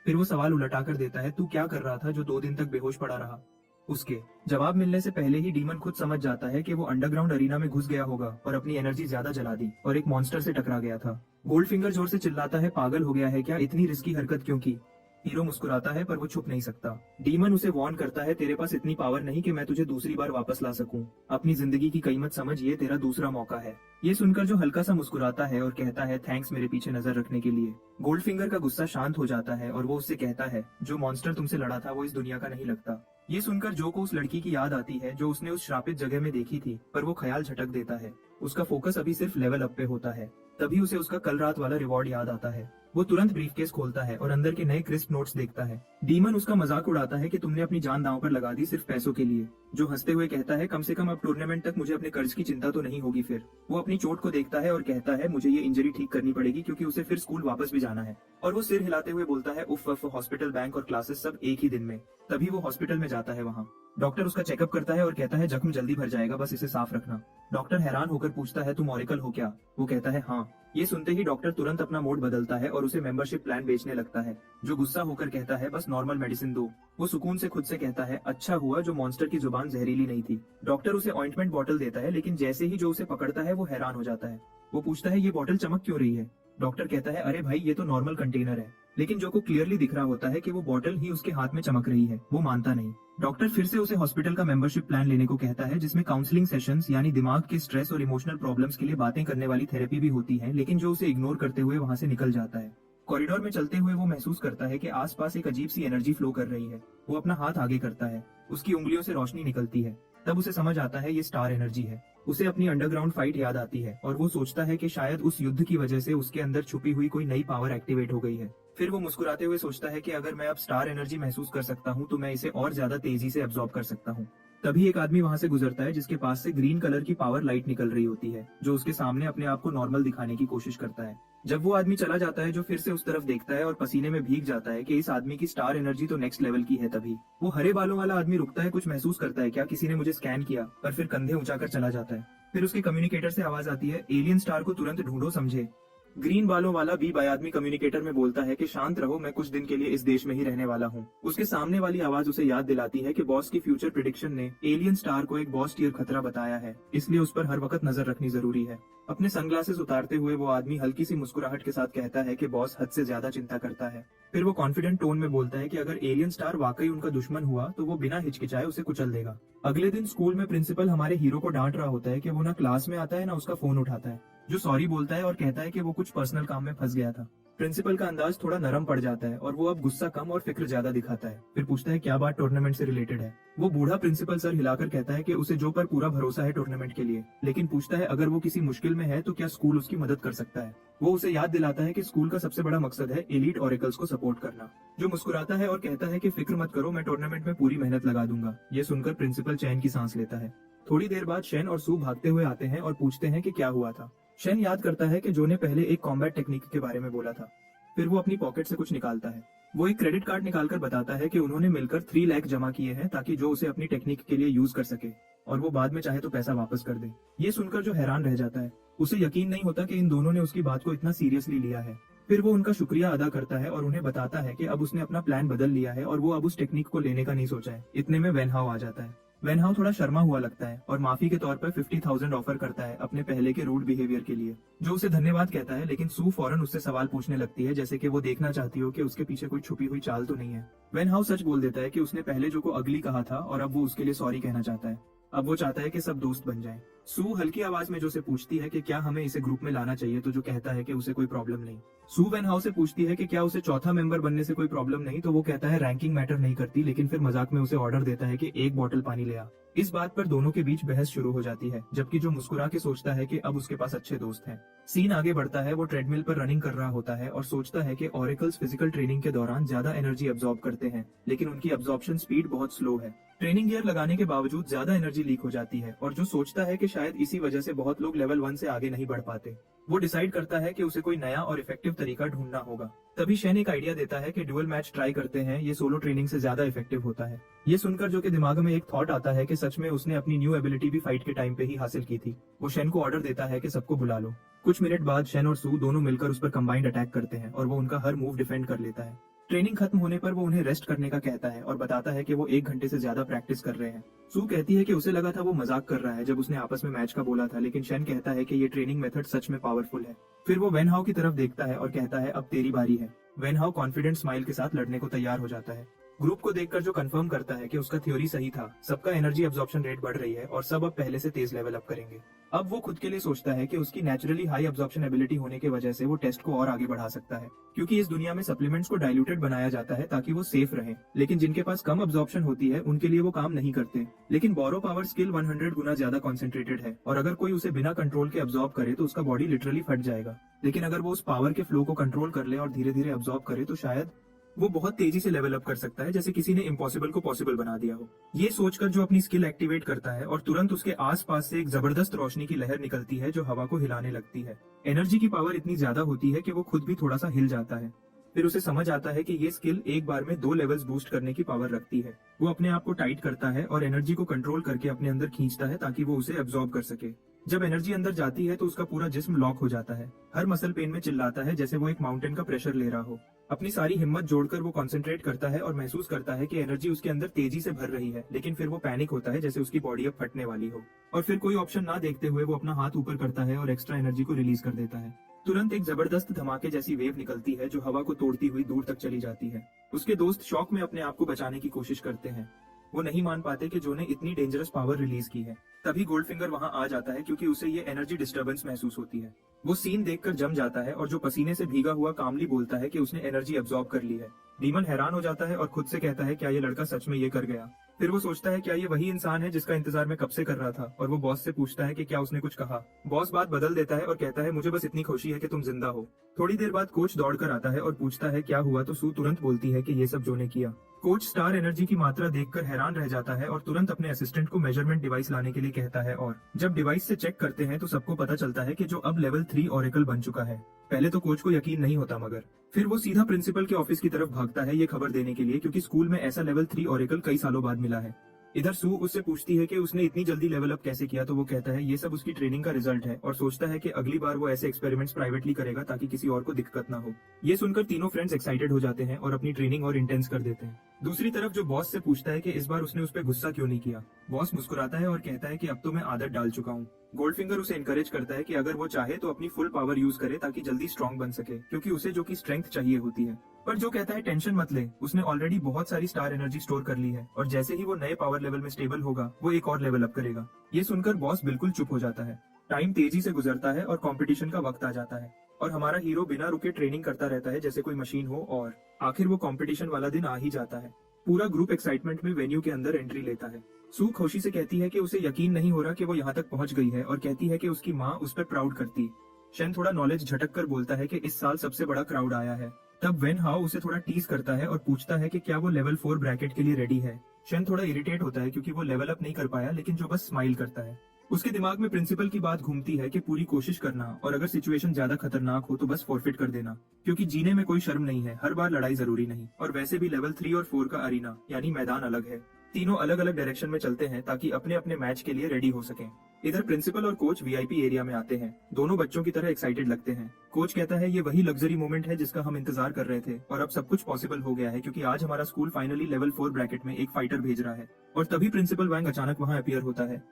फिर वो सवाल उलटा कर देता है, तू क्या कर रहा था जो 2 दिन तक बेहोश पड़ा रहा। उसके जवाब मिलने से पहले ही डीमन खुद समझ जाता है कि वो अंडरग्राउंड अरीना में घुस गया होगा और अपनी एनर्जी ज्यादा जला दी और एक मॉन्स्टर से टकरा गया था। गोल्डफिंगर जोर से चिल्लाता है, पागल हो गया है क्या, इतनी रिस्की हरकत क्यों की। हीरो मुस्कुराता है पर वो छुप नहीं सकता। डीमन उसे वार्न करता है, तेरे पास इतनी पावर नहीं कि मैं तुझे दूसरी बार वापस ला सकूं। अपनी जिंदगी की कीमत समझ, ये तेरा दूसरा मौका है। ये सुनकर जो हल्का सा मुस्कुराता है और कहता है थैंक्स मेरे पीछे नजर रखने के लिए। गोल्डफिंगर का गुस्सा शांत हो जाता है और वो उससे कहता है जो मॉन्स्टर तुमसे लड़ा था वो इस दुनिया का नहीं लगता। ये सुनकर जो को उस लड़की की याद आती है जो उसने उस श्रापित जगह में देखी थी, पर वो ख्याल झटक देता है। उसका फोकस अभी सिर्फ लेवल अप पे होता है। तभी उसे उसका कल रात वाला रिवॉर्ड याद आता है। वो तुरंत ब्रीफकेस खोलता है और अंदर के नए क्रिस्प नोट्स देखता है। डीमन उसका मजाक उड़ाता है कि तुमने अपनी जान दांव पर लगा दी सिर्फ पैसों के लिए। जो हंसते हुए कहता है कम से कम अब टूर्नामेंट तक मुझे अपने कर्ज की चिंता तो नहीं होगी। फिर वो अपने अपनी चोट को देखता है और कहता है मुझे ये इंजरी ठीक करनी पड़ेगी क्योंकि उसे फिर स्कूल वापस भी जाना है। और वो सिर हिलाते हुए बोलता है उफ उफ, हॉस्पिटल, बैंक और क्लासेस सब एक ही दिन में। तभी वो हॉस्पिटल में जाता है। वहाँ डॉक्टर उसका चेकअप करता है और कहता है जख्म जल्दी भर जाएगा, बस इसे साफ रखना। डॉक्टर हैरान होकर पूछता है तुम ऑरेकल हो क्या? वो कहता है हाँ। ये सुनते ही डॉक्टर तुरंत अपना मोड बदलता है और उसे मेंबरशिप प्लान बेचने लगता है। जो गुस्सा होकर कहता है बस नॉर्मल मेडिसिन दो। वो सुकून से खुद से कहता है अच्छा हुआ जो मॉन्स्टर की जुबान जहरीली नहीं थी। डॉक्टर उसे ऑइंटमेंट बॉटल देता है, लेकिन जैसे ही जो उसे पकड़ता है वो हैरान हो जाता है। वो पूछता है ये बॉटल चमक क्यों रही है? डॉक्टर कहता है अरे भाई ये तो नॉर्मल कंटेनर है। लेकिन जो को क्लियरली दिख रहा होता है कि वो बॉटल ही उसके हाथ में चमक रही है। वो मानता नहीं। डॉक्टर फिर से उसे हॉस्पिटल का मेंबरशिप प्लान लेने को कहता है जिसमें काउंसलिंग सेशंस यानी दिमाग के स्ट्रेस और इमोशनल प्रॉब्लम्स के लिए बातें करने वाली थेरेपी भी होती है, लेकिन जो उसे इग्नोर करते हुए वहां से निकल जाता है। कॉरिडोर में चलते हुए वो महसूस करता है कि आसपास एक अजीब सी एनर्जी फ्लो कर रही है। वो अपना हाथ आगे करता है, उसकी उंगलियों से रोशनी निकलती है। तब उसे समझ आता है ये स्टार एनर्जी है। उसे अपनी अंडरग्राउंड फाइट याद आती है और वो सोचता है कि शायद उस युद्ध की वजह से उसके अंदर छुपी हुई कोई नई पावर एक्टिवेट हो गई है। फिर वो मुस्कुराते हुए सोचता है कि अगर मैं अब स्टार एनर्जी महसूस कर सकता हूँ तो मैं इसे और ज्यादा तेजी से एब्जॉर्ब कर सकता हूँ। तभी एक आदमी वहां से गुजरता है जिसके पास से ग्रीन कलर की पावर लाइट निकल रही होती है, जो उसके सामने अपने आप को नॉर्मल दिखाने की कोशिश करता है। जब वो आदमी चला जाता है जो फिर से उस तरफ देखता है और पसीने में भीग जाता है कि इस आदमी की स्टार एनर्जी तो नेक्स्ट लेवल की है। तभी वो हरे बालों वाला आदमी रुकता है, कुछ महसूस करता है क्या किसी ने मुझे स्कैन किया, पर फिर कंधे उठाकर चला जाता है। फिर उसके कम्युनिकेटर से आवाज आती है एलियन स्टार को तुरंत ढूंढो समझे। ग्रीन बालों वाला बी बाय आदमी कम्युनिकेटर में बोलता है कि शांत रहो, मैं कुछ दिन के लिए इस देश में ही रहने वाला हूँ। उसके सामने वाली आवाज उसे याद दिलाती है कि बॉस की फ्यूचर प्रिडिक्शन ने एलियन स्टार को एक बॉस टियर खतरा बताया है, इसलिए उस पर हर वक्त नजर रखनी जरूरी है। अपने सनग्लासेस उतारते हुए वो आदमी हल्की सी मुस्कुराहट के साथ कहता है कि बॉस हद से ज्यादा चिंता करता है। फिर वो कॉन्फिडेंट टोन में बोलता है कि अगर एलियन स्टार वाकई उनका दुश्मन हुआ तो वो बिना हिचकिचाए उसे कुचल देगा। अगले दिन स्कूल में प्रिंसिपल हमारे हीरो को डांट रहा होता है कि वो ना क्लास में आता है ना उसका फोन उठाता है, जो सॉरी बोलता है और कहता है कि वो कुछ पर्सनल काम में फंस गया था। प्रिंसिपल का अंदाज थोड़ा नरम पड़ जाता है और वो अब गुस्सा कम और फिक्र ज्यादा दिखाता है। फिर पूछता है क्या बात टूर्नामेंट से रिलेटेड है। वो बूढ़ा प्रिंसिपल सर हिलाकर कहता है कि उसे जो पर पूरा भरोसा है टूर्नामेंट के लिए, लेकिन पूछता है अगर वो किसी मुश्किल में है तो क्या स्कूल उसकी मदद कर सकता है। वो उसे याद दिलाता है कि स्कूल का सबसे बड़ा मकसद है एलीट ऑरेकल्स को सपोर्ट करना। जो मुस्कुराता है और कहता है कि फिक्र मत करो, मैं टूर्नामेंट में पूरी मेहनत लगा दूंगा। ये सुनकर प्रिंसिपल चैन की सांस लेता है। थोड़ी देर बाद शेन और सू भागते हुए आते हैं और पूछते हैं कि क्या हुआ था। शेन याद करता है कि जो ने पहले एक कॉम्बैट टेक्निक के बारे में बोला था। फिर वो अपनी पॉकेट से कुछ निकालता है। वो एक क्रेडिट कार्ड निकालकर बताता है कि उन्होंने मिलकर 3 लाख जमा किए हैं ताकि जो उसे अपनी टेक्निक के लिए यूज कर सके और वो बाद में चाहे तो पैसा वापस कर दे। ये सुनकर जो हैरान रह जाता है, उसे यकीन नहीं होता कि इन दोनों ने उसकी बात को इतना सीरियसली लिया है। फिर वो उनका शुक्रिया अदा करता है और उन्हें बताता है कि अब उसने अपना प्लान बदल लिया है और वो अब उस टेक्निक को लेने का नहीं सोचा है। इतने में वेनहाउ आ जाता है। वेनहाउ थोड़ा शर्मा हुआ लगता है और माफी के तौर पर 50,000 ऑफर करता है अपने पहले के रूड बिहेवियर के लिए, जो उसे धन्यवाद कहता है। लेकिन सू फौरन उससे सवाल पूछने लगती है जैसे कि वो देखना चाहती हो कि उसके पीछे कोई छुपी हुई चाल तो नहीं है। वेनहाउ सच बोल देता है कि उसने पहले जो को अगली कहा था और अब वो उसके लिए सॉरी कहना चाहता है। अब वो चाहता है कि सब दोस्त बन जाएं। सू हल्की आवाज में जो से पूछती है कि क्या हमें इसे ग्रुप में लाना चाहिए, तो जो कहता है कि उसे कोई प्रॉब्लम नहीं। सू वेनहाउ से पूछती है कि क्या उसे चौथा मेंबर बनने से कोई प्रॉब्लम नहीं, तो वो कहता है रैंकिंग मैटर नहीं करती, लेकिन फिर मजाक में उसे ऑर्डर देता है कि 1 बॉटल पानी ले आ। इस बात पर दोनों के बीच बहस शुरू हो जाती है, जबकि जो मुस्कुरा के सोचता है कि अब उसके पास अच्छे दोस्त हैं। सीन आगे बढ़ता है। वो ट्रेडमिल पर रनिंग कर रहा होता है और सोचता है कि ऑरेकल्स फिजिकल ट्रेनिंग के दौरान ज्यादा एनर्जी अब्सॉर्ब करते हैं, लेकिन उनकी अब्सॉर्प्शन स्पीड बहुत स्लो है। ट्रेनिंग गियर लगाने के बावजूद ज्यादा एनर्जी लीक हो जाती है और जो सोचता है कि शायद इसी वजह से बहुत लोग लेवल 1 से आगे नहीं बढ़ पाते। वो डिसाइड करता है कि उसे कोई नया और इफेक्टिव तरीका ढूंढना होगा। तभी शेन एक आइडिया देता है कि ड्यूअल मैच ट्राई करते हैं, ये सोलो ट्रेनिंग से ज्यादा इफेक्टिव होता है। ये सुनकर जो कि दिमाग में एक थॉट आता है कि सच में उसने अपनी न्यू एबिलिटी भी फाइट के टाइम पे ही हासिल की थी। वो शेन को ऑर्डर देता है कि सबको बुला लो। कुछ मिनट बाद शेन और सू दोनों मिलकर उस पर कंबाइंड अटैक करते हैं और वो उनका हर मूव डिफेंड कर लेता है। ट्रेनिंग खत्म होने पर वो उन्हें रेस्ट करने का कहता है और बताता है कि वो 1 घंटे से ज्यादा प्रैक्टिस कर रहे हैं। सू कहती है कि उसे लगा था वो मजाक कर रहा है जब उसने आपस में मैच का बोला था, लेकिन शेन कहता है कि ये ट्रेनिंग मेथड सच में पावरफुल है। फिर वो वेनहाउ की तरफ देखता है और कहता है अब तेरी बारी है। वेनहाउ कॉन्फिडेंट स्माइल के साथ लड़ने को तैयार हो जाता है। ग्रुप को देखकर जो कंफर्म करता है कि उसका थ्योरी सही था, सबका एनर्जी अब्जॉर्प्शन रेट बढ़ रही है और सब अब पहले से तेज लेवल अप करेंगे। अब वो खुद के लिए सोचता है कि उसकी नेचुरली हाई अब्जॉर्प्शन एबिलिटी होने की वजह से वो टेस्ट को और आगे बढ़ा सकता है, क्योंकि इस दुनिया में सप्लीमेंट्स को डाइल्यूटेड बनाया जाता है ताकि वो सेफ रहे। लेकिन जिनके पास कम अब्जॉर्प्शन होती है उनके लिए वो काम नहीं करते। लेकिन बोरो पावर स्किल 100 गुना ज्यादा कॉन्सेंट्रेटेड है और अगर कोई उसे बिना कंट्रोल के अब्जॉर्ब करे तो उसका बॉडी लिटरली फट जाएगा। लेकिन अगर वो उस पावर के फ्लो को कंट्रोल कर ले और धीरे धीरे अब्जॉर्ब करे तो शायद वो बहुत तेजी से लेवल अप कर सकता है, जैसे किसी ने इम्पॉसिबल को पॉसिबल बना दिया हो। ये सोचकर जो अपनी स्किल एक्टिवेट करता है और तुरंत उसके आसपास से एक जबरदस्त रोशनी की लहर निकलती है जो हवा को हिलाने लगती है। एनर्जी की पावर इतनी ज्यादा होती है कि वो खुद भी थोड़ा सा हिल जाता है। फिर उसे समझ आता है कि ये स्किल एक बार में 2 लेवल्स बूस्ट करने की पावर रखती है। वो अपने आप को टाइट करता है और एनर्जी को कंट्रोल करके अपने अंदर खींचता है ताकि वो उसे एब्जॉर्ब कर सके। जब एनर्जी अंदर जाती है तो उसका पूरा जिस्म लॉक हो जाता है। हर मसल पेन में चिल्लाता है जैसे वो एक माउंटेन का प्रेशर ले रहा हो। अपनी सारी हिम्मत जोड़कर वो कंसंट्रेट करता है और महसूस करता है कि एनर्जी उसके अंदर तेजी से भर रही है, लेकिन फिर वो पैनिक होता है जैसे उसकी बॉडी अब फटने वाली हो। और फिर कोई ऑप्शन ना देखते हुए वो अपना हाथ ऊपर करता है और एक्स्ट्रा एनर्जी को रिलीज कर देता है। तुरंत एक जबरदस्त धमाके जैसी वेव निकलती है जो हवा को तोड़ती हुई दूर तक चली जाती है। उसके दोस्त शॉक में अपने आप को बचाने की कोशिश करते हैं। वो नहीं मान पाते कि जो ने इतनी डेंजरस पावर रिलीज की है। तभी गोल्डफिंगर वहां आ जाता है क्योंकि उसे ये एनर्जी डिस्टर्बेंस महसूस होती है। वो सीन देखकर जम जाता है और जो पसीने से भीगा हुआ कामली बोलता है कि उसने एनर्जी एब्जॉर्ब कर ली है। डीमन हैरान हो जाता है और खुद से कहता है क्या ये लड़का सच में ये कर गया। फिर वो सोचता है क्या ये वही इंसान है जिसका इंतजार मैं कब से कर रहा था, और वो बॉस से पूछता है कि क्या उसने कुछ कहा। बॉस बात बदल देता है और कहता है मुझे बस इतनी खुशी है कि तुम जिंदा हो। थोड़ी देर बाद कोच दौड़कर आता है और पूछता है क्या हुआ, तो सू तुरंत बोलती है कि ये सब जो ने किया। कोच स्टार एनर्जी की मात्रा देखकर हैरान रह जाता है और तुरंत अपने असिस्टेंट को मेजरमेंट डिवाइस लाने के लिए कहता है, और जब डिवाइस से चेक करते हैं तो सबको पता चलता है कि जो अब लेवल 3 ओरेकल बन चुका है। पहले तो कोच को यकीन नहीं होता, मगर फिर वो सीधा प्रिंसिपल के ऑफिस की तरफ भागता है ये खबर देने के लिए, क्योंकि स्कूल में ऐसा लेवल 3 ओरेकल कई सालों बाद मिला है। इधर सू उससे पूछती है कि उसने इतनी जल्दी लेवल अप कैसे किया, तो वो कहता है ये सब उसकी ट्रेनिंग का रिजल्ट है, और सोचता है कि अगली बार वो ऐसे एक्सपेरिमेंट्स प्राइवेटली करेगा ताकि किसी और को दिक्कत ना हो। ये सुनकर तीनों फ्रेंड्स एक्साइटेड हो जाते हैं और अपनी ट्रेनिंग और इंटेंस कर देते हैं। दूसरी तरफ जो बॉस से पूछता है कि इस बार उसने उस पर गुस्सा क्यों नहीं किया। बॉस मुस्कुराता है और कहता है कि अब तो मैं आदत डाल चुका हूँ। गोल्डफिंगर उसे एनकरेज करता है कि अगर वो चाहे तो अपनी फुल पावर यूज करे ताकि जल्दी स्ट्रांग बन सके, क्योंकि उसे जो की स्ट्रेंथ चाहिए होती है। पर जो कहता है टेंशन मत ले, उसने ऑलरेडी बहुत सारी स्टार एनर्जी स्टोर कर ली है और जैसे ही वो नए पावर लेवल में स्टेबल होगा वो एक और लेवल अप करेगा। ये सुनकर बॉस बिल्कुल चुप हो जाता है। टाइम तेजी से गुजरता है और कंपटीशन का वक्त आ जाता है और हमारा हीरो बिना रुके ट्रेनिंग करता रहता है जैसे कोई मशीन हो, और आखिर वो कंपटीशन वाला दिन आ ही जाता है। पूरा ग्रुप एक्साइटमेंट में वेन्यू के अंदर एंट्री लेता है। सू खुशी से कहती है कि उसे यकीन नहीं हो रहा कि वो यहाँ तक पहुँच गई है और कहती है कि उसकी माँ उस पर प्राउड करती। शेन थोड़ा नॉलेज झटक कर बोलता है कि इस साल सबसे बड़ा क्राउड आया है। तब वेन हाउ उसे थोड़ा टीज करता है और पूछता है कि क्या वो लेवल 4 ब्रैकेट के लिए रेडी है। शेन थोड़ा इरिटेट होता है क्योंकि वो लेवल अप नहीं कर पाया, लेकिन जो बस स्माइल करता है। उसके दिमाग में प्रिंसिपल की बात घूमती है कि पूरी कोशिश करना, और अगर सिचुएशन ज्यादा खतरनाक हो तो बस फॉरफिट कर देना, क्योंकि जीने में कोई शर्म नहीं है, हर बार लड़ाई जरूरी नहीं। और वैसे भी लेवल 3 और 4 का अरीना यानी मैदान अलग है। तीनों अलग अलग डायरेक्शन में चलते हैं ताकि अपने अपने मैच के लिए रेडी हो सकें। इधर प्रिंसिपल और कोच वीआईपी एरिया में आते हैं। दोनों बच्चों की तरह एक्साइटेड लगते हैं। कोच कहता है ये वही लग्जरी मोमेंट है जिसका हम इंतजार कर रहे थे, और अब सब कुछ पॉसिबल हो गया है क्योंकि आज हमारा स्कूल फाइनली लेवल 4 ब्रैकेट में एक फाइटर भेज रहा है। और तभी प्रिंसिपल वैंग अचानक वहां अपीयर होता है।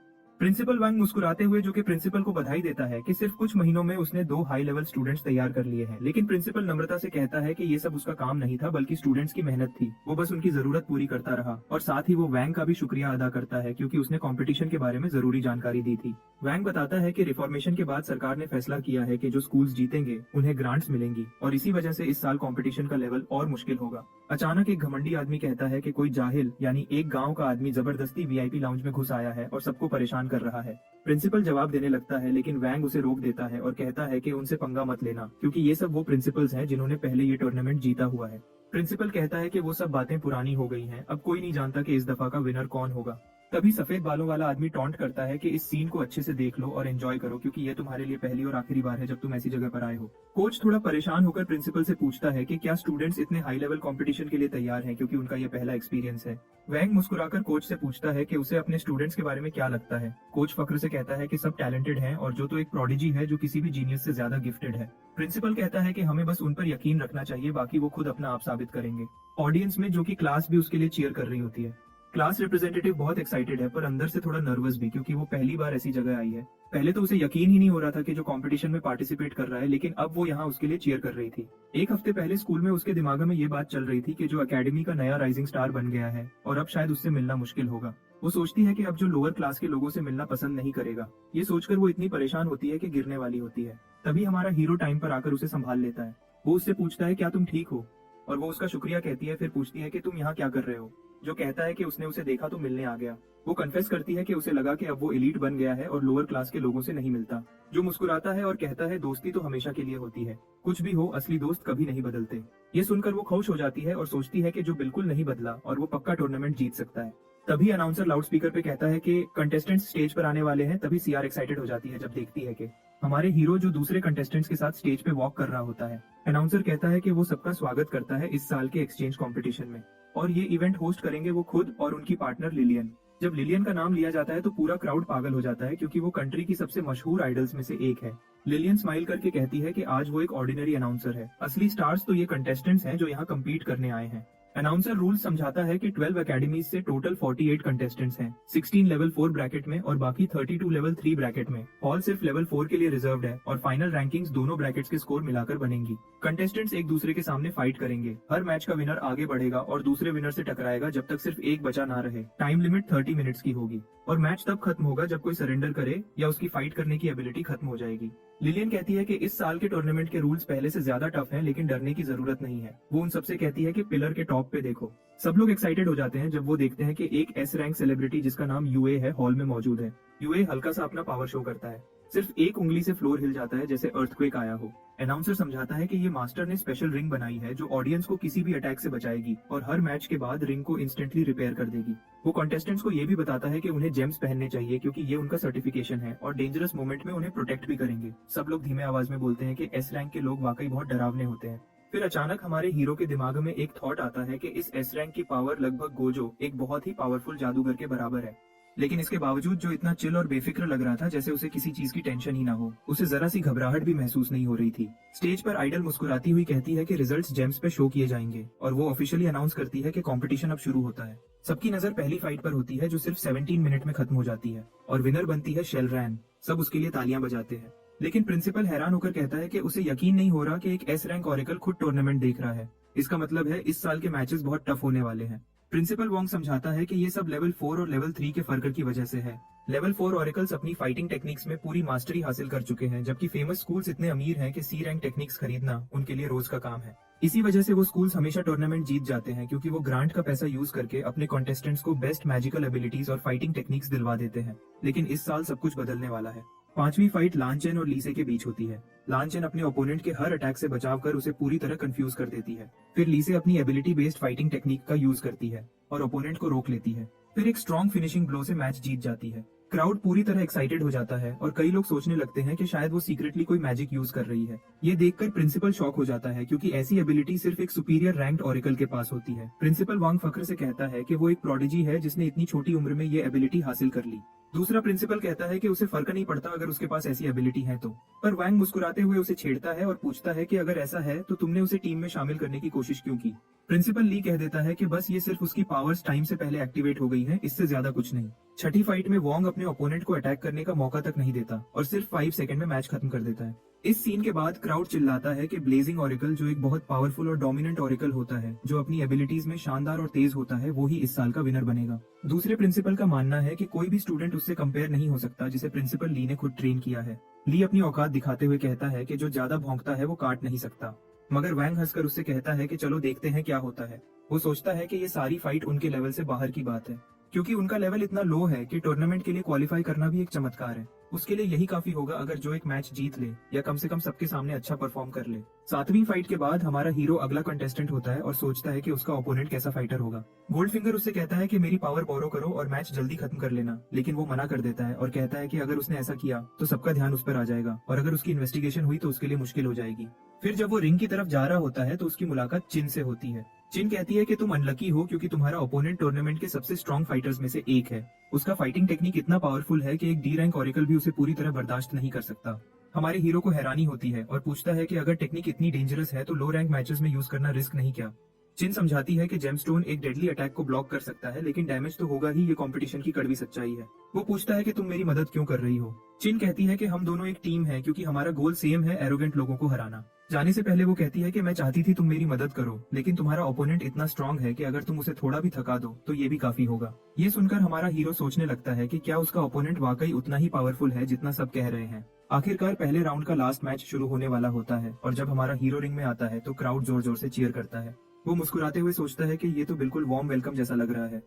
प्रिंसिपल वैंग मुस्कुराते हुए जो कि प्रिंसिपल को बधाई देता है कि सिर्फ कुछ महीनों में उसने 2 हाई लेवल स्टूडेंट्स तैयार कर लिए हैं, लेकिन प्रिंसिपल नम्रता से कहता है कि ये सब उसका काम नहीं था बल्कि स्टूडेंट्स की मेहनत थी। वो बस उनकी जरूरत पूरी करता रहा, और साथ ही वो वैंग का भी शुक्रिया अदा करता है क्योंकि उसने कंपटीशन के बारे में जरूरी जानकारी दी थी। वैंग बताता है कि रिफॉर्मेशन के बाद सरकार ने फैसला किया है कि जो स्कूल्स जीतेंगे उन्हें ग्रांट्स मिलेंगी, और इसी वजह से इस साल कंपटीशन का लेवल और मुश्किल होगा। अचानक एक घमंडी आदमी कहता है कि कोई जाहिल यानी एक गाँव का आदमी जबरदस्ती वीआईपी लाउंज में घुस आया है और सबको परेशान कर रहा है। प्रिंसिपल जवाब देने लगता है, लेकिन वैंग उसे रोक देता है और कहता है कि उनसे पंगा मत लेना, क्योंकि ये सब वो प्रिंसिपल्स हैं जिन्होंने पहले ये टूर्नामेंट जीता हुआ है। प्रिंसिपल कहता है कि वो सब बातें पुरानी हो गई हैं, अब कोई नहीं जानता कि इस दफा का विनर कौन होगा। तभी सफेद बालों वाला आदमी टॉन्ट करता है कि इस सीन को अच्छे से देख लो और एंजॉय करो, क्योंकि ये तुम्हारे लिए पहली और आखिरी बार है जब तुम ऐसी जगह पर आए हो। कोच थोड़ा परेशान होकर प्रिंसिपल से पूछता है कि क्या स्टूडेंट्स इतने हाई लेवल कंपटीशन के लिए तैयार हैं, क्योंकि उनका ये पहला एक्सपीरियंस है। वैंग मुस्कुराकर कोच से पूछता है कि उसे अपने स्टूडेंट्स के बारे में क्या लगता है। कोच फक्र से कहता है कि सब टैलेंटेड हैं, और जो तो एक प्रोडिजी है जो किसी भी जीनियस से ज्यादा गिफ्टेड है। प्रिंसिपल कहता है कि हमें बस उन पर यकीन रखना चाहिए, बाकी वो खुद अपना आप साबित करेंगे। ऑडियंस में जो कि क्लास भी उसके लिए चीयर कर रही होती है। क्लास रिप्रेजेंटेटिव बहुत एक्साइटेड है पर अंदर से थोड़ा नर्वस भी, क्योंकि वो पहली बार ऐसी जगह आई है। पहले तो उसे यकीन ही नहीं हो रहा था कि जो कंपटीशन में पार्टिसिपेट कर रहा है, लेकिन अब वो यहाँ उसके लिए चीयर कर रही थी। एक हफ्ते पहले स्कूल में उसके दिमाग में ये बात चल रही थी कि जो एकेडमी का नया राइजिंग स्टार बन गया है और अब शायद उससे मिलना मुश्किल होगा। वो सोचती है कि अब जो लोअर क्लास के लोगों से मिलना पसंद नहीं करेगा। ये सोचकर वो इतनी परेशान होती है कि गिरने वाली होती है। तभी हमारा हीरो टाइम पर आकर उसे संभाल लेता है। वो उससे पूछता है क्या तुम ठीक हो, और वो उसका शुक्रिया कहती है। फिर पूछती है कि तुम यहाँ क्या कर रहे हो। जो कहता है कि उसने उसे देखा तो मिलने आ गया। वो कन्फेस करती है कि उसे लगा कि अब वो एलीट बन गया है और लोअर क्लास के लोगों से नहीं मिलता। जो मुस्कुराता है और कहता है दोस्ती तो हमेशा के लिए होती है, कुछ भी हो असली दोस्त कभी नहीं बदलते। ये सुनकर वो खुश हो जाती है और सोचती है कि जो बिल्कुल नहीं बदला और वो पक्का टूर्नामेंट जीत सकता है। तभी अनाउंसर लाउडस्पीकर पे कहता है कि कंटेस्टेंट्स स्टेज पर आने वाले हैं। तभी सीआर एक्साइटेड हो जाती है जब देखती है कि हमारे हीरो जो दूसरे कंटेस्टेंट्स के साथ स्टेज पे वॉक कर रहा होता है। अनाउंसर कहता है कि वो सबका स्वागत करता है इस साल के एक्सचेंज कंपटीशन में, और ये इवेंट होस्ट करेंगे वो खुद और उनकी पार्टनर लिलियन। जब लिलियन का नाम लिया जाता है तो पूरा क्राउड पागल हो जाता है, क्योंकि वो कंट्री की सबसे मशहूर आइडल्स में से एक है। लिलियन स्माइल करके कहती है कि आज वो एक ऑर्डिनरी अनाउंसर है, असली स्टार्स तो ये कंटेस्टेंट्स हैं जो यहाँ कम्पीट करने आए हैं। अनाउंसर रूल्स समझाता है कि 12 अकेडमीज से टोटल 48 कंटेस्टेंट्स हैं, 16 लेवल 4 ब्रैकेट में और बाकी 32 लेवल 3 ब्रैकेट में। ऑल सिर्फ लेवल 4 के लिए रिजर्व्ड है और फाइनल रैंकिंग्स दोनों ब्रैकेट्स के स्कोर मिलाकर बनेंगी। कंटेस्टेंट्स एक दूसरे के सामने फाइट करेंगे। हर मैच का विनर आगे बढ़ेगा और दूसरे विनर से टकराएगा जब तक सिर्फ एक बचा ना रहे। टाइम लिमिट 30 मिनट्स की होगी और मैच तब खत्म होगा जब कोई सरेंडर करे या उसकी फाइट करने की एबिलिटी खत्म हो जाएगी। लिलियन कहती है कि इस साल के टूर्नामेंट के रूल्स पहले से ज्यादा टफ हैं, लेकिन डरने की जरूरत नहीं है। वो उन सबसे कहती है कि पिलर के टॉप पे देखो। सब लोग एक्साइटेड हो जाते हैं जब वो देखते हैं कि एक एस रैंक सेलिब्रिटी जिसका नाम यूए है हॉल में मौजूद है। यूए हल्का सा अपना पावर शो करता है, सिर्फ एक उंगली से फ्लोर हिल जाता है जैसे अर्थक्वेक आया हो। अनाउंसर समझाता है कि ये मास्टर ने स्पेशल रिंग बनाई है जो ऑडियंस को किसी भी अटैक से बचाएगी और हर मैच के बाद रिंग को इंस्टेंटली रिपेयर कर देगी। वो कॉन्टेस्टेंट्स को ये भी बताता है कि उन्हें जेम्स पहनने चाहिए क्योंकि ये उनका सर्टिफिकेशन है और डेंजरस मोमेंट में उन्हें प्रोटेक्ट भी करेंगे। सब लोग धीमे आवाज में बोलते हैं कि एस रैंक के लोग वाकई बहुत डरावने होते हैं। फिर अचानक हमारे हीरो के दिमाग में एक थॉट आता है कि इस एस रैंक की पावर लगभग गोजो, एक बहुत ही पावरफुल जादूगर के बराबर है। लेकिन इसके बावजूद जो इतना चिल और बेफिक्र लग रहा था जैसे उसे किसी चीज की टेंशन ही ना हो, उसे जरा सी घबराहट भी महसूस नहीं हो रही थी। स्टेज पर आइडल मुस्कुराती हुई कहती है कि रिजल्ट्स जेम्स पे शो किए जाएंगे और वो ऑफिशियली अनाउंस करती है कि कंपटीशन अब शुरू होता है। सबकी नजर पहली फाइट पर होती है जो सिर्फ 17 मिनट में खत्म हो जाती है और विनर बनती है शेल रैन। सब उसके लिए तालियां बजाते हैं, लेकिन प्रिंसिपल हैरान होकर कहता है कि उसे यकीन नहीं हो रहा कि एक एस रैंक ऑरेकल खुद टूर्नामेंट देख रहा है। इसका मतलब है इस साल के मैचेस बहुत टफ होने वाले हैं। प्रिंसिपल वोंग समझाता है कि ये सब लेवल 4 और लेवल 3 के फर्क की वजह से है। लेवल 4 ऑरेकल्स अपनी फाइटिंग टेक्निक्स में पूरी मास्टरी हासिल कर चुके हैं, जबकि फेमस स्कूल्स इतने अमीर हैं कि सी रैंक टेक्निक्स खरीदना उनके लिए रोज का काम है। इसी वजह से वो स्कूल्स हमेशा टूर्नामेंट जीत जाते हैं, क्योंकि वो ग्रांट का पैसा यूज करके अपने कॉन्टेस्टेंट्स को बेस्ट मैजिकल एबिलिटीज और फाइटिंग टेक्निक्स दिलवा देते हैं। लेकिन इस साल सब कुछ बदलने वाला है। पांचवी फाइट लानचेन और लीसे के बीच होती है। लानचेन अपने ओपोनेंट के हर अटैक से बचाव कर उसे पूरी तरह कंफ्यूज कर देती है। फिर लीसे अपनी एबिलिटी बेस्ड फाइटिंग टेक्निक का यूज करती है और ओपोनेंट को रोक लेती है। फिर एक स्ट्रॉन्ग फिनिशिंग ब्लो से मैच जीत जाती है। क्राउड पूरी तरह एक्साइटेड हो जाता है और कई लोग सोचने लगते हैं कि शायद वो सीक्रेटली कोई मैजिक यूज कर रही है। ये देखकर प्रिंसिपल शॉक हो जाता है, क्योंकि ऐसी एबिलिटी सिर्फ एक सुपीरियर रैंक्ड ऑरेकल के पास होती है। प्रिंसिपल वांग फक्र से कहता है कि वो एक प्रोडिजी है जिसने इतनी छोटी उम्र में ये एबिलिटी हासिल कर ली। दूसरा प्रिंसिपल कहता है कि उसे फर्क नहीं पड़ता अगर उसके पास ऐसी एबिलिटी है तो, पर वैंग मुस्कुराते हुए उसे छेड़ता है और पूछता है कि अगर ऐसा है तो तुमने उसे टीम में शामिल करने की कोशिश क्यों की। प्रिंसिपल ली कह देता है कि बस ये सिर्फ उसकी पावर्स टाइम से पहले एक्टिवेट हो गई है, इससे ज्यादा कुछ नहीं। छठी फाइट में वोंग अपने ओपोनेंट को अटैक करने का मौका तक नहीं देता और सिर्फ 5 सेकंड में मैच खत्म कर देता है। इस सीन के बाद क्राउड चिल्लाता है कि ब्लेजिंग ऑरेकल, जो एक बहुत पावरफुल और डोमिनेंट ऑरेकल होता है जो अपनी एबिलिटीज में शानदार और तेज होता है, वो ही इस साल का विनर बनेगा। दूसरे प्रिंसिपल का मानना है कि कोई भी स्टूडेंट उससे कंपेयर नहीं हो सकता जिसे प्रिंसिपल ली ने खुद ट्रेन किया है। ली अपनी औकात दिखाते हुए कहता है कि जो ज्यादा भौंकता है वो काट नहीं सकता, मगर वैंग हंसकर उससे कहता है कि चलो देखते हैं क्या होता है। वो सोचता है कि ये सारी फाइट उनके लेवल से बाहर की बात है, क्योंकि उनका लेवल इतना लो है कि टूर्नामेंट के लिए क्वालिफाई करना भी एक चमत्कार है। उसके लिए यही काफी होगा अगर जो एक मैच जीत ले या कम से कम सबके सामने अच्छा परफॉर्म कर ले। 7वीं फाइट के बाद हमारा हीरो अगला कंटेस्टेंट होता है और सोचता है कि उसका ओपोनेंट कैसा फाइटर होगा। गोल्डफिंगर उससे कहता है कि मेरी पावर बोरो करो और मैच जल्दी खत्म कर लेना, लेकिन वो मना कर देता है और कहता है कि अगर उसने ऐसा किया तो सबका ध्यान उस पर आ जाएगा और अगर उसकी इन्वेस्टिगेशन हुई तो उसके लिए मुश्किल हो जाएगी। फिर जब वो रिंग की तरफ जा रहा होता है तो उसकी मुलाकात चिन से होती है। चिन कहती है कि तुम अनलकी हो क्योंकि तुम्हारा ओपोनेंट टूर्नामेंट के सबसे स्ट्रॉन्ग फाइटर्स में से एक है। उसका फाइटिंग टेक्निक इतना पावरफुल है कि एक डी रैंक ऑरेकल भी उसे पूरी तरह बर्दाश्त नहीं कर सकता। हमारे हीरो को हैरानी होती है और पूछता है कि अगर टेक्निक इतनी डेंजरस है तो लो रैंक मैचेस में यूज करना रिस्क नहीं क्या। चिन समझाती है कि जेमस्टोन एक डेडली अटैक को ब्लॉक कर सकता है, लेकिन डैमेज तो होगा ही, ये कंपटीशन की कड़वी सच्चाई है। वो पूछता है कि तुम मेरी मदद क्यों कर रही हो। चिन कहती है कि हम दोनों एक टीम है क्योंकि हमारा गोल सेम है, एरोगेंट लोगों को हराना। जाने से पहले वो कहती है कि मैं चाहती थी तुम मेरी मदद करो, लेकिन तुम्हारा ओपोनेंट इतना स्ट्रांग है कि अगर तुम उसे थोड़ा भी थका दो तो ये भी काफी होगा। ये सुनकर हमारा हीरो सोचने लगता है कि क्या उसका ओपोनेंट वाकई उतना ही पावरफुल है जितना सब कह रहे हैं। आखिरकार पहले राउंड का लास्ट मैच शुरू होने वाला होता है और जब हमारा हीरो रिंग में आता है तो क्राउड जोर जोर से चीयर करता है। वो मुस्कुराते हुए सोचता है कि ये तो बिल्कुल वार्म वेलकम जैसा लग रहा है,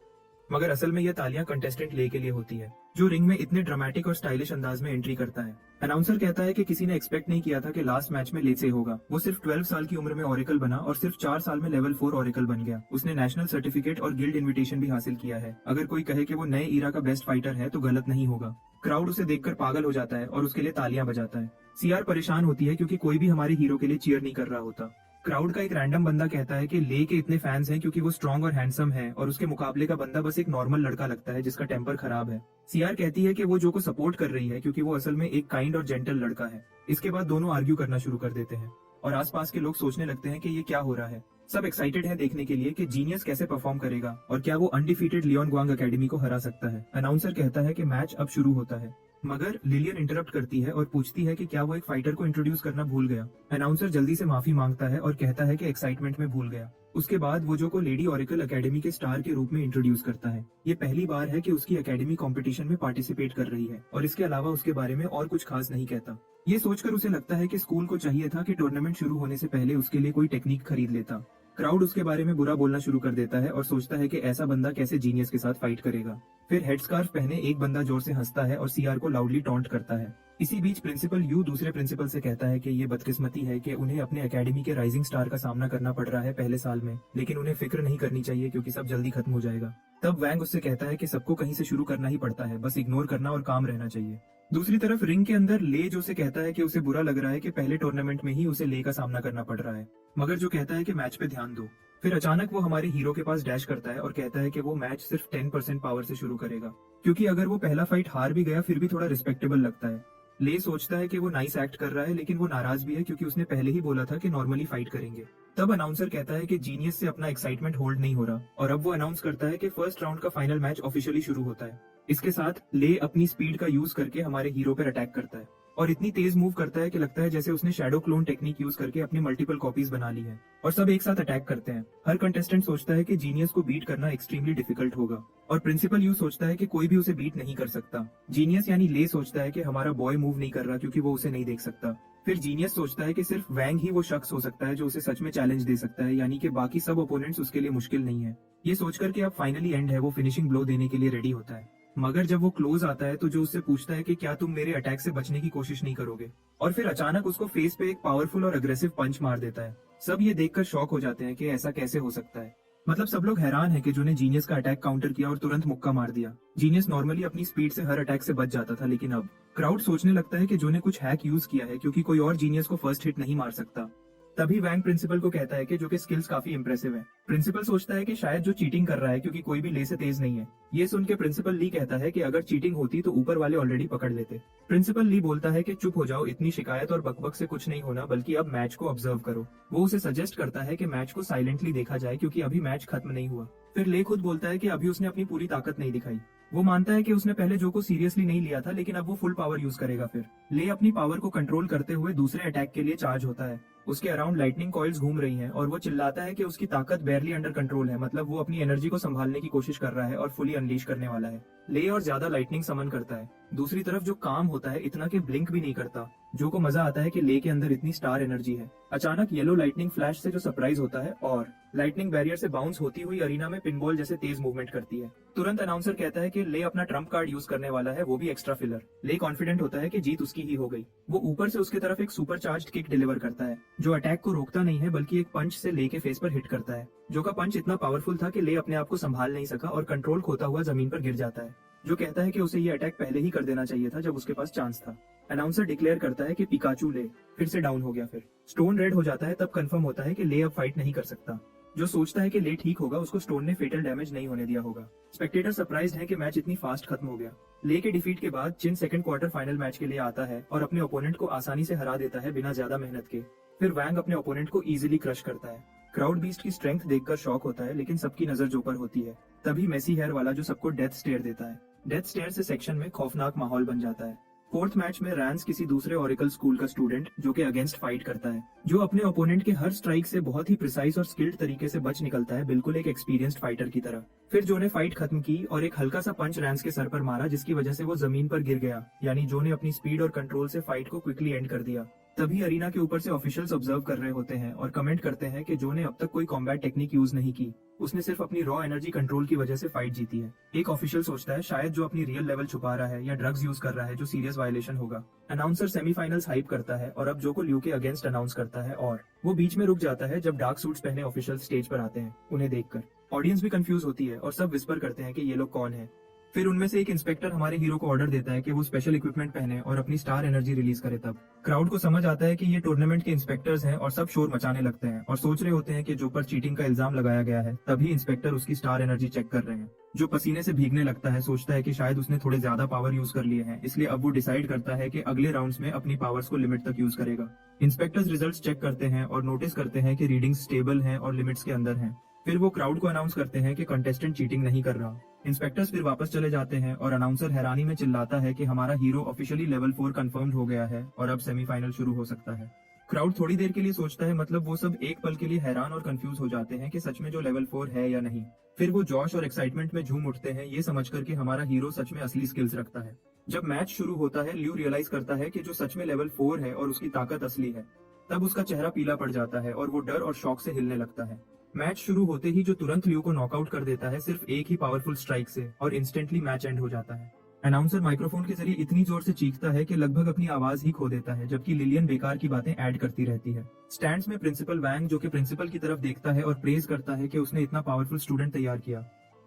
मगर असल में ये तालियां कंटेस्टेंट ले के लिए होती है, जो रिंग में इतने ड्रामेटिक और स्टाइलिश अंदाज में एंट्री करता है। अनाउंसर कहता है कि किसी ने एक्सपेक्ट नहीं किया था कि लास्ट मैच में ले से होगा। वो सिर्फ 12 साल की उम्र में ओरेकल बना और सिर्फ 4 साल में लेवल 4 ओरेकल बन गया। उसने नेशनल सर्टिफिकेट और गिल्ड इन्विटेशन भी हासिल किया है। अगर कोई कहे कि वो नए ईरा का बेस्ट फाइटर है तो गलत नहीं होगा। क्राउड उसे देखकर पागल हो जाता है और उसके लिए तालियां बजाता है। सीआर परेशान होती है क्योंकि कोई भी हमारे हीरो के लिए चीयर नहीं कर रहा होता। क्राउड का एक रैंडम बंदा कहता है कि ले के इतने फैंस हैं क्योंकि वो स्ट्रॉन्ग और हैंडसम है और उसके मुकाबले का बंदा बस एक नॉर्मल लड़का लगता है जिसका टेम्पर खराब है। सीआर कहती है कि वो जो को सपोर्ट कर रही है क्योंकि वो असल में एक काइंड और जेंटल लड़का है। इसके बाद दोनों आर्ग्यू करना शुरू कर देते हैं और आसपास के लोग सोचने लगते हैं कि ये क्या हो रहा है। सब एक्साइटेड हैं देखने के लिए कि जीनियस कैसे परफॉर्म करेगा और क्या वो अनडिफीटेड लियोन ग्वांग एकेडमी को हरा सकता है। अनाउंसर कहता है कि मैच अब शुरू होता है, मगर लिलियन इंटरप्ट करती है और पूछती है कि क्या वो एक फाइटर को इंट्रोड्यूस करना भूल गया। अनाउंसर जल्दी से माफी मांगता है और कहता है कि एक्साइटमेंट में भूल गया। उसके बाद वो जो को लेडी ओरेकल एकेडमी के स्टार के रूप में इंट्रोड्यूस करता है। ये पहली बार है कि उसकी एकेडमी कंपटीशन में पार्टिसिपेट कर रही है और इसके अलावा उसके बारे में और कुछ खास नहीं कहता। ये सोचकर उसे लगता है कि स्कूल को चाहिए था कि टूर्नामेंट शुरू होने से पहले उसके लिए कोई टेक्निक खरीद लेता। क्राउड उसके बारे में बुरा बोलना शुरू कर देता है और सोचता है कि ऐसा बंदा कैसे जीनियस के साथ फाइट करेगा। फिर हेडस्कार्फ पहने एक बंदा जोर से हंसता है और सीआर को लाउडली टॉन्ट करता है। इसी बीच प्रिंसिपल यू दूसरे प्रिंसिपल से कहता है कि ये बदकिस्मती है कि उन्हें अपने एकेडमी के राइजिंग स्टार का सामना करना पड़ रहा है पहले साल में, लेकिन उन्हें फिक्र नहीं करनी चाहिए क्योंकि सब जल्दी खत्म हो जाएगा। तब वैंग उससे कहता है कि सबको कहीं से शुरू करना ही पड़ता है, बस इग्नोर करना और काम रहना चाहिए। दूसरी तरफ रिंग के अंदर ले जो से कहता है कि उसे बुरा लग रहा है कि पहले टूर्नामेंट में ही उसे ले का सामना करना पड़ रहा है, मगर जो कहता है कि मैच पे ध्यान दो। फिर अचानक वो हमारे हीरो के पास डैश करता है और कहता है कि वो मैच सिर्फ 10% पावर से शुरू करेगा, क्योंकि अगर वो पहला फाइट हार भी गया फिर भी थोड़ा रिस्पेक्टेबल लगता है। ले सोचता है कि वो नाइस एक्ट कर रहा है, लेकिन वो नाराज भी है क्योंकि उसने पहले ही बोला था कि नॉर्मली फाइट करेंगे। तब अनाउंसर कहता है कि जीनियस से अपना एक्साइटमेंट होल्ड नहीं हो रहा और अब वो अनाउंस करता है कि फर्स्ट राउंड का फाइनल मैच ऑफिशियली शुरू होता है। इसके साथ ले अपनी स्पीड का यूज करके हमारे हीरो पर अटैक करता है और इतनी तेज मूव करता है कि लगता है जैसे उसने शैडो क्लोन टेक्निक यूज करके अपनी मल्टीपल कॉपीज बना ली है और सब एक साथ अटैक करते हैं। हर कंटेस्टेंट सोचता है कि जीनियस को बीट करना एक्सट्रीमली डिफिकल्ट होगा और प्रिंसिपल यू सोचता है कि कोई भी उसे बीट नहीं कर सकता। जीनियस यानी ले सोचता है कि हमारा बॉय मूव नहीं कर रहा क्योंकि वो उसे नहीं देख सकता। फिर जीनियस सोचता है कि सिर्फ वैंग ही वो शख्स हो सकता है जो उसे सच में चैलेंज दे सकता है, यानी कि बाकी सब ओपोनेंट्स उसके लिए मुश्किल नहीं है। ये सोचकर कि अब फाइनली एंड है, वो फिनिशिंग ब्लो देने के लिए रेडी होता है, मगर जब वो क्लोज आता है तो जो उससे पूछता है कि क्या तुम मेरे अटैक से बचने की कोशिश नहीं करोगे, और फिर अचानक उसको फेस पे एक पावरफुल और अग्रेसिव पंच मार देता है। सब ये देखकर शॉक हो जाते हैं कि ऐसा कैसे हो सकता है। मतलब सब लोग हैरान है कि जो ने जीनियस का अटैक काउंटर किया और तुरंत मुक्का मार दिया। जीनियस नॉर्मली अपनी स्पीड से हर अटैक से बच जाता था, लेकिन अब क्राउड सोचने लगता है कि जो ने कुछ हैक यूज किया है क्योंकि कोई और जीनियस को फर्स्ट हिट नहीं मार सकता। तभी वैंग प्रिंसिपल को कहता है कि जो कि स्किल्स काफी इंप्रेसिव है। प्रिंसिपल सोचता है कि शायद जो चीटिंग कर रहा है क्योंकि कोई भी ले से तेज नहीं है। ये सुन के प्रिंसिपल ली कहता है कि अगर चीटिंग होती तो ऊपर वाले ऑलरेडी पकड़ लेते। प्रिंसिपल ली बोलता है कि चुप हो जाओ, इतनी शिकायत और बकबक से कुछ नहीं होना, बल्कि अब मैच को ऑब्जर्व करो। वो उसे सजेस्ट करता है कि मैच को साइलेंटली देखा जाए क्योंकि अभी मैच खत्म नहीं हुआ। फिर ले खुद बोलता है कि अभी उसने अपनी पूरी ताकत नहीं दिखाई। वो मानता है कि उसने पहले जो को सीरियसली नहीं लिया था, लेकिन अब वो फुल पावर यूज करेगा। फिर ले अपनी पावर को कंट्रोल करते हुए दूसरे अटैक के लिए चार्ज होता है। उसके अराउंड लाइटनिंग कॉइल्स घूम रही हैं और वो चिल्लाता है कि उसकी ताकत बैरली अंडर कंट्रोल है, मतलब वो अपनी एनर्जी को संभालने की कोशिश कर रहा है और फुली अनलीश करने वाला है। ले और ज्यादा लाइटनिंग समन करता है। दूसरी तरफ जो काम होता है इतना कि ब्लिंक भी नहीं करता। जो को मजा आता है कि ले के अंदर इतनी स्टार एनर्जी है। अचानक येलो लाइटनिंग फ्लैश से जो सरप्राइज होता है और लाइटनिंग बैरियर से बाउंस होती हुई अरीना में पिनबॉल जैसे तेज मूवमेंट करती है। तुरंत अनाउंसर कहता है कि ले अपना ट्रम्प कार्ड यूज करने वाला है, वो भी एक्स्ट्रा फिलर। ले कॉन्फिडेंट होता है कि जीत उसकी ही हो गई। वो ऊपर से उसके तरफ एक सुपर चार्ज्ड किक डिलीवर करता है जो अटैक को रोकता नहीं है बल्कि एक पंच से ले के फेस पर हिट करता है। जो का पंच इतना पावरफुल था कि ले अपने आप को संभाल नहीं सका और कंट्रोल खोता हुआ जमीन पर गिर जाता है। जो कहता है कि उसे ये अटैक पहले ही कर देना चाहिए था जब उसके पास चांस था। अनाउंसर डिक्लेयर करता है कि पिकाचू ले फिर से डाउन हो गया। फिर स्टोन रेड हो जाता है। तब कंफर्म होता है कि ले अब फाइट नहीं कर सकता। जो सोचता है कि ले ठीक होगा, उसको स्टोन ने फेटल डैमेज नहीं होने दिया होगा। स्पेक्टेटर सरप्राइज्ड है कि मैच इतनी फास्ट खत्म हो गया। ले के डिफीट के बाद चिन सेकंड क्वार्टर फाइनल मैच के लिए आता है और अपने ओपोनेंट को आसानी से हरा देता है बिना ज्यादा मेहनत के। फिर वैंग अपने ओपोनेंट को इजीली क्रश करता है। क्राउड बीस्ट की स्ट्रेंथ देखकर शॉक होता है, लेकिन सबकी नजर जो पर होती है। तभी मेसी हेयर वाला जो सबको डेथ स्टेयर देता है। डेथ स्टेयर से सेक्शन में खौफनाक माहौल बन जाता है। फोर्थ मैच में रैंस किसी दूसरे ओरेकल स्कूल का स्टूडेंट जो के अगेंस्ट फाइट करता है, जो अपने ओपोनेंट के हर स्ट्राइक से बहुत ही प्रिसाइज और स्किल्ड तरीके से बच निकलता है, बिल्कुल एक एक्सपीरियंस्ड फाइटर की तरह। फिर जो ने फाइट खत्म की और एक हल्का सा पंच रैंस के सर पर मारा जिसकी वजह से वो जमीन पर गिर गया, यानी जो ने अपनी स्पीड और कंट्रोल से फाइट को क्विकली एंड कर दिया। तभी अरीना के ऊपर से ऑफिशियल्स ऑब्जर्व कर रहे होते हैं और कमेंट करते हैं कि जो ने अब तक कोई कॉम्बैट टेक्निक यूज नहीं की, उसने सिर्फ अपनी रॉ एनर्जी कंट्रोल की वजह से फाइट जीती है। एक ऑफिशियल सोचता है शायद जो अपनी रियल लेवल छुपा रहा है या ड्रग्स यूज कर रहा है जो सीरियस वायलेशन होगा। अनाउंसर सेमीफाइनल्स हाइप करता है और अब जो को ल्यू के अगेंस्ट अनाउंस करता है और वो बीच में रुक जाता है जब डार्क सूट्स पहने ऑफिशियल स्टेज पर आते हैं। उन्हें देखकर ऑडियंस भी कंफ्यूज होती है और सब विस्पर करते हैं कि ये लोग कौन है। फिर उनमें से एक इंस्पेक्टर हमारे हीरो को ऑर्डर देता है कि वो स्पेशल इक्विपमेंट पहने और अपनी स्टार एनर्जी रिलीज करे। तब क्राउड को समझ आता है कि ये टूर्नामेंट के इंस्पेक्टर्स हैं और सब शोर मचाने लगते हैं और सोच रहे होते हैं कि जो पर चीटिंग का इल्जाम लगाया गया है। तभी इंस्पेक्टर उसकी स्टार एनर्जी चेक कर रहे हैं। जो पसीने से भीगने लगता है सोचता है कि शायद उसने थोड़े ज्यादा पावर यूज कर लिए हैं, इसलिए अब वो डिसाइड करता है कि अगले राउंड्स में अपनी पावर्स को लिमिट तक यूज करेगा। इंस्पेक्टर्स रिजल्ट्स चेक करते हैं और नोटिस करते हैं कि रीडिंग्स स्टेबल हैं और लिमिट्स के अंदर हैं। फिर वो क्राउड को अनाउंस करते हैं कि कंटेस्टेंट चीटिंग नहीं कर रहा। इंस्पेक्टर्स फिर वापस चले जाते हैं और अनाउंसर हैरानी में चिल्लाता है कि हमारा हीरो ऑफिशियली लेवल 4 कंफर्म्ड हो गया है और अब सेमीफाइनल शुरू हो सकता है। क्राउड थोड़ी देर के लिए सोचता है, मतलब वो सब एक पल के लिए हैरान और कंफ्यूज हो जाते हैं कि सच में जो लेवल 4 है या नहीं। फिर वो जोश और एक्साइटमेंट में झूम उठते हैं ये समझकर कि हमारा हीरो सच में असली स्किल्स रखता है। जब मैच शुरू होता है ल्यू रियलाइज करता है कि जो सच में लेवल 4 है और उसकी ताकत असली है। तब उसका चेहरा पीला पड़ जाता है और वो डर और शौक से हिलने लगता है। मैच शुरू होते ही जो तुरंत ल्यू को नॉकआउट कर देता है सिर्फ एक ही पावरफुल स्ट्राइक से और इंस्टेंटली मैच एंड हो जाता है। अनाउंसर माइक्रोफोन के जरिए इतनी जोर से चीखता है कि लगभग अपनी आवाज ही खो देता है, जबकि लिलियन बेकार की बातें ऐड करती रहती है। स्टैंड्स में प्रिंसिपल वैंग जो कि प्रिंसिपल की तरफ देखता है और प्रेज करता है कि उसने इतना पावरफुल स्टूडेंट तैयार किया।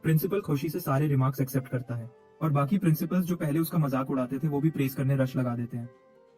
प्रिंसिपल खुशी से सारे रिमार्क्स एक्सेप्ट करता है और बाकी प्रिंसिपल्स जो पहले उसका मजाक उड़ाते थे वो भी प्रेज करने रश लगा देते हैं।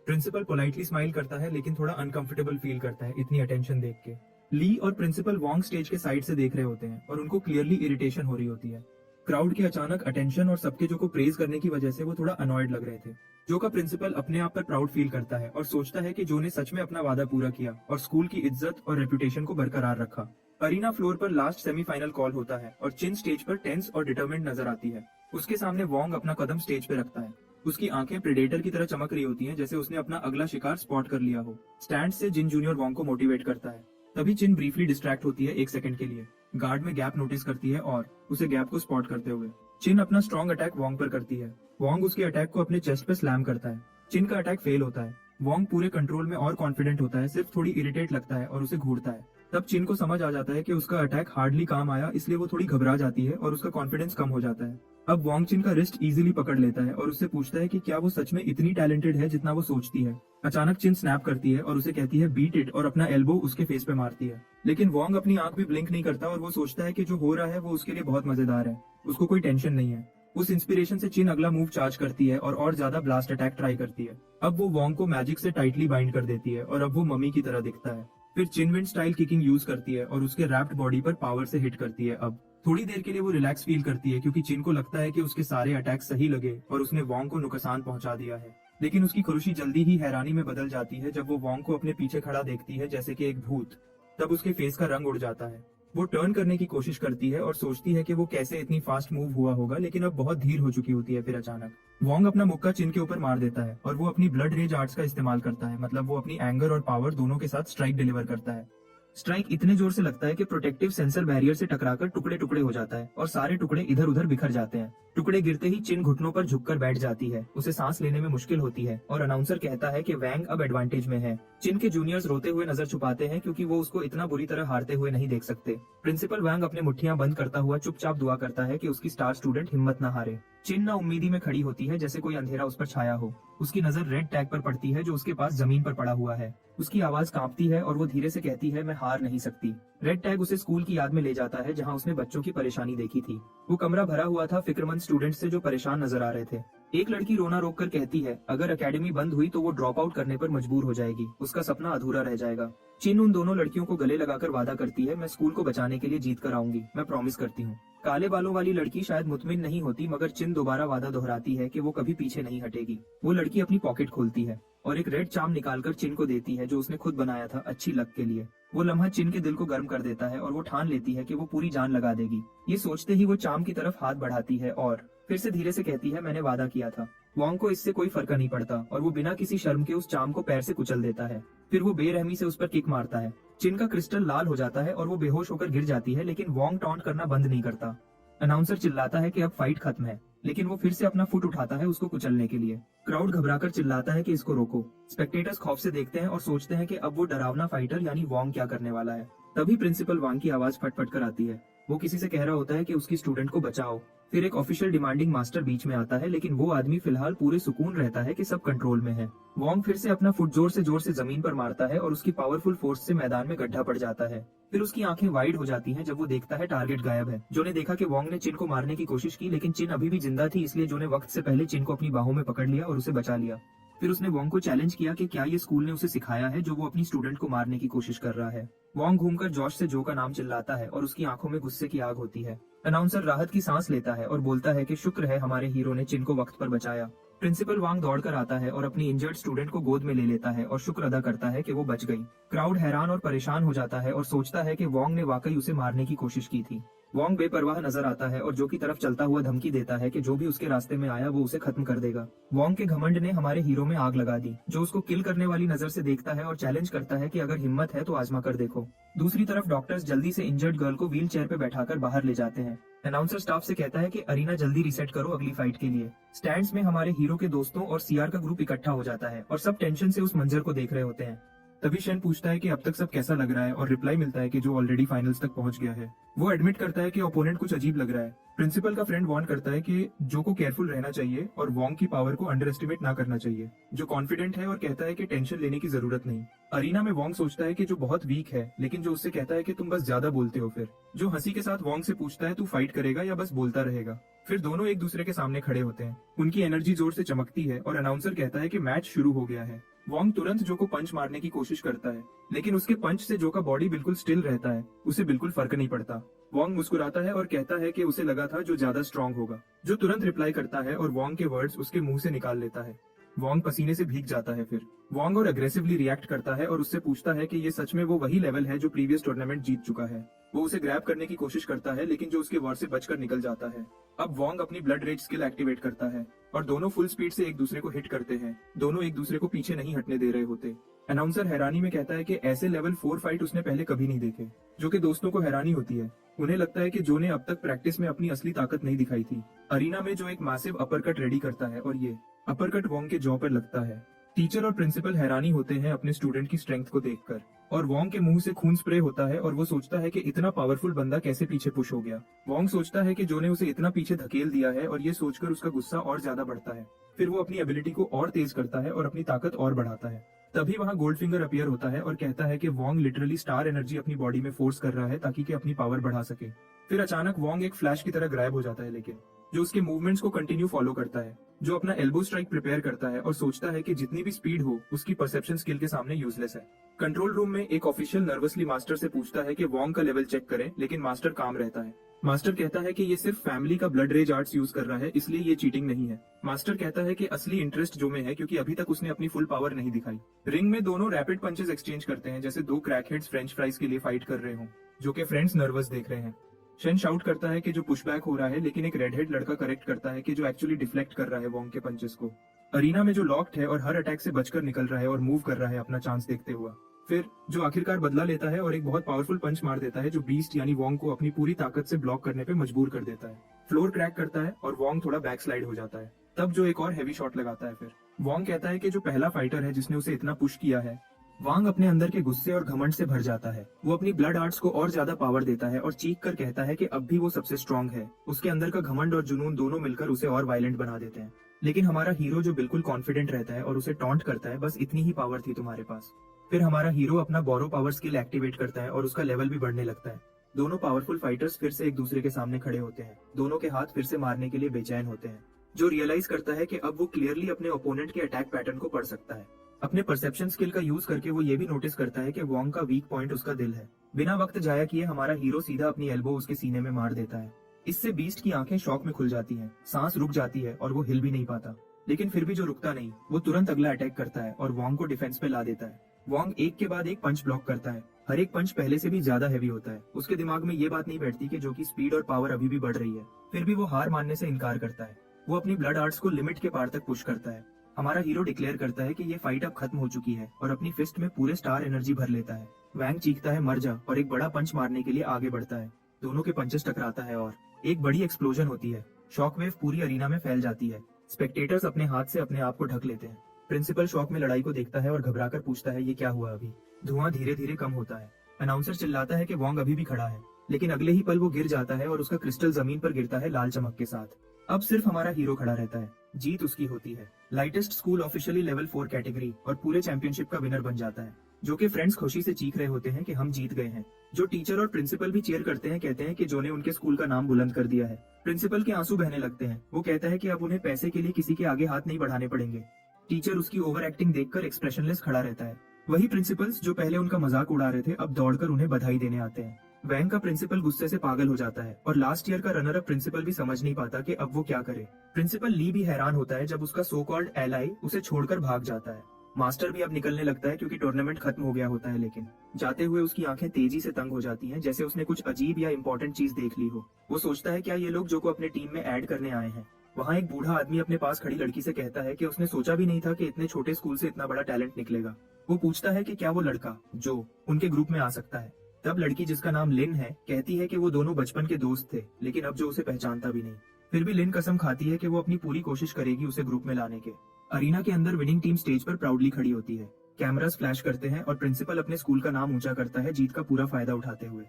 प्रिंसिपल पोलाइटली स्माइल करता है लेकिन थोड़ा अनकंफर्टेबल फील करता है इतनी अटेंशन देख के। ली और प्रिंसिपल वॉन्ग स्टेज के साइड से देख रहे होते हैं और उनको क्लियरली इरिटेशन हो रही होती है। क्राउड के अचानक अटेंशन और सबके जो को प्रेज करने की वजह से वो थोड़ा अनॉयड लग रहे थे। जो का प्रिंसिपल अपने आप पर प्राउड फील करता है और सोचता है कि जो ने सच में अपना वादा पूरा किया और स्कूल की इज्जत और रेपुटेशन को बरकरार रखा। अरीना फ्लोर पर लास्ट सेमीफाइनल कॉल होता है और चिन स्टेज पर टेंस और डिटरमिन्ड नजर आती है। उसके सामने वॉन्ग अपना कदम स्टेज पे रखता है। उसकी आंखें प्रेडेटर की तरह चमक रही होती हैं, जैसे उसने अपना अगला शिकार स्पॉट कर लिया हो। स्टैंड से जिन जूनियर वॉन्ग को मोटिवेट करता है। तभी चिन ब्रीफली डिस्ट्रैक्ट होती है 1 सेकंड के लिए। गार्ड में गैप नोटिस करती है और उसे गैप को स्पॉट करते हुए चिन अपना स्ट्रॉन्ग अटैक वॉन्ग पर करती है। वॉन्ग उसके अटैक को अपने चेस्ट पे स्लैम करता है। चिन का अटैक फेल होता है। वॉन्ग पूरे कंट्रोल में और कॉन्फिडेंट होता है, सिर्फ थोड़ी इरिटेट लगता है और उसे घूरता है। तब चिन को समझ आ जाता है कि उसका अटैक हार्डली काम आया, इसलिए वो थोड़ी घबरा जाती है और उसका कॉन्फिडेंस कम हो जाता है। अब वॉन्ग चिन का रिस्ट इजीली पकड़ लेता है और उससे पूछता है कि क्या वो सच में इतनी टैलेंटेड है जितना वो सोचती है। अचानक चिन स्नैप करती है और उसे कहती है बीट इट और अपना एल्बो उसके फेस पे मारती है। लेकिन वॉन्ग अपनी आंख भी ब्लिंक नहीं करता और वो सोचता है कि जो हो रहा है वो उसके लिए बहुत मजेदार है, उसको कोई टेंशन नहीं है। उस इंस्पिरेशन से चिन अगला मूव चार्ज करती है और ज्यादा ब्लास्ट अटैक ट्राई करती है। अब वो वॉन्ग को मैजिक से टाइटली बाइंड कर देती है और अब वो मम्मी की तरह दिखता है। फिर चिन विंड स्टाइल किकिंग यूज करती है और उसके रैप्ड बॉडी पर पावर से हिट करती है। अब थोड़ी देर के लिए वो रिलैक्स फील करती है क्योंकि चिन को लगता है कि उसके सारे अटैक सही लगे और उसने वॉन्ग को नुकसान पहुंचा दिया है। लेकिन उसकी खुशी जल्दी ही हैरानी में बदल जाती है जब वो वॉन्ग को अपने पीछे खड़ा देखती है जैसे कि एक भूत। तब उसके फेस का रंग उड़ जाता है। वो टर्न करने की कोशिश करती है और सोचती है कि वो कैसे इतनी फास्ट मूव हुआ होगा, लेकिन अब बहुत धीर हो चुकी होती है। फिर अचानक वॉन्ग अपना मुक्का चिन के ऊपर मार देता है और वो अपनी ब्लड रेज आर्ट्स का इस्तेमाल करता है, मतलब वो अपनी एंगर और पावर दोनों के साथ स्ट्राइक डिलीवर करता है। स्ट्राइक इतने जोर से लगता है कि प्रोटेक्टिव सेंसर बैरियर से टकराकर टुकड़े टुकड़े हो जाता है और सारे टुकड़े इधर उधर बिखर जाते हैं। टुकड़े गिरते ही चिन घुटनों पर झुककर बैठ जाती है। उसे सांस लेने में मुश्किल होती है और अनाउंसर कहता है कि वैंग अब एडवांटेज में है। चिन के जूनियर्स रोते हुए नजर छुपाते हैं क्योंकि वो उसको इतना बुरी तरह हारते हुए नहीं देख सकते। प्रिंसिपल वैंग अपने मुट्ठियां बंद करता हुआ चुपचाप दुआ करता है कि उसकी स्टार स्टूडेंट हिम्मत न हारे। चिन ना उम्मीदी में खड़ी होती है जैसे कोई अंधेरा उस पर छाया हो। उसकी नजर रेड टैग पर पड़ती है जो उसके पास जमीन पर पड़ा हुआ है। उसकी आवाज कांपती है और वो धीरे से कहती है, मैं हार नहीं सकती। रेड टैग उसे स्कूल की याद में ले जाता है जहाँ उसने बच्चों की परेशानी देखी थी। वो कमरा भरा हुआ था फिक्रमंद स्टूडेंट्स से जो परेशान नजर आ रहे थे। एक लड़की रोना रोक कर कहती है अगर एकेडमी बंद हुई तो वो ड्रॉप आउट करने पर मजबूर हो जाएगी, उसका सपना अधूरा रह जाएगा। चिन उन दोनों लड़कियों को गले लगाकर वादा करती है, मैं स्कूल को बचाने के लिए जीत कर आऊंगी, मैं प्रॉमिस करती हूँ। काले बालों वाली लड़की शायद मुतमिन नहीं होती, मगर चिन दोबारा वादा दोहराती है कि वो कभी पीछे नहीं हटेगी। वो लड़की अपनी पॉकेट खोलती है और एक रेड चार्म निकालकर चिन को देती है जो उसने खुद बनाया था अच्छी लक के लिए। वो लम्हा चिन के दिल को गर्म कर देता है और वो ठान लेती है कि वो पूरी जान लगा देगी। ये सोचते ही वो चार्म की तरफ हाथ बढ़ाती है और फिर से धीरे से कहती है, मैंने वादा किया था। वॉन्ग को इससे कोई फर्क नहीं पड़ता और वो बिना किसी शर्म के उस चार्म को पैर से कुचल देता है। फिर वो बेरहमी से उस पर किक मारता है। चिन का क्रिस्टल लाल हो जाता है और वो बेहोश होकर गिर जाती है, लेकिन वॉन्ग टॉन्ट करना बंद नहीं करता। अनाउंसर चिल्लाता है कि अब फाइट खत्म है। लेकिन वो फिर से अपना फुट उठाता है उसको कुचलने के लिए। क्राउड घबराकर चिल्लाता है कि इसको रोको। स्पेक्टेटर्स खौफ से देखते हैं और सोचते हैं कि अब वो डरावना फाइटर यानी वोंग क्या करने वाला है। तभी प्रिंसिपल वांग की आवाज फटफट कर आती है। वो किसी से कह रहा होता है कि उसकी स्टूडेंट को बचाओ। फिर एक ऑफिशियल डिमांडिंग मास्टर बीच में आता है, लेकिन वो आदमी फिलहाल पूरे सुकून रहता है कि सब कंट्रोल में है। वोंग फिर से अपना फुट जोर से जमीन पर मारता है और उसकी पावरफुल फोर्स से मैदान में गड्ढा पड़ जाता है। फिर उसकी आंखें वाइड हो जाती हैं जब वो देखता है टारगेट गायब है। जो ने देखा कि वोंग ने चिन को मारने की कोशिश की, लेकिन चिन अभी भी जिंदा थी, इसलिए जो ने वक्त से पहले चिन को अपनी बाहों में पकड़ लिया और उसे बचा लिया। फिर उसने वोंग को चैलेंज किया कि क्या ये स्कूल ने उसे सिखाया है जो वो अपनी स्टूडेंट को मारने की कोशिश कर रहा है। वोंग घूमकर जॉश से जो का नाम चिल्लाता है और उसकी आंखों में गुस्से की आग होती है। अनाउंसर राहत की सांस लेता है और बोलता है कि शुक्र है हमारे हीरो ने चिन को वक्त पर बचाया। प्रिंसिपल वांग दौड़कर आता है और अपनी इंजर्ड स्टूडेंट को गोद में ले लेता है और शुक्र अदा करता है कि वो बच गई। क्राउड हैरान और परेशान हो जाता है और सोचता है कि वोंग ने वाकई उसे मारने की कोशिश की थी। वोंग बेपरवाह नजर आता है और जो की तरफ चलता हुआ धमकी देता है कि जो भी उसके रास्ते में आया वो उसे खत्म कर देगा। वोंग के घमंड ने हमारे हीरो में आग लगा दी, जो उसको किल करने वाली नजर से देखता है और चैलेंज करता है कि अगर हिम्मत है तो आजमा कर देखो। दूसरी तरफ डॉक्टर्स जल्दी से इंजर्ड गर्ल को व्हील चेयर पे बैठाकर बाहर ले जाते हैं। अनाउंसर स्टाफ से कहता है कि अरीना जल्दी रीसेट करो अगली फाइट के लिए। स्टैंड्स में हमारे हीरो के दोस्तों और सीआर का ग्रुप इकट्ठा हो जाता है और सब टेंशन से उस मंजर को देख रहे होते हैं। तभी शेन पूछता है कि अब तक सब कैसा लग रहा है और रिप्लाई मिलता है कि जो ऑलरेडी फाइनल्स तक पहुंच गया है। वो एडमिट करता है कि ओपोनेंट कुछ अजीब लग रहा है। प्रिंसिपल का फ्रेंड वार्न करता है कि जो को केयरफुल रहना चाहिए और वोंग की पावर को अंडर एस्टिमेट ना करना चाहिए। जो कॉन्फिडेंट है और कहता है कि टेंशन लेने की जरूरत नहीं। अरीना में वोंग सोचता है कि जो बहुत वीक है, लेकिन जो उससे कहता है कि तुम बस ज्यादा बोलते हो। फिर जो हंसी के साथ वोंग से पूछता है तू फाइट करेगा या बस बोलता रहेगा। फिर दोनों एक दूसरे के सामने खड़े होते हैं। उनकी एनर्जी जोर से चमकती है और अनाउंसर कहता है कि मैच शुरू हो गया है। वोंग तुरंत जो को पंच मारने की कोशिश करता है, लेकिन उसके पंच से जो का बॉडी बिल्कुल स्टिल रहता है, उसे बिल्कुल फर्क नहीं पड़ता। वोंग मुस्कुराता है और कहता है कि उसे लगा था जो ज्यादा स्ट्रांग होगा। जो तुरंत रिप्लाई करता है और वोंग के वर्ड्स उसके मुंह से निकाल लेता है। वोंग पसीने से भीग जाता है। फिर वोंग और अग्रेसिवली रिएक्ट करता है और उससे पूछता है कि ये सच में वो वही लेवल है जो प्रीवियस टूर्नामेंट जीत चुका है। वो उसे ग्रैब करने की कोशिश करता है, लेकिन जो उसके वार से बचकर निकल जाता है। अब वोंग अपनी ब्लड रेज स्किल एक्टिवेट करता है और दोनों फुल स्पीड से एक दूसरे को हिट करते हैं। दोनों एक दूसरे को पीछे नहीं हटने दे रहे होते। अनाउंसर हैरानी में कहता है कि ऐसे लेवल 4 फाइट उसने पहले कभी नहीं देखे। जो कि दोस्तों को हैरानी होती है। उन्हें लगता है कि जो ने अब तक प्रैक्टिस में अपनी असली ताकत नहीं दिखाई थी। अरीना में जो एक मैसिव अपर कट रेडी करता है और ये अपर कट वोंग के जॉ पर लगता है। टीचर और प्रिंसिपल हैरानी होते हैं अपने स्टूडेंट की स्ट्रेंथ को देखकर और वोंग के मुंह से खून स्प्रे होता है और वो सोचता है कि इतना पावरफुल बंदा कैसे पीछे पुश हो गया। वोंग सोचता है कि जो ने उसे इतना पीछे धकेल दिया है और ये सोचकर उसका गुस्सा और ज्यादा बढ़ता है। फिर वो अपनी एबिलिटी को और तेज करता है और अपनी ताकत और बढ़ाता है। तभी वहाँ गोल्ड फिंगर अपीयर होता है और कहता है कि वोंग लिटरली स्टार एनर्जी अपनी बॉडी में फोर्स कर रहा है ताकि कि अपनी पावर बढ़ा सके। फिर अचानक वोंग एक फ्लैश की तरह गायब हो जाता है, लेकिन जो उसके मूवमेंट्स को कंटिन्यू फॉलो करता है। जो अपना एल्बो स्ट्राइक प्रिपेयर करता है और सोचता है कि जितनी भी स्पीड हो उसकी परसेप्शन स्किल के सामने यूजलेस है। कंट्रोल रूम में एक ऑफिशियल नर्वसली मास्टर से पूछता है कि वोंग का लेवल चेक करें, लेकिन मास्टर काम रहता है। मास्टर कहता है कि ये सिर्फ फैमिली का ब्लड रेज आर्ट्स यूज कर रहा है, इसलिए ये चीटिंग नहीं है। मास्टर कहता है कि असली इंटरेस्ट जो में है, क्योंकि अभी तक उसने अपनी फुल पावर नहीं दिखाई। रिंग में दोनों रैपिड पंचेस एक्सचेंज करते हैं जैसे दो क्रैकहेड्स फ्रेंच फ्राइज के लिए फाइट कर रहे हों। जो के फ्रेंड्स नर्वस देख रहे हैं। शेन शाउट करता है कि जो पुशबैक हो रहा है, लेकिन एक रेड हेड लड़का करेक्ट करता है कि जो एक्चुअली डिफ्लेक्ट कर रहा है वोंग के पंचेस को। अरीना में जो लॉक्ड है और हर अटैक से बचकर निकल रहा है और मूव कर रहा है अपना चांस देखते हुआ। फिर जो आखिरकार बदला लेता है और एक बहुत पावरफुल पंच मार देता है जो बीस्ट यानी वोंग को अपनी पूरी ताकत से ब्लॉक करने पे मजबूर कर देता है। फ्लोर क्रैक करता है और वोंग थोड़ा बैक स्लाइड हो जाता है। तब जो एक और हैवी शॉट लगाता है। फिर वोंग कहता है कि जो पहला फाइटर है जिसने उसे इतना पुश किया है। वांग अपने अंदर के गुस्से और घमंड से भर जाता है। वो अपनी ब्लड आर्ट्स को और ज्यादा पावर देता है और चीख कर कहता है कि अब भी वो सबसे स्ट्रांग है। उसके अंदर का घमंड और जुनून दोनों मिलकर उसे और वायलेंट बना देते हैं। लेकिन हमारा हीरो जो बिल्कुल कॉन्फिडेंट रहता है और उसे टॉन्ट करता है, बस इतनी ही पावर थी तुम्हारे पास। फिर हमारा हीरो अपना बोरो पावर स्किल एक्टिवेट करता है और उसका लेवल भी बढ़ने लगता है। दोनों पावरफुल फाइटर्स फिर से एक दूसरे के सामने खड़े होते हैं। दोनों के हाथ फिर से मारने के लिए बेचैन होते हैं। जो रियलाइज करता है कि अब वो क्लियरली अपने ओपोनेंट के अटैक पैटर्न को पढ़ सकता है। अपने परसेप्शन स्किल का यूज करके वो ये भी नोटिस करता है कि वोंग का वीक पॉइंट उसका दिल है। बिना वक्त जाया किए हमारा हीरो सीधा अपनी एल्बो उसके सीने में मार देता है। इससे बीस्ट की आंखें शॉक में खुल जाती हैं, सांस रुक जाती है और वो हिल भी नहीं पाता। लेकिन फिर भी जो रुकता नहीं, वो तुरंत अगला अटैक करता है और वोंग को डिफेंस पे ला देता है। वोंग एक के बाद एक पंच ब्लॉक करता है। हर एक पंच पहले से भी ज्यादा हैवी होता है। उसके दिमाग में ये बात नहीं बैठती कि जो की स्पीड और पावर अभी भी बढ़ रही है। फिर भी वो हार मानने से इनकार करता है। वो अपनी ब्लड आर्ट्स को लिमिट के पार तक पुश करता है। हमारा हीरो डिक्लेयर करता है कि ये फाइट अब खत्म हो चुकी है और अपनी फिस्ट में पूरे स्टार एनर्जी भर लेता है। वैंग चीखता है मर जा और एक बड़ा पंच मारने के लिए आगे बढ़ता है। दोनों के पंचेस टकराता है और एक बड़ी एक्सप्लोजन होती है। शॉकवेव पूरी अरीना में फैल जाती है। स्पेक्टेटर्स अपने हाथ से अपने आप को ढक लेते हैं। प्रिंसिपल शॉक में लड़ाई को देखता है और घबराकर पूछता है ये क्या हुआ अभी। धुआं धीरे धीरे कम होता है। अनाउंसर चिल्लाता है कि वोंग अभी भी खड़ा है, लेकिन अगले ही पल वो गिर जाता है और उसका क्रिस्टल जमीन पर गिरता है लाल चमक के साथ। अब सिर्फ हमारा हीरो खड़ा रहता है। जीत उसकी होती है। Lightest school officially level 4 category और पूरे चैंपियनशिप का विनर बन जाता है। जो कि फ्रेंड्स खुशी से चीख रहे होते हैं कि हम जीत गए हैं। जो टीचर और प्रिंसिपल भी चीयर करते हैं, कहते हैं कि जो ने उनके स्कूल का नाम बुलंद कर दिया है। प्रिंसिपल के आंसू बहने लगते हैं। वो कहता है कि अब उन्हें पैसे के लिए किसी के आगे हाथ नहीं बढ़ाने पड़ेंगे। टीचर उसकी ओवर एक्टिंग देखकर एक्सप्रेशनलेस खड़ा रहता है। वही प्रिंसिपल्स जो पहले उनका मजाक उड़ा रहे थे अब दौड़कर उन्हें बधाई देने आते हैं। वैंग का प्रिंसिपल गुस्से से पागल हो जाता है और लास्ट ईयर का रनर अप प्रिंसिपल भी समझ नहीं पाता कि अब वो क्या करे। प्रिंसिपल ली भी हैरान होता है जब उसका सो कॉल्ड एलाई उसे छोड़कर भाग जाता है। मास्टर भी अब निकलने लगता है क्योंकि टूर्नामेंट खत्म हो गया होता है, लेकिन जाते हुए उसकी आंखें तेजी से तंग हो जाती हैं, जैसे उसने कुछ अजीब या इम्पोर्टेंट चीज देख ली हो। वो सोचता है क्या ये लोग जो को अपने टीम में ऐड करने आए हैं। वहाँ एक बूढ़ा आदमी अपने पास खड़ी लड़की से कहता है कि उसने सोचा भी नहीं था कि इतने छोटे स्कूल से इतना बड़ा टैलेंट निकलेगा। वो पूछता है कि क्या वो लड़का जो उनके ग्रुप में आ सकता है। तब लड़की, जिसका नाम लिन है, कहती है कि वो दोनों बचपन के दोस्त थे, लेकिन अब जो उसे पहचानता भी नहीं। फिर भी लिन कसम खाती है कि वो अपनी पूरी कोशिश करेगी उसे ग्रुप में लाने के। अरीना के अंदर विनिंग टीम स्टेज पर प्राउडली खड़ी होती है। कैमरास फ्लैश करते हैं और प्रिंसिपल अपने स्कूल का नाम ऊंचा करता है, जीत का पूरा फायदा उठाते हुए।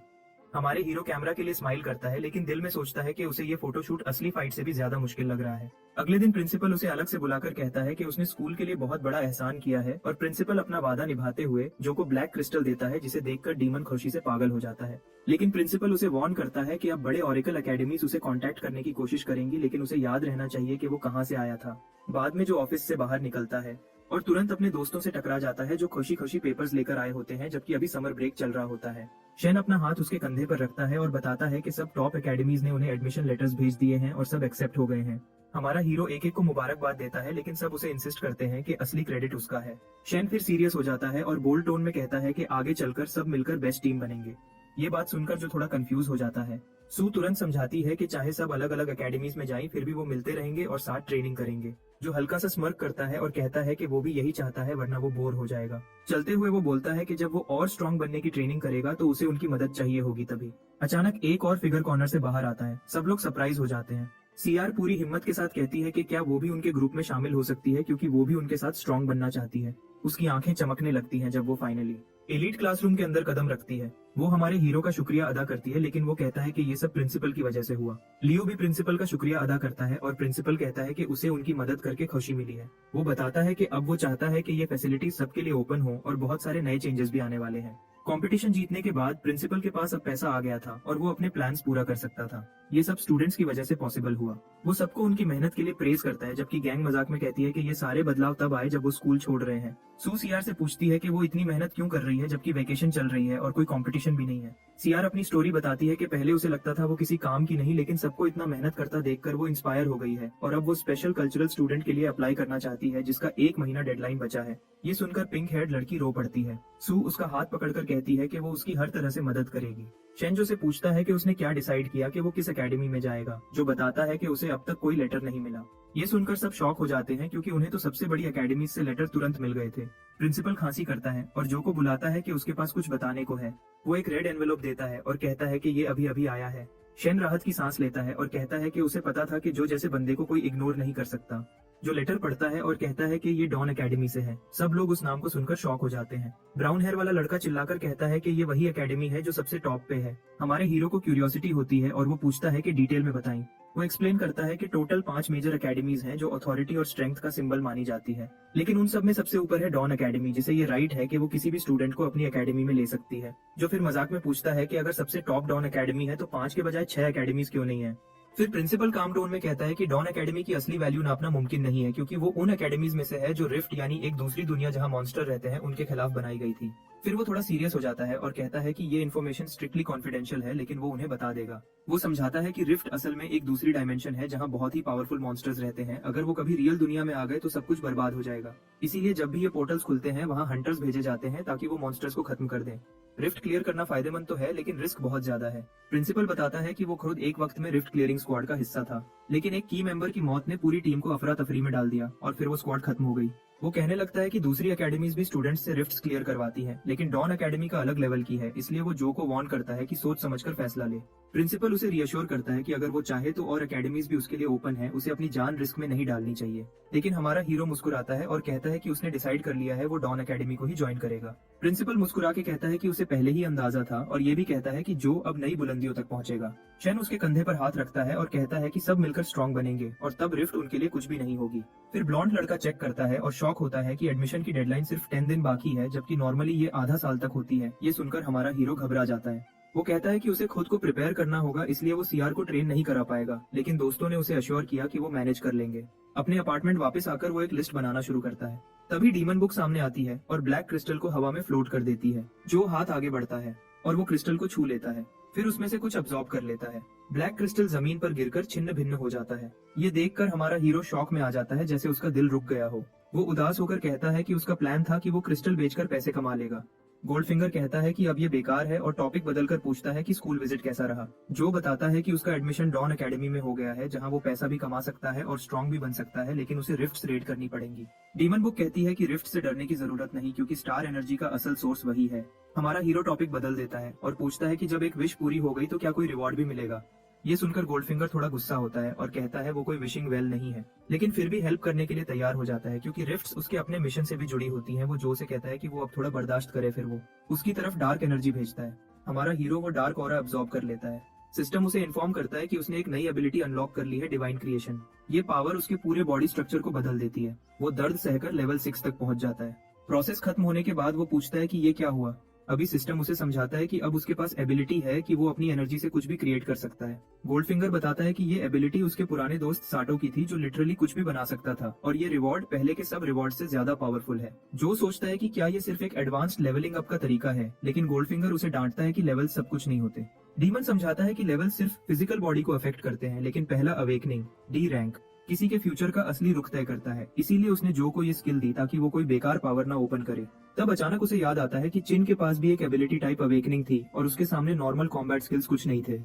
हमारे हीरो कैमरा के लिए स्माइल करता है, लेकिन दिल में सोचता है कि उसे ये फोटोशूट असली फाइट से भी ज्यादा मुश्किल लग रहा है। अगले दिन प्रिंसिपल उसे अलग से बुलाकर कहता है कि उसने स्कूल के लिए बहुत बड़ा एहसान किया है, और प्रिंसिपल अपना वादा निभाते हुए जो को ब्लैक क्रिस्टल देता है, जिसे देखकर डीमन खुशी से पागल हो जाता है। लेकिन प्रिंसिपल उसे वार्न करता है कि अब बड़े ऑरेकल एकेडमीज उसे कांटेक्ट करने की कोशिश करेंगी, लेकिन उसे याद रहना चाहिए कि वो कहाँ से आया था। बाद में जो ऑफिस से बाहर निकलता है और तुरंत अपने दोस्तों से टकरा जाता है जो खुशी खुशी पेपर्स लेकर आए होते हैं, जबकि अभी समर ब्रेक चल रहा होता है। शेन अपना हाथ उसके कंधे पर रखता है और बताता है कि सब टॉप एकेडमीज ने उन्हें एडमिशन लेटर्स भेज दिए हैं और सब एक्सेप्ट हो गए हैं। हमारा हीरो एक एक को मुबारकबाद देता है, लेकिन सब उसे इंसिस्ट करते हैं कि असली क्रेडिट उसका है। शेन फिर सीरियस हो जाता है और बोल्ड टोन में कहता है कि आगे चलकर सब मिलकर बेस्ट टीम बनेंगे। ये बात सुनकर जो थोड़ा कंफ्यूज हो जाता है, सू तुरंत समझाती है कि चाहे सब अलग अलग एकेडमीज में जाएं, फिर भी वो मिलते रहेंगे और साथ ट्रेनिंग करेंगे। जो हल्का सा स्मर्क करता है और कहता है कि वो भी यही चाहता है, वरना वो बोर हो जाएगा। चलते हुए वो बोलता है कि जब वो और स्ट्रांग बनने की ट्रेनिंग करेगा तो उसे उनकी मदद चाहिए होगी। तभी अचानक एक और फिगर कॉर्नर से बाहर आता है। सब लोग सरप्राइज हो जाते हैं। सीआर पूरी हिम्मत के साथ कहती है कि क्या वो भी उनके ग्रुप में शामिल हो सकती है, क्योंकि वो भी उनके साथ स्ट्रांग बनना चाहती है। उसकी आंखें चमकने लगती हैं जब वो फाइनली एलीट क्लासरूम के अंदर कदम रखती है। वो हमारे हीरो का शुक्रिया अदा करती है, लेकिन वो कहता है कि ये सब प्रिंसिपल की वजह से हुआ। लियो भी प्रिंसिपल का शुक्रिया अदा करता है और प्रिंसिपल कहता है कि उसे उनकी मदद करके खुशी मिली है। वो बताता है कि अब वो चाहता है कि ये फैसिलिटी सबके लिए ओपन हो और बहुत सारे नए चेंजेस भी आने वाले हैं। कंपटीशन जीतने के बाद प्रिंसिपल के पास अब पैसा आ गया था और वो अपने प्लान्स पूरा कर सकता था। ये सब स्टूडेंट्स की वजह से पॉसिबल हुआ। वो सबको उनकी मेहनत के लिए प्रेज करता है, जबकि गैंग मजाक में कहती है कि ये सारे बदलाव तब आए जब वो स्कूल छोड़ रहे हैं। सू सीआर से पूछती है कि वो इतनी मेहनत क्यों कर रही है जबकि वेकेशन चल रही है और कोई कंपटीशन भी नहीं है। सीआर अपनी स्टोरी बताती है कि पहले उसे लगता था वो किसी काम की नहीं, लेकिन सबको इतना मेहनत करता देखकर वो इंस्पायर हो गई है और अब वो स्पेशल कल्चरल स्टूडेंट के लिए अप्लाई करना चाहती है, जिसका 1 महीना डेडलाइन बचा है। ये सुनकर पिंक हेयर्ड लड़की रो पड़ती है। सू उसका हाथ पकड़कर कहती है कि वो उसकी हर तरह से मदद करेगी। शेंजो से पूछता है कि उसने क्या डिसाइड किया कि वो किस एकेडमी में जाएगा, जो बताता है कि उसे अब तक कोई लेटर नहीं मिला। ये सुनकर सब शॉक हो जाते हैं, क्योंकि उन्हें तो सबसे बड़ी एकेडमी से लेटर तुरंत मिल गए थे। प्रिंसिपल खांसी करता है और जो को बुलाता है कि उसके पास कुछ बताने को है। वो एक रेड एनवेलप देता है और कहता है कि ये अभी अभी आया है। शेन राहत की सांस लेता है और कहता है कि उसे पता था कि जो जैसे बंदे को कोई इग्नोर नहीं कर सकता। जो लेटर पढ़ता है और कहता है कि ये डॉन एकेडमी से है। सब लोग उस नाम को सुनकर शॉक हो जाते हैं। ब्राउन हेयर वाला लड़का चिल्लाकर कहता है कि ये वही एकेडमी है जो सबसे टॉप पे है। हमारे हीरो को क्यूरियोसिटी होती है और वो पूछता है कि डिटेल में बताएं। वो एक्सप्लेन करता है कि टोटल 5 मेजर एकेडमीज हैं जो अथॉरिटी और स्ट्रेंथ का सिंबल मानी जाती है, लेकिन उन सब में सबसे ऊपर है डॉन एकेडमी, जिसे ये राइट है कि वो किसी भी स्टूडेंट को अपनी एकेडमी में ले सकती है। जो फिर मजाक में पूछता है कि अगर सबसे टॉप डॉन एकेडमी है तो 5 के बजाय 6 एकेडमीज क्यों नहीं है। फिर प्रिंसिपल काम टोन में कहता है कि डॉन एकेडमी की असली वैल्यू नापना मुमकिन नहीं है, क्योंकि वो उन एकेडमीज में से है जो रिफ्ट यानी एक दूसरी दुनिया जहां मॉन्स्टर रहते हैं उनके खिलाफ बनाई गई थी। फिर वो थोड़ा सीरियस हो जाता है और कहता है कि ये इन्फॉर्मेशन स्ट्रिक्टली कॉन्फिडेंशियल है, लेकिन वो उन्हें बता देगा। वो समझाता है कि रिफ्ट असल में एक दूसरी डायमेंशन है जहां बहुत ही पावरफुल मॉन्स्टर्स रहते हैं। अगर वो कभी रियल दुनिया में आ गए तो सब कुछ बर्बाद हो जाएगा। इसीलिए जब भी ये पोर्टल्स खुलते हैं वहाँ हंटर्स भेजे जाते हैं ताकि वो मॉन्स्टर्स को खत्म कर दें। रिफ्ट क्लियर करना फायदेमंद तो है, लेकिन रिस्क बहुत ज्यादा है। प्रिंसिपल बताता है कि वो खुद एक वक्त में रिफ्ट क्लियरिंग स्क्वाड का हिस्सा था, लेकिन एक की मेंबर की मौत ने पूरी टीम को अफरा तफरी में डाल दिया और फिर वो स्क्वाड खत्म हो गई। वो कहने लगता है कि दूसरी एकेडमीज भी स्टूडेंट्स से रिफ्ट्स क्लियर करवाती हैं, लेकिन डॉन एकेडमी का अलग लेवल की है, इसलिए वो जो को वार्न करता है कि सोच समझकर फैसला ले। प्रिंसिपल उसे रियश्योर करता है कि अगर वो चाहे तो और एकेडमीज भी उसके लिए ओपन है, उसे अपनी जान रिस्क में नहीं डालनी चाहिए। लेकिन हमारा हीरो मुस्कुराता है और कहता है कि उसने डिसाइड कर लिया है, वो डॉन एकेडमी को ही ज्वाइन करेगा। प्रिंसिपल मुस्कुरा के कहता है कि उसे पहले ही अंदाजा था और ये भी कहता है कि जो अब नई बुलंदियों तक पहुंचेगा। शेन उसके कंधे पर हाथ रखता है और कहता है कि सब मिलकर स्ट्रांग बनेंगे और तब रिफ्ट उनके लिए कुछ भी नहीं होगी। फिर ब्लॉन्ड लड़का चेक करता है और शॉक होता है कि एडमिशन की डेडलाइन सिर्फ 10 दिन बाकी है, जबकि नॉर्मली ये आधा साल तक होती है। ये सुनकर हमारा हीरो घबरा जाता है। वो कहता है कि उसे खुद को प्रिपेयर करना होगा, इसलिए वो सीआर को ट्रेन नहीं करा पाएगा, लेकिन दोस्तों ने उसे अश्योर किया कि वो मैनेज कर लेंगे। अपने अपार्टमेंट वापस आकर वो एक लिस्ट बनाना शुरू करता है। तभी डीमन बुक सामने आती है और ब्लैक क्रिस्टल को हवा में फ्लोट कर देती है। जो हाथ आगे बढ़ता है और वो क्रिस्टल को छू लेता है, फिर उसमें से कुछ अब्सॉर्ब कर लेता है। ब्लैक क्रिस्टल जमीन पर गिरकर छिन्न भिन्न हो जाता है। ये देखकर हमारा हीरो शॉक में आ जाता है, जैसे उसका दिल रुक गया हो। वो उदास होकर कहता है कि उसका प्लान था कि वो क्रिस्टल बेचकर पैसे कमा लेगा। गोल्डफिंगर कहता है कि अब ये बेकार है और टॉपिक बदलकर पूछता है कि स्कूल विजिट कैसा रहा। जो बताता है कि उसका एडमिशन डॉन एकेडमी में हो गया है, जहां वो पैसा भी कमा सकता है और स्ट्रांग भी बन सकता है, लेकिन उसे रिफ्ट्स रेड करनी पड़ेंगी। डीमन बुक कहती है कि रिफ्ट से डरने की जरूरत नहीं, क्योंकि स्टार एनर्जी का असल सोर्स वही है। हमारा हीरो टॉपिक बदल देता है और पूछता है कि जब एक विश पूरी हो गई तो क्या कोई रिवॉर्ड भी मिलेगा। ये सुनकर गोल्डफिंगर थोड़ा गुस्सा होता है और कहता है वो कोई विशिंग वेल नहीं है, लेकिन फिर भी हेल्प करने के लिए तैयार हो जाता है, क्योंकि रिफ्ट्स उसके अपने मिशन से भी जुड़ी होती हैं। वो जो से कहता है कि वो अब थोड़ा बर्दाश्त करे, फिर वो उसकी तरफ डार्क एनर्जी भेजता है। हमारा हीरो वो डार्क ऑरा अब्सॉर्ब कर लेता है। सिस्टम उसे इन्फॉर्म करता है कि उसने एक नई एबिलिटी अनलॉक कर ली है, डिवाइन क्रिएशन। ये पावर उसके पूरे बॉडी स्ट्रक्चर को बदल देती है। वो दर्द सहकर लेवल 6 तक पहुंच जाता है। प्रोसेस खत्म होने के बाद वो पूछता है कि ये क्या हुआ। अभी सिस्टम उसे समझाता है कि अब उसके पास एबिलिटी है कि वो अपनी एनर्जी से कुछ भी क्रिएट कर सकता है। गोल्डफिंगर बताता है कि ये एबिलिटी उसके पुराने दोस्त साटो की थी, जो लिटरली कुछ भी बना सकता था, और ये रिवॉर्ड पहले के सब रिवॉर्ड से ज्यादा पावरफुल है। जो सोचता है कि क्या ये सिर्फ एक एडवांस्ड लेवलिंग अप का तरीका है, लेकिन गोल्डफिंगर उसे डांटता है कि लेवल सब कुछ नहीं होते। डीमन समझाता है कि लेवल सिर्फ फिजिकल बॉडी को अफेक्ट करते हैं, लेकिन पहला अवेकनिंग डी रैंक किसी के फ्यूचर का असली रुख तय करता है। इसीलिए उसने जो को ये स्किल दी ताकि वो कोई बेकार पावर ना ओपन करे। तब अचानक उसे याद आता है कि चिन के पास भी एक एबिलिटी टाइप अवेकनिंग थी और उसके सामने नॉर्मल कॉम्बैट स्किल्स कुछ नहीं थे।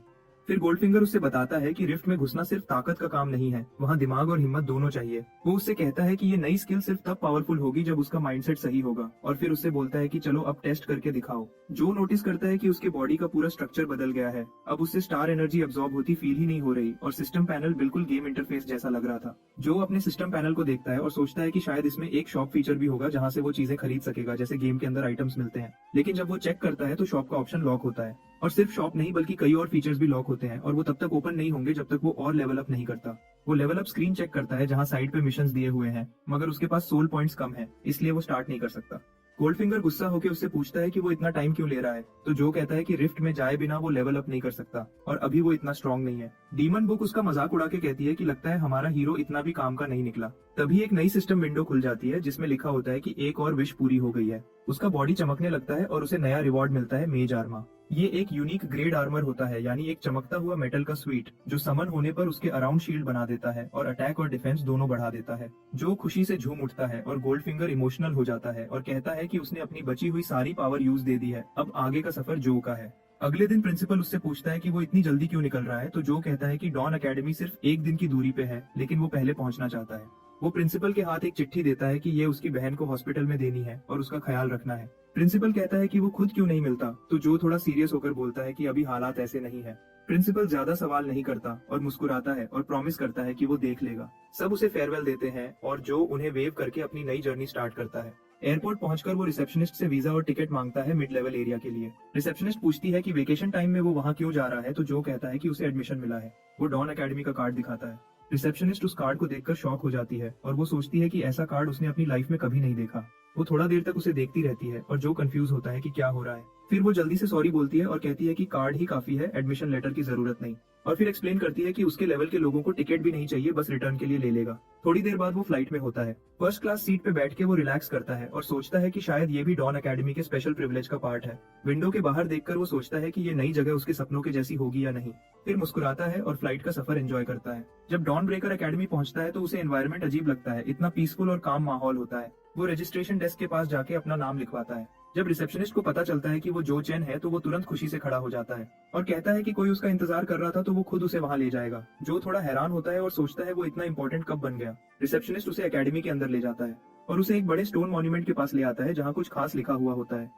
फिर गोल्डफिंगर उससे बताता है कि रिफ्ट में घुसना सिर्फ ताकत का काम नहीं है, वहाँ दिमाग और हिम्मत दोनों चाहिए। वो उससे कहता है कि ये नई स्किल सिर्फ तब पावरफुल होगी जब उसका माइंडसेट सही होगा, और फिर उससे बोलता है कि चलो अब टेस्ट करके दिखाओ। जो नोटिस करता है कि उसके बॉडी का पूरा स्ट्रक्चर बदल गया है। अब उससे स्टार एनर्जी अब्सॉर्ब होती फील ही नहीं हो रही और सिस्टम पैनल बिल्कुल गेम इंटरफेस जैसा लग रहा था। जो अपने सिस्टम पैनल को देखता है और सोचता है कि शायद इसमें एक शॉप फीचर भी होगा, जहाँ से वो चीजें खरीद सकेगा, जैसे गेम के अंदर आइटम्स मिलते हैं। लेकिन जब वो चेक करता है तो शॉप का ऑप्शन लॉक होता है, और सिर्फ शॉप नहीं बल्कि कई और फीचर्स भी लॉक होते हैं, और वो तब तक ओपन नहीं होंगे जब तक वो और लेवल अप नहीं करता। वो लेवल अप स्क्रीन चेक करता है जहां साइड पे मिशंस दिए हुए हैं, मगर उसके पास सोल पॉइंट्स कम है, इसलिए वो स्टार्ट नहीं कर सकता। गोल्डफिंगर गुस्सा होकर उससे पूछता है कि वो इतना टाइम क्यों ले रहा है, तो जो कहता है कि रिफ्ट में जाए बिना वो लेवल अप नहीं कर सकता और अभी वो इतना स्ट्रांग नहीं है। डीमन बुक उसका मजाक उड़ा के कहती है कि लगता है हमारा हीरो इतना भी काम का नहीं निकला। तभी एक नई सिस्टम विंडो खुल जाती है जिसमें लिखा होता है कि एक और विश पूरी हो गई है। उसका बॉडी चमकने लगता है और उसे नया रिवॉर्ड मिलता है, मेज आर्मा। ये एक यूनिक ग्रेड आर्मर होता है, यानी एक चमकता हुआ मेटल का स्वीट, जो समन होने पर उसके अराउंड शील्ड बना देता है और अटैक और डिफेंस दोनों बढ़ा देता है। जो खुशी से झूम उठता है और गोल्डफिंगर इमोशनल हो जाता है और कहता है कि उसने अपनी बची हुई सारी पावर यूज दे दी है, अब आगे का सफर जो का है। अगले दिन प्रिंसिपल उससे पूछता है कि वो इतनी जल्दी क्यों निकल रहा है, तो जो कहता है कि डॉन एकेडमी सिर्फ एक दिन की दूरी पे है, लेकिन वो पहले पहुंचना चाहता है। वो प्रिंसिपल के हाथ एक चिट्ठी देता है कि ये उसकी बहन को हॉस्पिटल में देनी है और उसका ख्याल रखना है। प्रिंसिपल कहता है कि वो खुद क्यों नहीं मिलता, तो जो थोड़ा सीरियस होकर बोलता है कि अभी हालात ऐसे नहीं है। प्रिंसिपल ज्यादा सवाल नहीं करता और मुस्कुराता है और प्रॉमिस करता है कि वो देख लेगा। सब उसे फेयरवेल देते हैं और जो उन्हें वेव करके अपनी नई जर्नी स्टार्ट करता है। एयरपोर्ट पहुंचकर वो रिसेप्शनिस्ट से वीजा और टिकट मांगता है मिड लेवल एरिया के लिए। रिसेप्शनिस्ट पूछती है कि वेकेशन टाइम में वो वहाँ क्यों जा रहा है, तो जो कहता है कि उसे एडमिशन मिला है। वो डॉन एकेडमी का कार्ड दिखाता है। रिसेप्शनिस्ट उस कार्ड को देखकर शॉक हो जाती है और वो सोचती है कि ऐसा कार्ड उसने अपनी लाइफ में कभी नहीं देखा। वो थोड़ा देर तक उसे देखती रहती है और जो कंफ्यूज होता है कि क्या हो रहा है। फिर वो जल्दी से सॉरी बोलती है और कहती है कि कार्ड ही काफी है, एडमिशन लेटर की जरूरत नहीं। और फिर एक्सप्लेन करती है कि उसके लेवल के लोगों को टिकट भी नहीं चाहिए, बस रिटर्न के लिए ले लेगा। थोड़ी देर बाद वो फ्लाइट में होता है। फर्स्ट क्लास सीट पे बैठ के वो रिलैक्स करता है और सोचता है कि शायद ये भी डॉन एकेडमी के स्पेशल प्रिविलेज का पार्ट है। विंडो के बाहर देखकर वो सोचता है कि ये नई जगह उसके सपनों के जैसी होगी या नहीं। फिर मुस्कुराता है और फ्लाइट का सफर एंजॉय करता है। जब डॉन ब्रेकर एकेडमी पहुंचता है तो उसे एनवायरनमेंट अजीब लगता है, इतना पीसफुल और काम माहौल होता है। वो रजिस्ट्रेशन डेस्क के पास जाके अपना नाम लिखवाता है। जब रिसेप्शनिस्ट को पता चलता है कि वो जो चैन है, तो वो तुरंत खुशी से खड़ा हो जाता है और कहता है कि कोई उसका इंतजार कर रहा था, तो वो खुद उसे वहां ले जाएगा। जो थोड़ा हैरान होता है और सोचता है वो इतना इंपॉर्टेंट कब बन गया। रिसेप्शनिस्ट उसे एकेडमी के अंदर ले जाता है और उसे एक बड़े स्टोन मॉन्यूमेंट के पास ले आता है जहाँ कुछ खास लिखा हुआ होता है।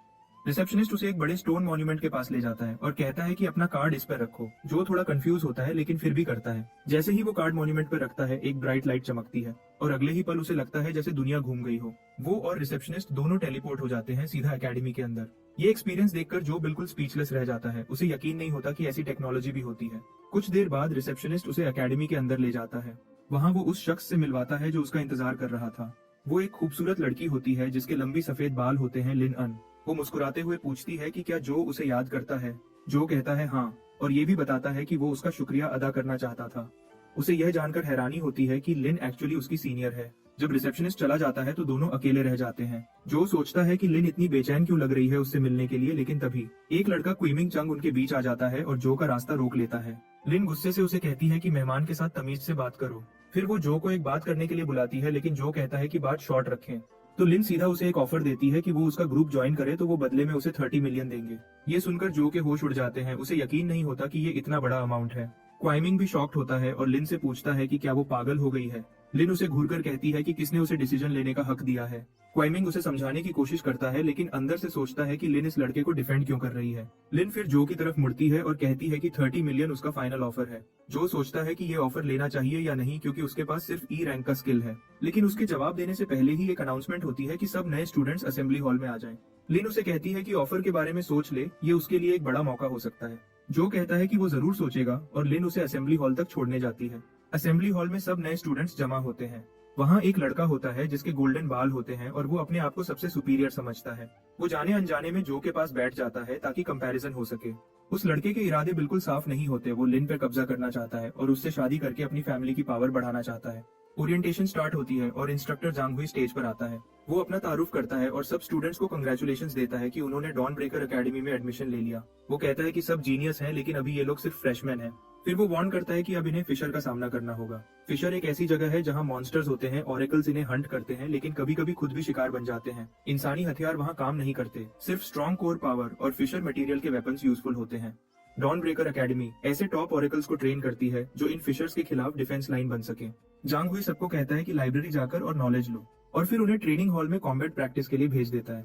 रिसेप्शनिस्ट उसे एक बड़े स्टोन मॉन्यूमेंट के पास ले जाता है और कहता है कि अपना कार्ड इस पर रखो। जो थोड़ा कंफ्यूज होता है लेकिन फिर भी करता है। जैसे ही वो कार्ड मॉन्यूमेंट पर रखता है एक ब्राइट लाइट चमकती है और अगले ही पल उसे लगता है जैसे दुनिया घूम गई हो। वो और रिसेप्शनिस्ट दोनों टेलीपोर्ट हो जाते हैं सीधा एकेडमी के अंदर। ये एक्सपीरियंस देखकर जो बिल्कुल स्पीचलेस रह जाता है। उसे यकीन नहीं होता कि ऐसी टेक्नोलॉजी भी होती है। कुछ देर बाद रिसेप्शनिस्ट उसे एकेडमी के अंदर ले जाता है। वहाँ वो उस शख्स से मिलवाता है जो उसका इंतजार कर रहा था। वो एक खूबसूरत लड़की होती है जिसके लंबी सफेद बाल होते हैं, लिन अन। वो मुस्कुराते हुए पूछती है कि क्या जो उसे याद करता है। जो कहता है हाँ, और ये भी बताता है कि वो उसका शुक्रिया अदा करना चाहता था। उसे यह जानकर हैरानी होती है कि लिन एक्चुअली उसकी सीनियर है। जब रिसेप्शनिस्ट चला जाता है तो दोनों अकेले रह जाते हैं। जो सोचता है कि लिन इतनी बेचैन क्यों लग रही है उससे मिलने के लिए, लेकिन तभी एक लड़का क्विमिंग चंग उनके बीच आ जाता है और जो का रास्ता रोक लेता है। लिन गुस्से से उसे कहती है कि मेहमान के साथ तमीज से बात करो। फिर वो जो को एक बात करने के लिए बुलाती है, लेकिन जो कहता है कि बात शॉर्ट रखें। तो लिन सीधा उसे एक ऑफर देती है कि वो उसका ग्रुप ज्वाइन करे तो वो बदले में उसे 30 मिलियन देंगे। ये सुनकर जो के होश उड़ जाते हैं। उसे यकीन नहीं होता कि ये इतना बड़ा अमाउंट है। क्वाइमिंग भी शॉक्ड होता है और लिन से पूछता है कि क्या वो पागल हो गई है। लिन उसे घूरकर कहती है कि किसने उसे डिसीजन लेने का हक दिया है। क्वाइमिंग उसे समझाने की कोशिश करता है, लेकिन अंदर से सोचता है कि लिन इस लड़के को डिफेंड क्यों कर रही है। लिन फिर जो की तरफ मुड़ती है और कहती है कि 30 मिलियन उसका फाइनल ऑफर है। जो सोचता है कि ये ऑफर लेना चाहिए या नहीं, क्योंकि उसके पास सिर्फ ई रैंक का स्किल है। लेकिन उसके जवाब देने से पहले ही एक अनाउंसमेंट होती है कि सब नए स्टूडेंट्स असेंबली हॉल में आ जाएं। लिन उसे कहती है कि ऑफर के बारे में सोच ले, ये उसके लिए एक बड़ा मौका हो सकता है। जो कहता है कि वो जरूर सोचेगा और लिन उसे असेंबली हॉल तक छोड़ने जाती है। असेंबली हॉल में सब नए स्टूडेंट्स जमा होते हैं। वहाँ एक लड़का होता है जिसके गोल्डन बाल होते हैं और वो अपने आप को सबसे सुपीरियर समझता है। वो जाने अनजाने में जो के पास बैठ जाता है ताकि कंपैरिजन हो सके। उस लड़के के इरादे बिल्कुल साफ नहीं होते। वो लिन पर कब्जा करना चाहता है और उससे शादी करके अपनी फैमिली की पावर बढ़ाना चाहता है। ओरिएंटेशन स्टार्ट होती है और इंस्ट्रक्टर जांगहुई स्टेज पर आता है। वो अपना तारुफ करता है और सब स्टूडेंट्स को कंग्रेचुलेशंस देता है कि उन्होंने डॉन ब्रेकर एकेडमी में एडमिशन ले लिया। वो कहता है कि सब जीनियस हैं, लेकिन अभी ये लोग सिर्फ फ्रेशमैन हैं। फिर वो वार्न करता है कि अब इन्हें फिशर का सामना करना होगा। फिशर एक ऐसी जगह है जहाँ मॉन्स्टर्स होते हैं, ऑरेकल्स इन्हें हंट करते हैं, लेकिन कभी कभी खुद भी शिकार बन जाते हैं। इंसानी हथियार वहाँ काम नहीं करते, सिर्फ स्ट्रॉन्ग कोर पावर और फिशर मटेरियल के वेपन्स यूजफुल होते हैं। डॉन ब्रेकर एकेडमी ऐसे टॉप ऑरेकल्स को ट्रेन करती है जो इन फिशर्स के खिलाफ डिफेंस लाइन बन सके। जांग हुई सबको कहता है कि लाइब्रेरी जाकर और नॉलेज लो, और फिर उन्हें ट्रेनिंग हॉल में कॉम्बैट प्रैक्टिस के लिए भेज देता है।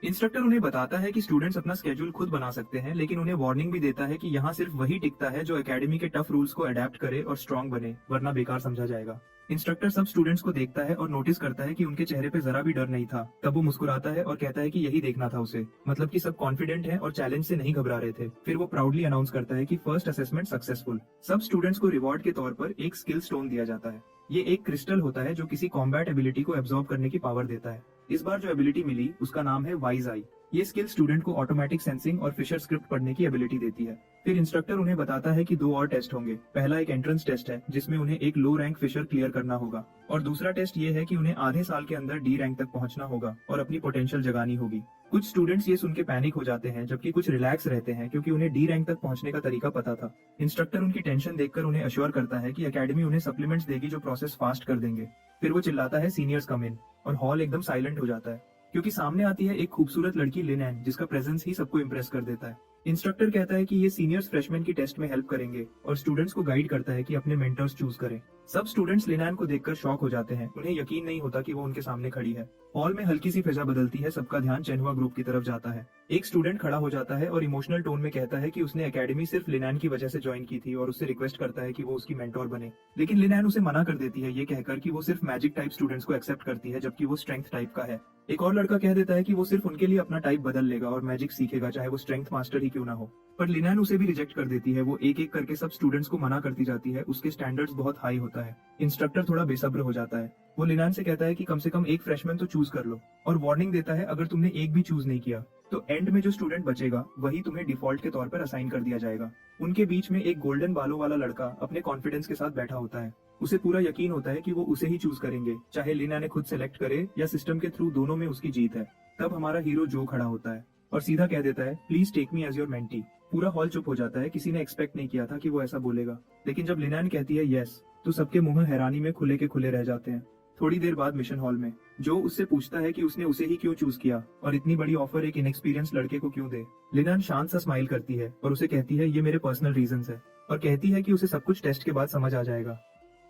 इंस्ट्रक्टर उन्हें बताता है कि स्टूडेंट्स अपना स्केड्यूल खुद बना सकते हैं, लेकिन उन्हें वार्निंग भी देता है कि यहाँ सिर्फ वही टिकता है जो एकेडमी के टफ रूल्स को अडेप्ट करे और स्ट्रॉन्ग बने, वरना बेकार समझा जाएगा। इंस्ट्रक्टर सब स्टूडेंट्स को देखता है और नोटिस करता है कि उनके चेहरे पे जरा भी डर नहीं था। तब वो मुस्कुराता है और कहता है कि यही देखना था उसे, मतलब कि सब कॉन्फिडेंट हैं और चैलेंज से नहीं घबरा रहे थे। फिर वो प्राउडली अनाउंस करता है कि फर्स्ट असेसमेंट सक्सेसफुल। सब स्टूडेंट्स को रिवॉर्ड के तौर पर एक स्किल स्टोन दिया जाता है। ये एक क्रिस्टल होता है जो किसी कॉम्बैट एबिलिटी को एब्जॉर्ब करने की पावर देता है। इस बार जो एबिलिटी मिली उसका नाम है वाइज आई। ये स्किल स्टूडेंट को ऑटोमेटिक सेंसिंग और फिशर स्क्रिप्ट पढ़ने की एबिलिटी देती है। फिर इंस्ट्रक्टर उन्हें बताता है कि 2 और टेस्ट होंगे। पहला एक एंट्रेंस टेस्ट है जिसमें उन्हें एक लो रैंक फिशर क्लियर करना होगा, और दूसरा टेस्ट ये है कि उन्हें आधे साल के अंदर डी रैंक तक पहुंचना होगा और अपनी पोटेंशियल जगानी होगी। कुछ स्टूडेंट्स ये सुन के पैनिक हो जाते हैं, जबकि कुछ रिलैक्स रहते हैं क्योंकि उन्हें डी रैंक तक पहुंचने का तरीका पता था। इंस्ट्रक्टर उनकी टेंशन देखकर उन्हें अश्योर करता है कि एकेडमी उन्हें सप्लीमेंट्स देगी जो प्रोसेस फास्ट कर देंगे। फिर वो चिल्लाता है सीनियर्स कम इन, और हॉल एकदम साइलेंट हो जाता है क्योंकि सामने आती है एक खूबसूरत लड़की लिनैन, जिसका प्रेजेंस ही सबको इम्प्रेस कर देता है। इंस्ट्रक्टर कहता है कि ये सीनियर्स फ्रेशमैन की टेस्ट में हेल्प करेंगे और स्टूडेंट्स को गाइड करता है कि अपने मेंटर्स चूज करें। सब स्टूडेंट्स लिनैन को देखकर शॉक हो जाते हैं। उन्हें यकीन नहीं होता कि वो उनके सामने खड़ी है। हॉल में हल्की सी फिजा बदलती है, सबका ध्यान चेनहुआ ग्रुप की तरफ जाता है। एक स्टूडेंट खड़ा हो जाता है और इमोशनल टोन में कहता है कि उसने एकेडमी सिर्फ लिनैन की वजह से ज्वाइन की थी और उससे रिक्वेस्ट करता है कि वो उसकी मेंटोर बने। लेकिन लिनैन उसे मना कर देती है, ये कहकर कि वो सिर्फ मैजिक टाइप स्टूडेंट्स को एक्सेप्ट करती है, जबकि वो स्ट्रेंथ टाइप का है। एक और लड़का कह देता है कि वो सिर्फ उनके लिए अपना टाइप बदल लेगा और मैजिक सीखेगा, चाहे वो स्ट्रेंथ मास्टर ही क्यों ना हो। पर लिनैन उसे भी रिजेक्ट कर देती है। वो एक एक करके सब स्टूडेंट्स को मना करती जाती है। उसके स्टैंडर्ड्स बहुत हाई होता है। इंस्ट्रक्टर थोड़ा बेसब्र हो जाता है। वो लिनैन से कहता है कि कम से कम एक फ्रेशमैन तो चूज कर लो, और वार्निंग देता है अगर तुमने एक भी चूज नहीं किया तो एंड में जो स्टूडेंट बचेगा वही तुम्हें डिफॉल्ट के तौर पर असाइन कर दिया जाएगा। उनके बीच में एक गोल्डन बालों वाला लड़का अपने कॉन्फिडेंस के साथ बैठा होता है। उसे पूरा यकीन होता है कि वो उसे ही चूज करेंगे, चाहे लिना ने खुद सेलेक्ट करे या सिस्टम के थ्रू, दोनों में उसकी जीत है। तब हमारा हीरो जो खड़ा होता है और सीधा कह देता है please take me as your mentee. पूरा हॉल चुप हो जाता है। किसी ने एक्सपेक्ट नहीं किया था कि वो ऐसा बोलेगा, लेकिन जब लिनैन कहती है यस, तो सबके मुंह हैरानी में खुले के खुले रह जाते हैं। थोड़ी देर बाद मिशन हॉल में जो उससे पूछता है कि उसने उसे ही क्यों चूज किया और इतनी बड़ी ऑफर एक इनएक्सपीरियंस लड़के को क्यों दे। लिनैन शांत सा स्माइल करती है और उसे कहती है ये मेरे पर्सनल रीजंस है, और कहती है कि उसे सब कुछ टेस्ट के बाद समझ आ जाएगा।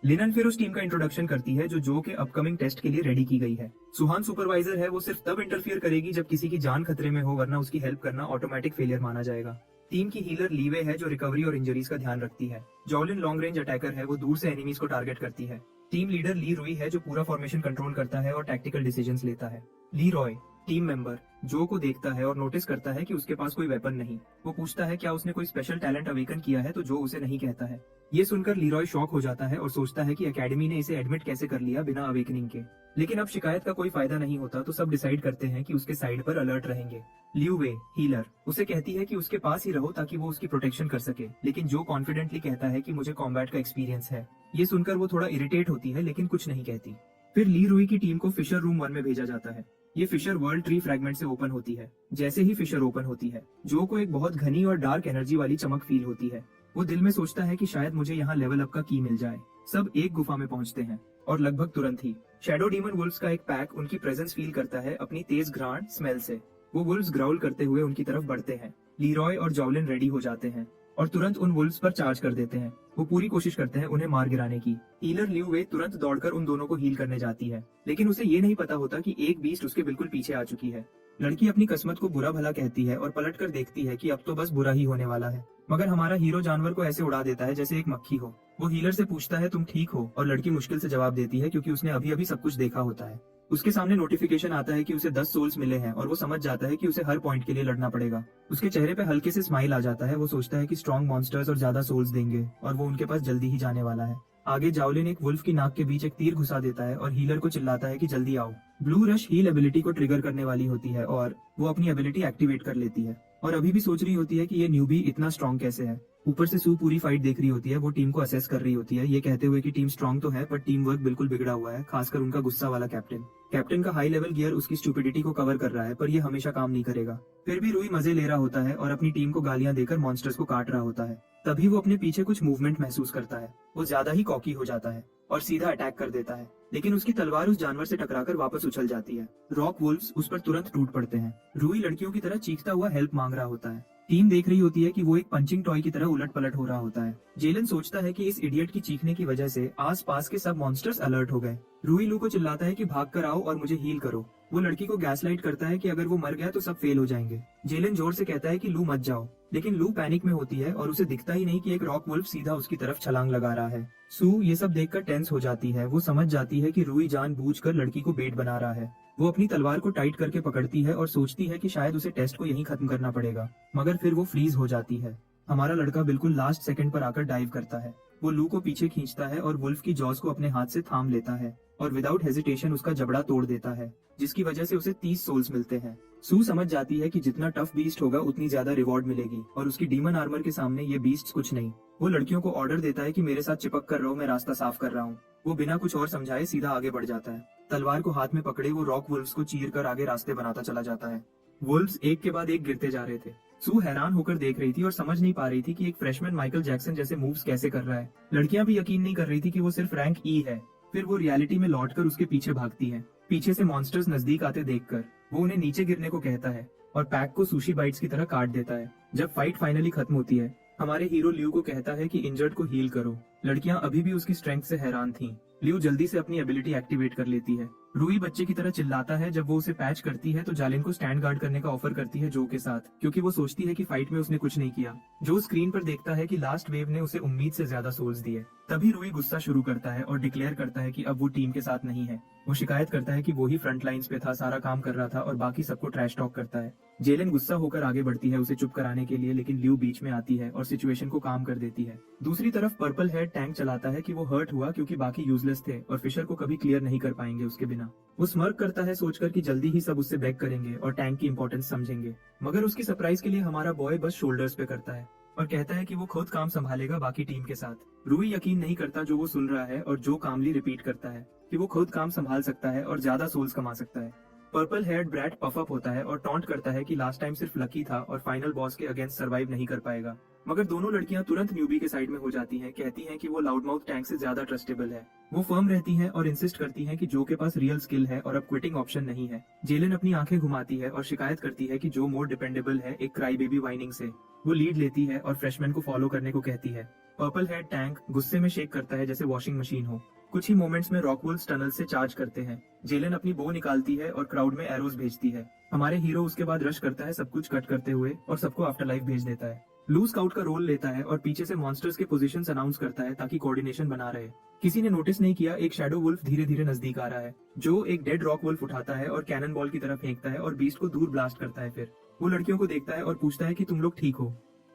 लिनन फिर उस टीम का इंट्रोडक्शन करती है जो के अपकमिंग टेस्ट के लिए रेडी की गई है। सुहान सुपरवाइजर है, वो सिर्फ तब इंटरफियर करेगी जब किसी की जान खतरे में हो, वरना उसकी हेल्प करना ऑटोमेटिक फेलियर माना जाएगा। टीम की हीलर लीवे है जो रिकवरी और इंजरीज का ध्यान रखती है। जॉलिन लॉन्ग रेंज अटैकर है, वो दूर से एनिमीज को टारगेट करती है। टीम लीडर ली रुई है जो पूरा फॉर्मेशन कंट्रोल करता है और टैक्टिकल डिसीजंस लेता है। ली रॉय टीम मेंबर जो को देखता है और नोटिस करता है कि उसके पास कोई वेपन नहीं। वो पूछता है क्या उसने कोई स्पेशल टैलेंट अवेकन किया है, तो जो उसे नहीं कहता है। ये सुनकर लीरॉय शॉक हो जाता है और सोचता है कि एकेडमी ने इसे एडमिट कैसे कर लिया बिना अवेकनिंग के। लेकिन अब शिकायत का कोई फायदा नहीं होता, तो सब डिसाइड करते हैं कि उसके साइड पर अलर्ट रहेंगे। लियू वे हीलर उसे कहती है कि उसके पास ही रहो ताकि वो उसकी प्रोटेक्शन कर सके, लेकिन जो कॉन्फिडेंटली कहता है कि मुझे कॉम्बैट का एक्सपीरियंस है। ये सुनकर वो थोड़ा इरिटेट होती है लेकिन कुछ नहीं कहती। फिर ली रुई की टीम को फिशर रूम 1 में भेजा जाता है। ये फिशर वर्ल्ड ट्री फ्रैगमेंट से ओपन होती है। जैसे ही फिशर ओपन होती है, जो को एक बहुत घनी और डार्क एनर्जी वाली चमक फील होती है। वो दिल में सोचता है कि शायद मुझे यहाँ लेवल अप का की मिल जाए। सब एक गुफा में पहुंचते हैं और लगभग तुरंत ही शैडो डीमन वुल्फ्स का एक पैक उनकी प्रेजेंस फील करता है अपनी तेज घ्राण स्मेल से। वो वुल्फ्स ग्राउल करते हुए उनकी तरफ बढ़ते हैं। लीरॉय और जॉवलिन रेडी हो जाते हैं और तुरंत उन वुल्फ्स पर चार्ज कर देते हैं। वो पूरी कोशिश करते हैं उन्हें मार गिराने की। हीलर लियू वे तुरंत दौड़कर उन दोनों को हील करने जाती है, लेकिन उसे ये नहीं पता होता कि एक बीस्ट उसके बिल्कुल पीछे आ चुकी है। लड़की अपनी किस्मत को बुरा भला कहती है और पलटकर देखती है कि अब तो बस बुरा ही होने वाला है। मगर हमारा हीरो जानवर को ऐसे उड़ा देता है जैसे एक मक्खी हो। वो हीलर से पूछता है तुम ठीक हो, और लड़की मुश्किल से जवाब देती है क्योंकि उसने अभी अभी सब कुछ देखा होता है। उसके सामने नोटिफिकेशन आता है कि उसे 10 सोल्स मिले हैं और वो समझ जाता है कि उसे हर पॉइंट के लिए लड़ना पड़ेगा। उसके चेहरे पे हल्के से स्माइल आ जाता है। वो सोचता है कि स्ट्रॉन्ग मॉन्स्टर्स और ज्यादा सोल्स देंगे और वो उनके पास जल्दी ही जाने वाला है। आगे जावलिन एक वुल्फ की नाक के बीच एक तीर घुसा देता है और हीलर को चिल्लाता है कि जल्दी आओ। ब्लू रश हील एबिलिटी को ट्रिगर करने वाली होती है और वो अपनी एबिलिटी एक्टिवेट कर लेती है और अभी भी सोच रही होती है कि ये न्यूबी इतना स्ट्रॉन्ग कैसे है। ऊपर से सू पूरी फाइट देख रही होती है। वो टीम को असेस कर रही होती है, ये कहते हुए कि टीम स्ट्रॉन्ग तो है पर टीम वर्क बिल्कुल बिगड़ा हुआ है, खासकर उनका गुस्सा वाला कैप्टन का हाई लेवल गियर उसकी स्टूपिडिटी को कवर कर रहा है, पर ये हमेशा काम नहीं करेगा। फिर भी रुई मजे ले रहा होता है और अपनी टीम को गालियां देकर मॉन्स्टर्स को काट रहा होता है। तभी वो अपने पीछे कुछ मूवमेंट महसूस करता है। वो ज्यादा ही कॉकी हो जाता है और सीधा अटैक कर देता है, लेकिन उसकी तलवार उस जानवर से टकराकर वापस उछल जाती है। रॉक वुल्फ्स उस पर तुरंत टूट पड़ते हैं। रूई लड़कियों की तरह चीखता हुआ हेल्प मांग रहा होता है। टीम देख रही होती है कि वो एक पंचिंग टॉय की तरह उलट पलट हो रहा होता है। जेलन सोचता है कि इस इडियट की चीखने की वजह से आसपास के सब मॉन्स्टर्स अलर्ट हो गए। रूई लू को चिल्लाता है कि भाग कर आओ और मुझे हील करो। वो लड़की को गैसलाइट करता है कि अगर वो मर गया तो सब फेल हो जाएंगे। जेलन जोर से कहता है कि लू मत जाओ, लेकिन लू पैनिक में होती है और उसे दिखता ही नहीं कि एक रॉक वुल्फ सीधा उसकी तरफ छलांग लगा रहा है। सू ये सब देखकर टेंस हो जाती है। वो समझ जाती है कि रूई जानबूझकर लड़की को बेट बना रहा है। वो अपनी तलवार को टाइट करके पकड़ती है और सोचती है कि शायद उसे टेस्ट को यहीं खत्म करना पड़ेगा, मगर फिर वो फ्रीज हो जाती है। हमारा लड़का बिल्कुल लास्ट सेकंड पर आकर डाइव करता है। वो लू को पीछे खींचता है और वुल्फ की जॉस को अपने हाथ से थाम लेता है और विदाउट हेजिटेशन उसका जबड़ा तोड़ देता है, जिसकी वजह से उसे 30 सोल्स मिलते हैं। सू समझ जाती है कि जितना टफ बीस्ट होगा उतनी ज्यादा रिवॉर्ड मिलेगी और उसकी डीमन आर्मर के सामने ये बीस्ट कुछ नहीं। वो लड़कियों को ऑर्डर देता है कि मेरे साथ चिपक कर रहो, मैं रास्ता साफ कर रहा हूँ। वो बिना कुछ और समझाए सीधा आगे बढ़ जाता है। तलवार को हाथ में पकड़े वो रॉक वुल्फ्स को चीर कर आगे रास्ते बनाता चला जाता है। वुल्फ्स एक के बाद एक गिरते जा रहे थे। सू हैरान होकर देख रही थी और समझ नहीं पा रही थी कि एक फ्रेशमैन माइकल जैक्सन जैसे मूव्स कैसे कर रहा है। लड़कियां भी यकीन नहीं कर रही थी कि वो सिर्फ रैंक ई है। फिर वो रियलिटी में लौटकर उसके पीछे भागती है। पीछे से मॉन्स्टर्स नजदीक आते देखकर वो उन्हें नीचे गिरने को कहता है और पैक को सुशी बाइट्स की तरह काट देता है। जब फाइट फाइनली खत्म होती है, हमारे हीरो लियू को कहता है कि इंजर्ड को हील करो। लड़कियां अभी भी उसकी स्ट्रेंथ से हैरान थीं। लियू जल्दी से अपनी एबिलिटी एक्टिवेट कर लेती है। रूई बच्चे की तरह चिल्लाता है जब वो उसे पैच करती है, तो जालिन को स्टैंड गार्ड करने का ऑफर करती है जो के साथ, क्योंकि वो सोचती है कि फाइट में उसने कुछ नहीं किया। जो स्क्रीन पर देखता है कि लास्ट वेव ने उसे उम्मीद से ज्यादा सोल्स दिए। तभी रूई गुस्सा शुरू करता है और डिक्लेयर करता है कि अब वो टीम के साथ नहीं है। वो शिकायत करता है कि वो ही फ्रंट लाइंस पे था, सारा काम कर रहा था और बाकी सबको ट्रैश टॉक करता है। जेलन गुस्सा होकर आगे बढ़ती है उसे चुप कराने के लिए, लेकिन लियू बीच में आती है और सिचुएशन को काम कर देती है। दूसरी तरफ पर्पल हेड टैंक चलाता है कि वो हर्ट हुआ क्योंकि बाकी यूजलेस थे और फिशर को कभी क्लियर नहीं कर पाएंगे उसके बिना। वो स्मर्क करता है सोचकर कि जल्दी ही सब उससे बैक करेंगे और टैंक की इंपॉर्टेंस समझेंगे, मगर उसकी सरप्राइज के लिए हमारा बॉय बस शोल्डर्स पे करता है और कहता है कि वो खुद काम संभालेगा बाकी टीम के साथ। रूई यकीन नहीं करता जो वो सुन रहा है और जो कामली रिपीट करता है कि वो खुद काम संभाल सकता है और ज्यादा सोल्स कमा सकता है। Purple head bread puff up होता है और टॉन्ट करता है कि लास्ट टाइम सिर्फ लकी था और फाइनल बॉस के अगेंस्ट सर्वाइव नहीं कर पाएगा। मगर दोनों लड़कियां तुरंत न्यूबी के साइड में हो जाती हैं, कहती हैं कि वो लाउडमाउथ टैंक से ज्यादा ट्रस्टेबल है। वो फर्म रहती हैं और इंसिस्ट करती हैं कि जो के पास रियल स्किल है और अब क्विटिंग ऑप्शन नहीं है। जेलन अपनी आंखें घुमाती है और शिकायत करती है कि जो मोर डिपेंडेबल है एक क्राई बेबी वाइनिंग से। वो लीड लेती है और फ्रेशमैन को फॉलो करने को कहती है। पर्पल हेड टैंक गुस्से में शेक करता है जैसे वॉशिंग मशीन हो। कुछ ही मोमेंट्स में रॉकवुल्स टनल से चार्ज करते हैं। जेलन अपनी बो निकालती है और क्राउड में एरोज भेजती है। हमारे हीरो उसके बाद रश करता है सब कुछ कट करते हुए और सबको आफ्टर लाइफ भेज देता है। लू स्काउट का रोल लेता है और पीछे से मॉन्स्टर्स के पोजीशंस अनाउंस करता है ताकि कोऑर्डिनेशन बना रहे। किसी ने नोटिस नहीं किया एक शैडो वुल्फ धीरे धीरे नजदीक आ रहा है। जो एक डेड रॉक वुल्फ उठाता है और कैनन बॉल की तरफ फेंकता है और बीस्ट को दूर ब्लास्ट करता है। फिर वो लड़कियों को देखता है और पूछता है कि तुम लोग ठीक हो।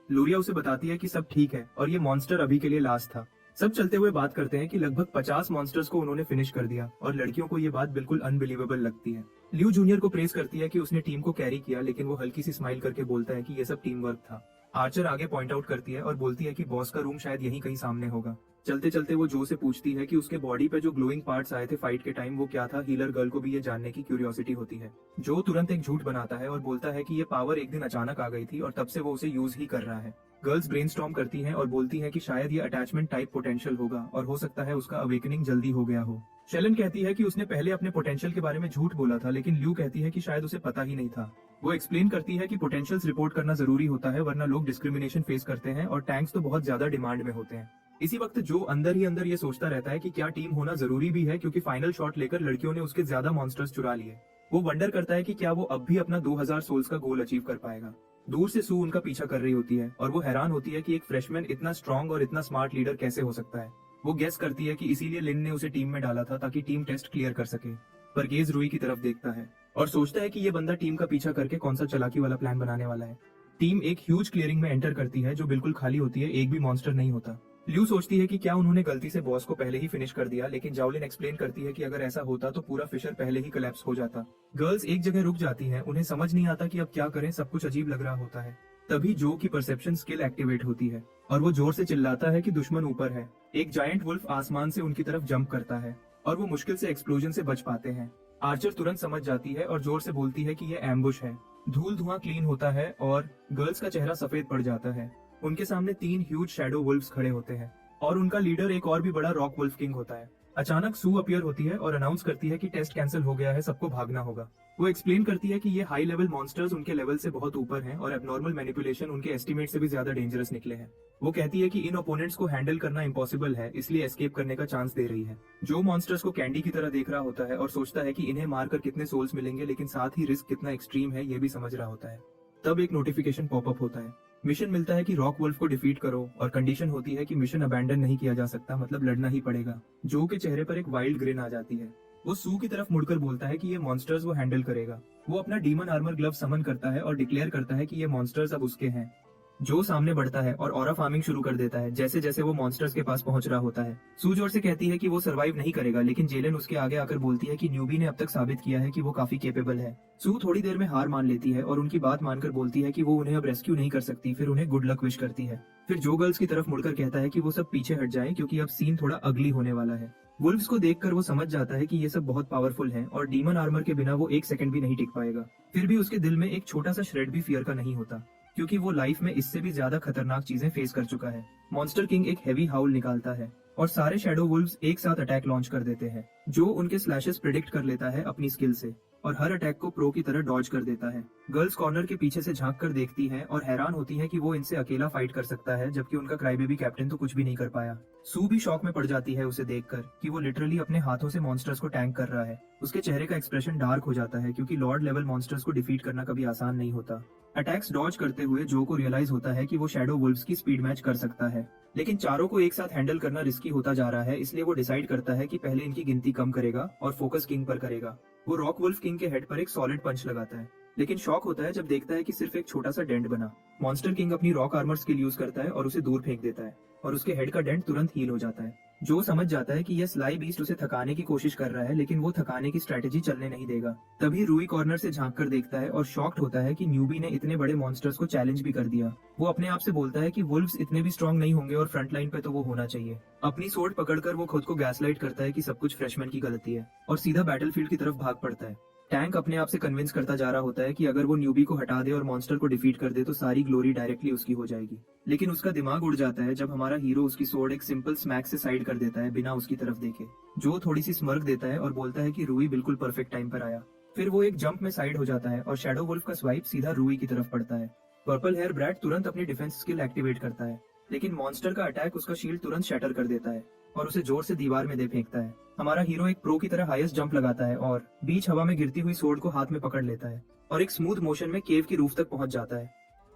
लोरिया उसे बताती है कि सब ठीक है और ये मॉन्स्टर अभी के लिए लास्ट था। सब चलते हुए बात करते हैं कि लगभग 50 मॉन्स्टर्स को उन्होंने फिनिश कर दिया और लड़कियों को ये बात बिल्कुल अनबिलीवेबल लगती है। ल्यू जूनियर को प्रेस करती है कि उसने टीम को कैरी किया, लेकिन वो हल्की सी स्माइल करके बोलता है कि ये सब टीम वर्क था। आर्चर आगे पॉइंट आउट करती है और बोलती है कि बॉस का रूम शायद यहीं कहीं सामने होगा। चलते चलते वो जो से पूछती है कि उसके बॉडी पे जो ग्लोइंग पार्ट्स आए थे फाइट के टाइम वो क्या था। हीलर गर्ल को भी ये जानने की क्यूरियोसिटी होती है। जो तुरंत एक झूठ बनाता है और बोलता है कि ये पावर एक दिन अचानक आ गई थी और तब से वो उसे यूज ही कर रहा है। गर्ल्स ब्रेनस्टॉर्म करती हैं और बोलती हैं कि शायद ये अटैचमेंट टाइप पोटेंशियल होगा और हो सकता है उसका अवेकनिंग जल्दी हो गया हो। शेलन कहती है कि उसने पहले अपने पोटेंशियल के बारे में झूठ बोला था, लेकिन ल्यू कहती है कि शायद उसे पता ही नहीं था। वो एक्सप्लेन करती है कि पोटेंशियल्स रिपोर्ट करना जरूरी होता है वरना लोग डिस्क्रिमिनेशन फेस करते हैं और टैंक्स तो बहुत ज्यादा डिमांड में होते हैं। इसी वक्त जो अंदर ही अंदर ये सोचता रहता है कि क्या टीम होना जरूरी भी है, क्योंकि फाइनल शॉट लेकर लड़कियों ने उसके ज्यादा मॉन्स्टर्स चुरा लिए। वो वंडर करता है कि क्या वो अब भी अपना 2000 सोल्स का गोल अचीव कर पाएगा। दूर से सू उनका पीछा कर रही होती है और वो हैरान होती है कि एक फ्रेशमैन इतना स्ट्रॉन्ग और इतना स्मार्ट लीडर कैसे हो सकता है। वो गेस करती है कि इसीलिए लिन ने उसे टीम में डाला था ताकि टीम टेस्ट क्लियर कर सके। पर गेज रूई की तरफ देखता है और सोचता है कि ये बंदा टीम का पीछा करके कौन सा चालाकी वाला प्लान बनाने वाला है। टीम एक ह्यूज क्लियरिंग में एंटर करती है जो बिल्कुल खाली होती है, एक भी मॉन्स्टर नहीं होता। ल्यू सोचती है कि क्या उन्होंने गलती से बॉस को पहले ही फिनिश कर दिया, लेकिन जाओलिन एक्सप्लेन करती है कि अगर ऐसा होता तो पूरा फिशर पहले ही कोलैप्स हो जाता। गर्ल्स एक जगह रुक जाती हैं, उन्हें समझ नहीं आता कि अब क्या करें, सब कुछ अजीब लग रहा होता है। तभी जो की परसेप्शन स्किल एक्टिवेट होती है और वो जोर से चिल्लाता है कि दुश्मन ऊपर है। एक जायंट वुल्फ आसमान से उनकी तरफ जंप करता है और वो मुश्किल से एक्सप्लोजन से बच पाते हैं। आर्चर तुरंत समझ जाती है और जोर से बोलती है कि ये एम्बुश है। धूल धुआं क्लीन होता है और गर्ल्स का चेहरा सफेद पड़ जाता है। उनके सामने 3 ह्यूज शैडो वुल्फ्स खड़े होते हैं और उनका लीडर एक और भी बड़ा रॉक वुल्फ किंग होता है। अचानक सू अपीयर होती है और अनाउंस करती है कि टेस्ट कैंसिल हो गया है, सबको भागना होगा। वो एक्सप्लेन करती है कि ये हाई लेवल मॉन्स्टर्स उनके लेवल से बहुत ऊपर हैं और एबनॉर्मल मैनिपुलेशन उनके एस्टिमेट से भी ज्यादा डेंजरस निकले हैं। वो कहती है कि इन ओपोनेंट्स को हैंडल करना इम्पॉसिबल है, इसलिए एस्केप करने का चांस दे रही है। जो मॉन्स्टर्स को कैंडी की तरह देख रहा होता है और सोचता है कि इन्हें मारकर कितने सोल्स मिलेंगे, लेकिन साथ ही रिस्क कितना एक्सट्रीम है ये भी समझ रहा होता है। तब एक नोटिफिकेशन पॉपअप होता है। मिशन मिलता है कि रॉक वुल्फ को डिफीट करो और कंडीशन होती है कि मिशन अबैंडन नहीं किया जा सकता, मतलब लड़ना ही पड़ेगा। जो के चेहरे पर एक वाइल्ड ग्रिन आ जाती है। वो सू की तरफ मुड़कर बोलता है कि ये मॉन्स्टर्स वो हैंडल करेगा। वो अपना डीमन आर्मर ग्लव समन करता है और डिक्लेयर करता है कि ये मॉन्स्टर्स अब उसके हैं। जो सामने बढ़ता है और ऑरा फार्मिंग शुरू कर देता है जैसे जैसे वो मॉन्स्टर्स के पास पहुंच रहा होता है। सू जोर से कहती है कि वो सरवाइव नहीं करेगा, लेकिन जेलन उसके आगे आकर बोलती है कि न्यूबी ने अब तक साबित किया है कि वो काफी केपेबल है। सू थोड़ी देर में हार मान लेती है और उनकी बात मानकर बोलती है कि वो उन्हें अब रेस्क्यू नहीं कर सकती, फिर उन्हें गुड लक विश करती है। फिर जो गर्ल्स की तरफ मुड़कर कहता है कि वो सब पीछे हट जाएं क्योंकि अब सीन थोड़ा अगली होने वाला है। वुल्फ्स को देखकर वो समझ जाता है कि ये सब बहुत पावरफुल हैं और डीमन आर्मर के बिना वो एक सेकंड भी नहीं टिक पाएगा। फिर भी उसके दिल में एक छोटा सा श्रेड भी फियर का नहीं होता, क्योंकि वो लाइफ में इससे भी ज्यादा खतरनाक चीजें फेस कर चुका है। मॉन्स्टर किंग एक हेवी हाउल निकालता है और सारे शैडो वुल्व्स एक साथ अटैक लॉन्च कर देते हैं। जो उनके स्लैशेस प्रिडिक्ट कर लेता है अपनी स्किल से और हर अटैक को प्रो की तरह डॉज कर देता है। गर्ल्स कॉर्नर के पीछे से झांक कर देखती हैं और हैरान होती हैं कि वो इनसे अकेला फाइट कर सकता है, जबकि उनका क्राईबेबी कैप्टन तो कुछ भी नहीं कर पाया। सू भी शॉक में पड़ जाती है उसे देखकर कि वो लिटरली अपने हाथों से मॉन्स्टर्स को टैंक कर रहा है। उसके चेहरे का एक्सप्रेशन डार्क हो जाता है क्योंकि लॉर्ड लेवल मॉन्स्टर्स को डिफीट करना कभी आसान नहीं होता। अटैक्स डॉज करते हुए जो को रियलाइज होता है कि वो शैडो वुल्व्स की स्पीड मैच कर सकता है, लेकिन चारों को एक साथ हैंडल करना रिस्की होता जा रहा है, इसलिए वो डिसाइड करता है कि पहले इनकी गिनती कम करेगा और फोकस किंग पर करेगा। वो रॉक वुल्फ किंग के हेड पर एक सॉलिड पंच लगाता है, लेकिन शॉक होता है जब देखता है कि सिर्फ एक छोटा सा डेंट बना। मॉन्स्टर किंग अपनी रॉक आर्मर स्किल यूज करता है और उसे दूर फेंक देता है और उसके हेड का डेंट तुरंत हील हो जाता है। जो समझ जाता है कि यह स्लाई बीस्ट उसे थकाने की कोशिश कर रहा है, लेकिन वो थकाने की स्ट्रेटेजी चलने नहीं देगा। तभी रूई कॉर्नर से झांक कर देखता है और शॉक्ड होता है कि न्यूबी ने इतने बड़े मॉन्स्टर्स को चैलेंज भी कर दिया। वो अपने आप से बोलता है कि वुल्व्स इतने भी स्ट्रॉन्ग नहीं होंगे और फ्रंट लाइन पे तो वो होना चाहिए। अपनी सोर्ड पकड़कर वो खुद को गैसलाइट करता है कि सब कुछ फ्रेशमैन की गलती है और सीधा बैटलफील्ड की तरफ भाग पड़ता है। टैंक अपने आप से कन्विंस करता जा रहा होता है कि अगर वो न्यूबी को हटा दे और मॉन्स्टर को डिफीट कर दे तो सारी ग्लोरी डायरेक्टली उसकी हो जाएगी। लेकिन उसका दिमाग उड़ जाता है जब हमारा हीरो उसकी स्वॉर्ड एक सिंपल स्मैक से साइड कर देता है बिना उसकी तरफ देखे। जो थोड़ी सी स्मर्क देता है और बोलता है कि रूई बिल्कुल परफेक्ट टाइम पर आया। फिर वो एक जंप में साइड हो जाता है और शैडो वुल्फ का स्वाइप सीधा रूई की तरफ पड़ता है। पर्पल हेयर ब्रैड तुरंत अपनी डिफेंस स्किल एक्टिवेट करता है, लेकिन मॉन्स्टर का अटैक उसका शील्ड तुरंत शैटर कर देता है और उसे जोर से दीवार में दे फेंकता है। हमारा हीरो एक प्रो की तरह हाईएस्ट जंप लगाता है और बीच हवा में गिरती हुई स्वॉर्ड को हाथ में पकड़ लेता है और एक स्मूथ मोशन में केव की रूफ तक पहुंच जाता है।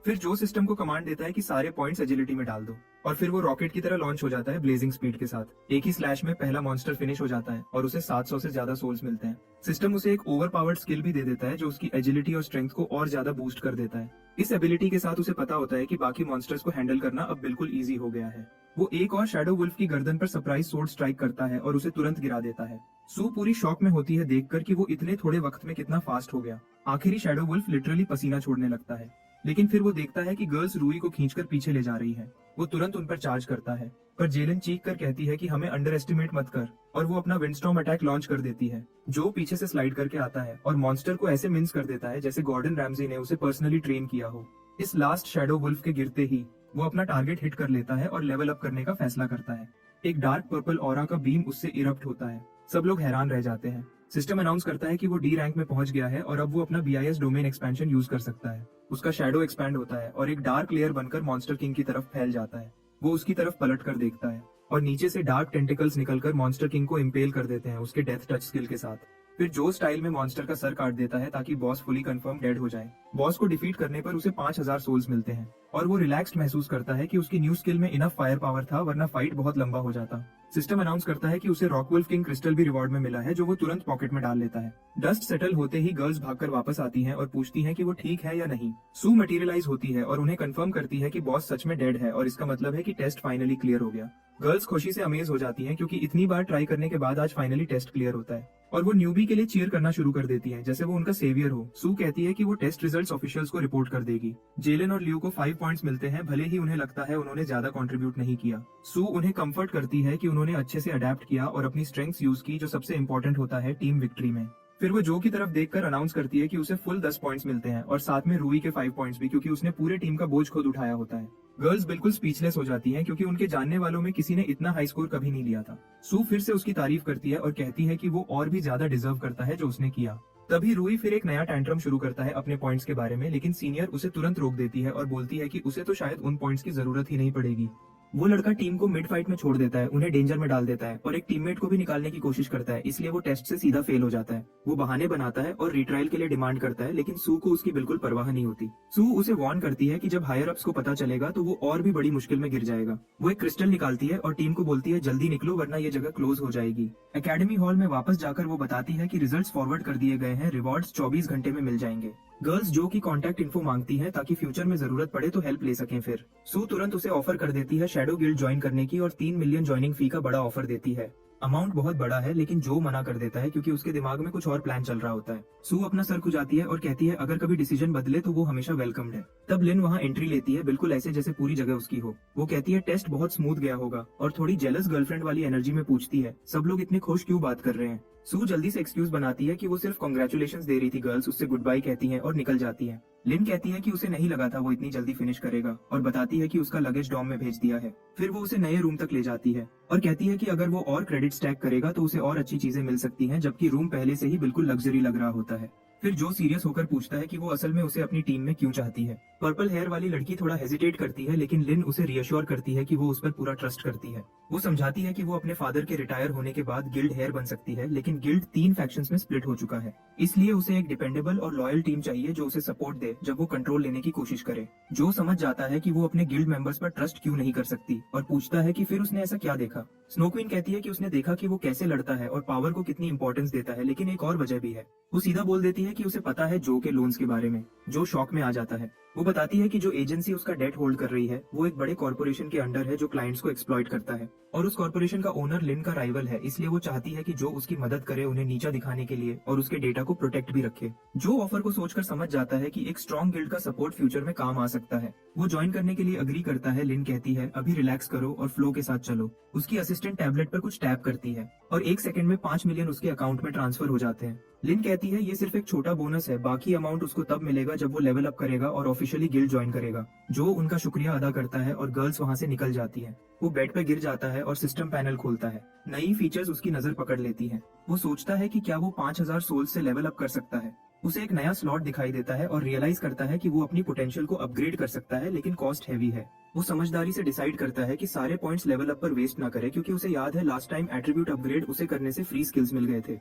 फिर जो सिस्टम को कमांड देता है कि सारे पॉइंट्स एजिलिटी में डाल दो और फिर वो रॉकेट की तरह लॉन्च हो जाता है ब्लेजिंग स्पीड के साथ। एक ही स्लैश में पहला मॉन्स्टर फिनिश हो जाता है और उसे 700 से ज्यादा सोल्स मिलते हैं। सिस्टम उसे एक ओवर पावर्ड स्किल भी दे देता है जो उसकी एजिलिटी और स्ट्रेंथ को और ज्यादा बूस्ट कर देता है। इस एबिलिटी के साथ उसे पता होता है कि बाकी मॉन्स्टर्स को हैंडल करना अब बिल्कुल ईजी हो गया है। वो एक और शैडो वुल्फ की गर्दन पर सरप्राइज सोर्ड स्ट्राइक करता है और उसे तुरंत गिरा देता है। सू पूरी शॉक में होती है देखकर कि वो इतने थोड़े वक्त में कितना फास्ट हो गया। आखिरी शैडो वुल्फ लिटरली पसीना छोड़ने लगता है, लेकिन फिर वो देखता है कि गर्ल्स रूई को खींचकर पीछे ले जा रही है। वो तुरंत उन पर चार्ज करता है, पर जेलन चीख कर कहती है कि हमें अंडर एस्टिमेट मत कर, और वो अपना विंडस्टॉर्म अटैक लॉन्च कर देती है जो पीछे से स्लाइड करके आता है और मॉन्स्टर को ऐसे मिन्स कर देता है जैसे गॉर्डन रैमजी ने उसे पर्सनली ट्रेन किया हो। इस लास्ट शैडो वुल्फ के गिरते ही वो अपना टारगेट हिट कर लेता है और लेवल अप करने का फैसला करता है। एक डार्क पर्पल ऑरा का बीम उससे इरप्ट होता है। सब लोग हैरान रह जाते हैं। सिस्टम अनाउंस करता है कि वो डी रैंक में पहुंच गया है और अब वो अपना BIS डोमेन एक्सपेंशन यूज कर सकता है। उसका शैडो एक्सपैंड होता है और एक डार्क लेयर बनकर मॉन्स्टर किंग की तरफ फैल जाता है। वो उसकी तरफ पलट कर देखता है और नीचे से डार्क टेंटिकल्स निकलकर मॉन्स्टर किंग को इम्पेल कर देते हैं उसके डेथ टच स्किल के साथ। फिर जो स्टाइल में मॉन्स्टर का सर काट देता है ताकि बॉस फुली कंफर्म डेड हो जाए। बॉस को डिफीट करने पर उसे 5000 सोल्स मिलते हैं और वो रिलैक्स्ड महसूस करता है कि उसकी न्यू स्किल में इनफ फायर पावर था, वरना फाइट बहुत लंबा हो जाता। सिस्टम अनाउंस करता है कि उसे रॉकवुल्फ किंग क्रिस्टल भी रिवॉर्ड में मिला है जो वो तुरंत पॉकेट में डाल लेता है। डस्ट सेटल होते ही गर्ल्स भागकर वापस आती हैं और पूछती हैं कि वो ठीक है या नहीं। सू मटेरियलाइज होती है और उन्हें कंफर्म करती है कि बॉस सच में डेड है और इसका मतलब है कि टेस्ट फाइनली क्लियर हो गया। गर्ल्स खुशी से अमेज हो जाती हैं क्योंकि इतनी बार ट्राई करने के बाद आज फाइनली टेस्ट क्लियर होता है और वो न्यूबी के लिए चीयर करना शुरू कर देती हैं जैसे वो उनका सेवियर हो। सू कहती है कि वो टेस्ट रिजल्ट्स ऑफिशियल्स को रिपोर्ट कर देगी। जेलन और लियो को 5 पॉइंट्स मिलते हैं, भले ही उन्हें लगता है उन्होंने ज्यादा कंट्रीब्यूट नहीं किया। सू उन्हें कंफर्ट करती है कि उन्होंने अच्छे से अडेप्ट किया और अपनी स्ट्रेंथ्स यूज की जो सबसे इंपॉर्टेंट होता है टीम विक्ट्री में। फिर वो जो की तरफ देखकर अनाउंस करती है कि उसे फुल 10 पॉइंट्स मिलते हैं और साथ में रूई के 5 पॉइंट्स भी, क्योंकि उसने पूरे टीम का बोझ खुद उठाया होता है। गर्ल्स बिल्कुल स्पीचलेस हो जाती हैं क्योंकि उनके जानने वालों में किसी ने इतना हाई स्कोर कभी नहीं लिया था। सू फिर से उसकी तारीफ करती है और कहती है कि वो और भी ज्यादा डिजर्व करता है जो उसने किया। तभी रूई फिर एक नया टैंट्रम शुरू करता है अपने पॉइंट्स के बारे में, लेकिन सीनियर उसे तुरंत रोक देती है और बोलती है कि उसे तो शायद उन पॉइंट्स की जरूरत ही नहीं पड़ेगी। वो लड़का टीम को मिड फाइट में छोड़ देता है, उन्हें डेंजर में डाल देता है और एक टीममेट को भी निकालने की कोशिश करता है, इसलिए वो टेस्ट से सीधा फेल हो जाता है। वो बहाने बनाता है और रिट्रायल के लिए डिमांड करता है, लेकिन सू को उसकी बिल्कुल परवाह नहीं होती। सू उसे वार्न करती है कि जब हायर अप्स को पता चलेगा तो वो और भी बड़ी मुश्किल में गिर जाएगा। वो एक क्रिस्टल निकालती है और टीम को बोलती है जल्दी निकलो वरना ये जगह क्लोज हो जाएगी। एकेडमी हॉल में वापस जाकर वो बताती है कि रिजल्ट्स फॉरवर्ड कर दिए गए हैं, रिवॉर्ड्स 24 घंटे में मिल जाएंगे। गर्ल्स जो की कांटेक्ट इन्फो मांगती हैं ताकि फ्यूचर में जरूरत पड़े तो हेल्प ले सकें। फिर सू तुरंत उसे ऑफर कर देती है शैडो गिल्ड ज्वाइन करने की और 3 मिलियन ज्वाइनिंग फी का बड़ा ऑफर देती है। अमाउंट बहुत बड़ा है, लेकिन जो मना कर देता है क्योंकि उसके दिमाग में कुछ और प्लान चल रहा होता है। सू अपना सर खुजाती है और कहती है अगर कभी डिसीजन बदले तो वो हमेशा वेलकम्ड है। तब लिन वहाँ एंट्री लेती है, बिल्कुल ऐसे जैसे पूरी जगह उसकी हो। वो कहती है टेस्ट बहुत स्मूथ गया होगा और थोड़ी जेलस गर्लफ्रेंड वाली एनर्जी में पूछती है सब लोग इतने खुश क्यों बात कर रहे हैं। सू जल्दी से एक्सक्यूज बनाती है कि वो सिर्फ कांग्रेचुलेशंस दे रही थी। गर्ल्स उससे गुड बाय कहती हैं और निकल जाती हैं। लिन कहती है कि उसे नहीं लगा था वो इतनी जल्दी फिनिश करेगा और बताती है कि उसका लगेज डॉम में भेज दिया है। फिर वो उसे नए रूम तक ले जाती है और कहती है कि अगर वो और क्रेडिट स्टैक करेगा तो उसे और अच्छी चीजें मिल सकती हैं, जबकि रूम पहले से ही बिल्कुल लग्जरी लग रहा होता है। फिर जो सीरियस होकर पूछता है कि वो असल में उसे अपनी टीम में क्यों चाहती है। पर्पल हेयर वाली लड़की थोड़ा हेजिटेट करती है, लेकिन लिन उसे रियश्योर करती है कि वो उस पर पूरा ट्रस्ट करती है। वो समझाती है कि वो अपने फादर के रिटायर होने के बाद गिल्ड हेयर बन सकती है, लेकिन गिल्ड 3 फैक्शंस में स्प्लिट हो चुका है, इसलिए उसे एक डिपेंडेबल और लॉयल टीम चाहिए जो उसे सपोर्ट दे जब वो कंट्रोल लेने की कोशिश करे। जो समझ जाता है कि वो अपने गिल्ड मेंबर्स पर ट्रस्ट क्यों नहीं कर सकती और पूछता है कि फिर उसने ऐसा क्या देखा। स्नो क्वीन कहती है कि उसने देखा कि वो कैसे लड़ता है और पावर को कितनी इंपॉर्टेंस देता है, लेकिन एक और वजह भी है। वो सीधा बोल देती है कि उसे पता है जो के लोन्स के बारे में। जो शॉक में आ जाता है। वो बताती है कि जो एजेंसी उसका डेट होल्ड कर रही है वो एक बड़े कॉर्पोरेशन के अंडर है जो क्लाइंट्स को एक्सप्लॉइट करता है और उस कॉर्पोरेशन का ओनर लिन का राइवल है, इसलिए वो चाहती है कि जो उसकी मदद करे उन्हें नीचा दिखाने के लिए और उसके डेटा को प्रोटेक्ट भी रखे। जो ऑफर को सोचकर समझ जाता है कि एक स्ट्रॉन्ग गिल्ड का सपोर्ट फ्यूचर में काम आ सकता है। वो ज्वाइन करने के लिए अग्री करता है। लिन कहती है अभी रिलैक्स करो और फ्लो के साथ चलो। उसकी असिस्टेंट टैबलेट पर कुछ टैप करती है और 1 सेकंड में 5 मिलियन उसके अकाउंट में ट्रांसफर हो जाते हैं। लिन कहती है ये सिर्फ एक छोटा बोनस है, बाकी अमाउंट उसको तब मिलेगा जब वो लेवल अप करेगा और ऑफिशियली गिल्ड ज्वाइन करेगा। जो उनका शुक्रिया अदा करता है और गर्ल्स वहां से निकल जाती है। वो बेड पे गिर जाता है और सिस्टम पैनल खोलता है। नई फीचर्स उसकी नजर पकड़ लेती है। वो सोचता है कि क्या वो 5000 सोल से लेवल अप कर सकता है। उसे एक नया स्लॉट दिखाई देता है और रियलाइज करता है कि वो अपनी पोटेंशियल को अपग्रेड कर सकता है, लेकिन कॉस्ट हैवी है। वो समझदारी से डिसाइड करता है कि सारे पॉइंट्स लेवल अप पर वेस्ट ना करे, क्योंकि उसे याद है लास्ट टाइम एट्रीब्यूट अपग्रेड उसे करने से फ्री स्किल्स मिल गए थे।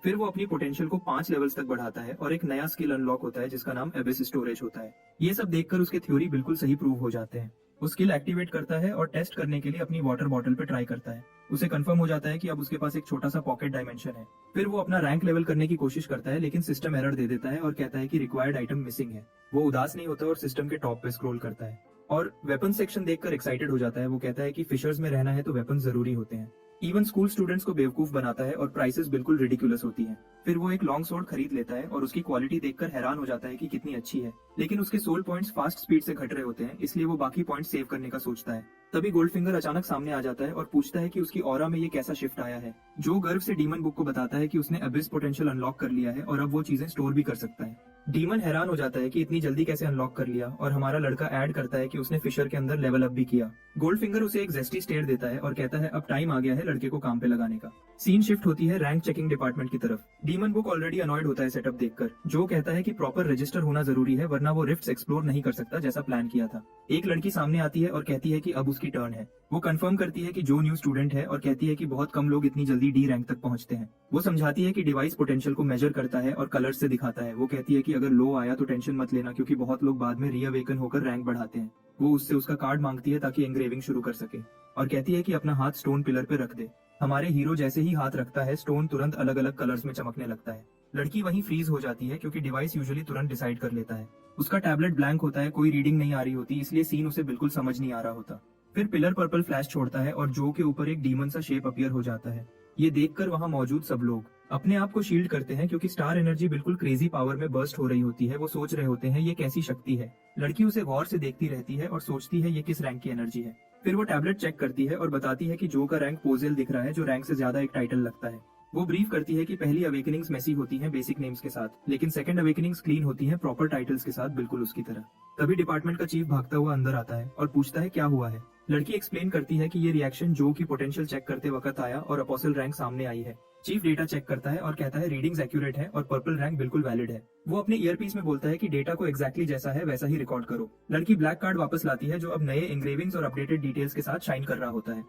फिर वो अपनी पोटेंशियल को 5 लेवल्स तक बढ़ाता है और एक नया स्किल अनलॉक होता है जिसका नाम एबिस स्टोरेज होता है। ये सब देखकर उसके थ्योरी बिल्कुल सही प्रूव हो जाते हैं। वो स्किल एक्टिवेट करता है और टेस्ट करने के लिए अपनी वाटर बॉटल पे ट्राई करता है। उसे कंफर्म हो जाता है कि अब उसके पास एक छोटा सा पॉकेट डायमेंशन है। फिर वो अपना रैंक लेवल करने की कोशिश करता है, लेकिन सिस्टम एरर दे देता है और कहता है कि रिक्वायर्ड आइटम मिसिंग है। वो उदास नहीं होता और सिस्टम के टॉप पे स्क्रॉल करता है और वेपन सेक्शन देखकर एक्साइटेड हो जाता है। वो कहता है कि फिशर्स में रहना है तो वेपन जरूरी होते हैं। इवन स्कूल स्टूडेंट्स को बेवकूफ बनाता है और प्राइसेस बिल्कुल रिडिकुलस होती हैं। फिर वो एक लॉन्ग सोर्ड खरीद लेता है और उसकी क्वालिटी देखकर हैरान हो जाता है कि कितनी अच्छी है, लेकिन उसके सोल पॉइंट्स फास्ट स्पीड से घट रहे होते हैं, इसलिए वो बाकी पॉइंट्स सेव करने का सोचता है। तभी गोल्डफिंगर अचानक सामने आ जाता है और पूछता है कि उसकी ऑरा में ये कैसा शिफ्ट आया है। जो गर्व से डीमन बुक को बताता है कि उसने अबिस पोटेंशियल अनलॉक कर लिया है और अब वो चीजें स्टोर भी कर सकता है। डीमन हैरान हो जाता है कि इतनी जल्दी कैसे अनलॉक कर लिया, और हमारा लड़का ऐड करता है कि उसने फिशर के अंदर लेवल अप भी किया। गोल्डफिंगर उसे एक जेस्टी स्टेयर देता है और कहता है अब टाइम आ गया है लड़के को काम पे लगाने का। सीन शिफ्ट होती है रैंक चेकिंग डिपार्टमेंट की तरफ। डीमन बुक ऑलरेडी अनॉयड होता है सेटअप देखकर। जो कहता है कि प्रॉपर रजिस्टर होना जरूरी है, वरना वो रिफ्ट्स एक्सप्लोर नहीं कर सकता जैसा प्लान किया था। एक लड़की सामने आती है और कहती है कि अब उसकी टर्न है। वो कंफर्म करती है कि जो न्यू स्टूडेंट है और कहती है कि बहुत कम लोग इतनी जल्दी डी रैंक तक पहुंचते हैं। वो समझाती है कि डिवाइस पोटेंशियल को मेजर करता है और कलर्स से दिखाता है। वो कहती है कि अगर लो आया तो टेंशन मत लेना, क्योंकि बहुत लोग बाद में रीअवेकन होकर रैंक बढ़ाते हैं। वो उससे उसका कार्ड मांगती है ताकि एंग्रेविंग शुरू कर सके और कहती है कि अपना हाथ स्टोन पिलर पे रख दे। हमारे हीरो जैसे ही हाथ रखता है, स्टोन तुरंत अलग अलग कलर्स में चमकने लगता है। लड़की वहीं फ्रीज हो जाती है क्योंकि डिवाइस यूजुअली तुरंत डिसाइड कर लेता है। उसका टैबलेट ब्लैंक होता है, कोई रीडिंग नहीं आ रही होती, इसलिए सीन उसे बिल्कुल समझ नहीं आ रहा होता। फिर पिलर पर्पल फ्लैश छोड़ता है और जो के ऊपर एक डीमन सा शेप अपीयर हो जाता है। ये देखकर वहाँ मौजूद सब लोग अपने आप को शील्ड करते हैं, क्योंकि स्टार एनर्जी बिल्कुल क्रेजी पावर में बर्स्ट हो रही होती है। वो सोच रहे होते हैं ये कैसी शक्ति है। लड़की उसे गौर से देखती रहती है और सोचती है ये किस रैंक की एनर्जी है। फिर वो टैबलेट चेक करती है और बताती है कि जो का रैंक पोजेल दिख रहा है, जो रैंक से ज्यादा एक टाइटल लगता है। वो ब्रीफ करती है कि पहली अवेकनिंग्स मेसी होती हैं बेसिक नेम्स के साथ, लेकिन सेकंड अवेकनिंग्स क्लीन होती हैं प्रॉपर टाइटल्स के साथ, बिल्कुल उसकी तरह। तभी डिपार्टमेंट का चीफ भागता हुआ अंदर आता है और पूछता है क्या हुआ है। लड़की एक्सप्लेन करती है कि ये रिएक्शन जो की पोटेंशियल चेक करते वक्त आया और अपोसल रैंक सामने आई है। चीफ डेटा चेक करता है और कहता है रीडिंग्स एक्यूरेट है और पर्पल रैंक बिल्कुल वैलिड है। वो अपने ईयरपीस में बोलता है कि डेटा को एग्जैक्टली जैसा है वैसा ही रिकॉर्ड करो। लड़की ब्लैक कार्ड वापस लाती है जो अब नए एंग्रेविंग्स और अपडेटेड डिटेल्स के साथ शाइन कर रहा होता है।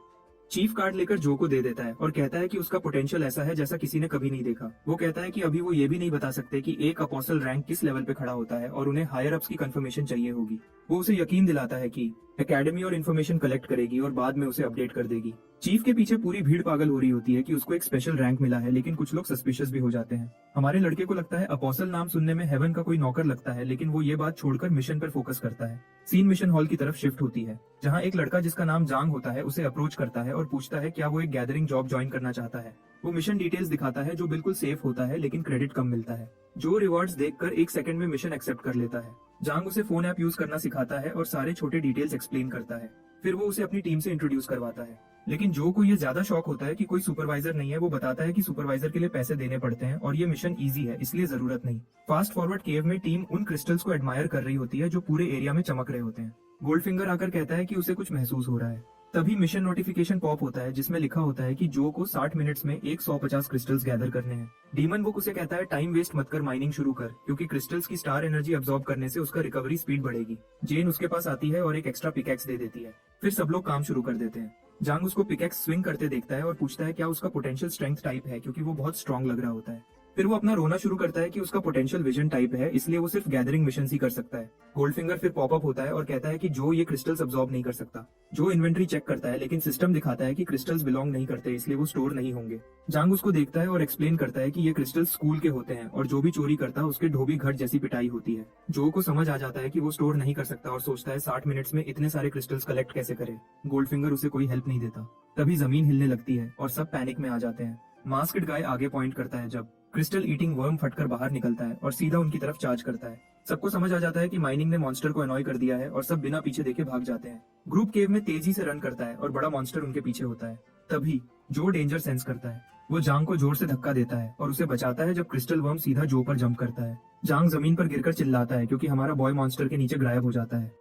चीफ कार्ड लेकर जो को दे देता है और कहता है कि उसका पोटेंशियल ऐसा है जैसा किसी ने कभी नहीं देखा। वो कहता है कि अभी वो ये भी नहीं बता सकते कि एक अपोस्टल रैंक किस लेवल पे खड़ा होता है और उन्हें हायर अप्स की कंफर्मेशन चाहिए होगी। वो उसे यकीन दिलाता है कि एकेडमी और इन्फॉर्मेशन कलेक्ट करेगी और बाद में उसे अपडेट कर देगी। चीफ के पीछे पूरी भीड़ पागल हो रही होती है कि उसको एक स्पेशल रैंक मिला है, लेकिन कुछ लोग सस्पिशियस भी हो जाते हैं। हमारे लड़के को लगता है अपोस्टल नाम सुनने में हेवन का कोई नौकर लगता है, लेकिन वो ये बात छोड़कर मिशन पर फोकस करता है। सीन मिशन हॉल की तरफ शिफ्ट होती है, जहाँ एक लड़का जिसका नाम जांग होता है उसे अप्रोच करता है और पूछता है क्या वो एक गैदरिंग जॉब ज्वाइन करना चाहता है। वो मिशन डिटेल्स दिखाता है जो बिल्कुल सेफ होता है, लेकिन क्रेडिट कम मिलता है। जो रिवॉर्ड्स देखकर 1 सेकंड में मिशन एक्सेप्ट कर लेता है। जांग उसे फोन ऐप यूज करना सिखाता है और सारे छोटे डिटेल्स एक्सप्लेन करता है। फिर वो उसे अपनी टीम से इंट्रोड्यूस करवाता है, लेकिन जो को ये ज्यादा शॉक होता है कि कोई सुपरवाइजर नहीं है। वो बताता है कि सुपरवाइजर के लिए पैसे देने पड़ते हैं और ये मिशन इजी है, इसलिए जरूरत नहीं। फास्ट फॉरवर्ड केव में टीम उन क्रिस्टल्स को एडमायर कर रही होती है जो पूरे एरिया में चमक रहे होते हैं। गोल्डफिंगर आकर कहता है कि उसे कुछ महसूस हो रहा है। तभी मिशन नोटिफिकेशन पॉप होता है जिसमें लिखा होता है कि जो को 60 मिनट्स में 150 क्रिस्टल्स गैदर करने हैं। डीमन बुक उसे कहता है टाइम वेस्ट मत कर, माइनिंग शुरू कर, क्योंकि क्रिस्टल्स की स्टार एनर्जी अब्सॉर्ब करने से उसका रिकवरी स्पीड बढ़ेगी। जेन उसके पास आती है और एक एक्स्ट्रा पिकैक्स दे देती है। फिर सब लोग काम शुरू कर देते हैं। जांग उसको पिकैक्स स्विंग करते देखता है और पूछता है क्या उसका पोटेंशियल स्ट्रेंथ टाइप है, क्योंकि वो बहुत स्ट्रांग लग रहा होता है। फिर वो अपना रोना शुरू करता है कि उसका पोटेंशियल विजन टाइप है, इसलिए वो सिर्फ गैदरिंग मिशन ही कर सकता है। गोल्डफिंगर फिर पॉपअप होता है और कहता है कि जो ये क्रिस्टल्स अब्सॉर्ब नहीं कर सकता। जो इन्वेंटरी चेक करता है, लेकिन सिस्टम दिखाता है कि क्रिस्टल्स बिलोंग नहीं करते, इसलिए वो स्टोर नहीं होंगे। जांग उसको देखता है और एक्सप्लेन करता है कि ये क्रिस्टल्स स्कूल के होते हैं और जो भी चोरी करता है उसके ढोबी घट जैसी पिटाई होती है। जो को समझ आ जाता है कि वो स्टोर नहीं कर सकता और सोचता है 60 मिनट्स में इतने सारे क्रिस्टल्स कलेक्ट कैसे करे। गोल्डफिंगर उसे कोई हेल्प नहीं देता। तभी जमीन हिलने लगती है और सब पैनिक में आ जाते हैं। मास्क्ड गाय आगे पॉइंट करता है जब क्रिस्टल ईटिंग वर्म फटकर बाहर निकलता है और सीधा उनकी तरफ चार्ज करता है। सबको समझ आ जाता है कि माइनिंग ने मॉन्स्टर को अनॉय कर दिया है और सब बिना पीछे देखे भाग जाते हैं। ग्रुप केव में तेजी से रन करता है और बड़ा मॉन्स्टर उनके पीछे होता है। तभी जो डेंजर सेंस करता है। वो जांग को जोर से धक्का देता है और उसे बचाता है जब क्रिस्टल वर्म सीधा जो पर जंप करता है। जांग जमीन पर गिरकर चिल्लाता है क्योंकि हमारा बॉय मॉन्स्टर के नीचे गायब हो जाता है।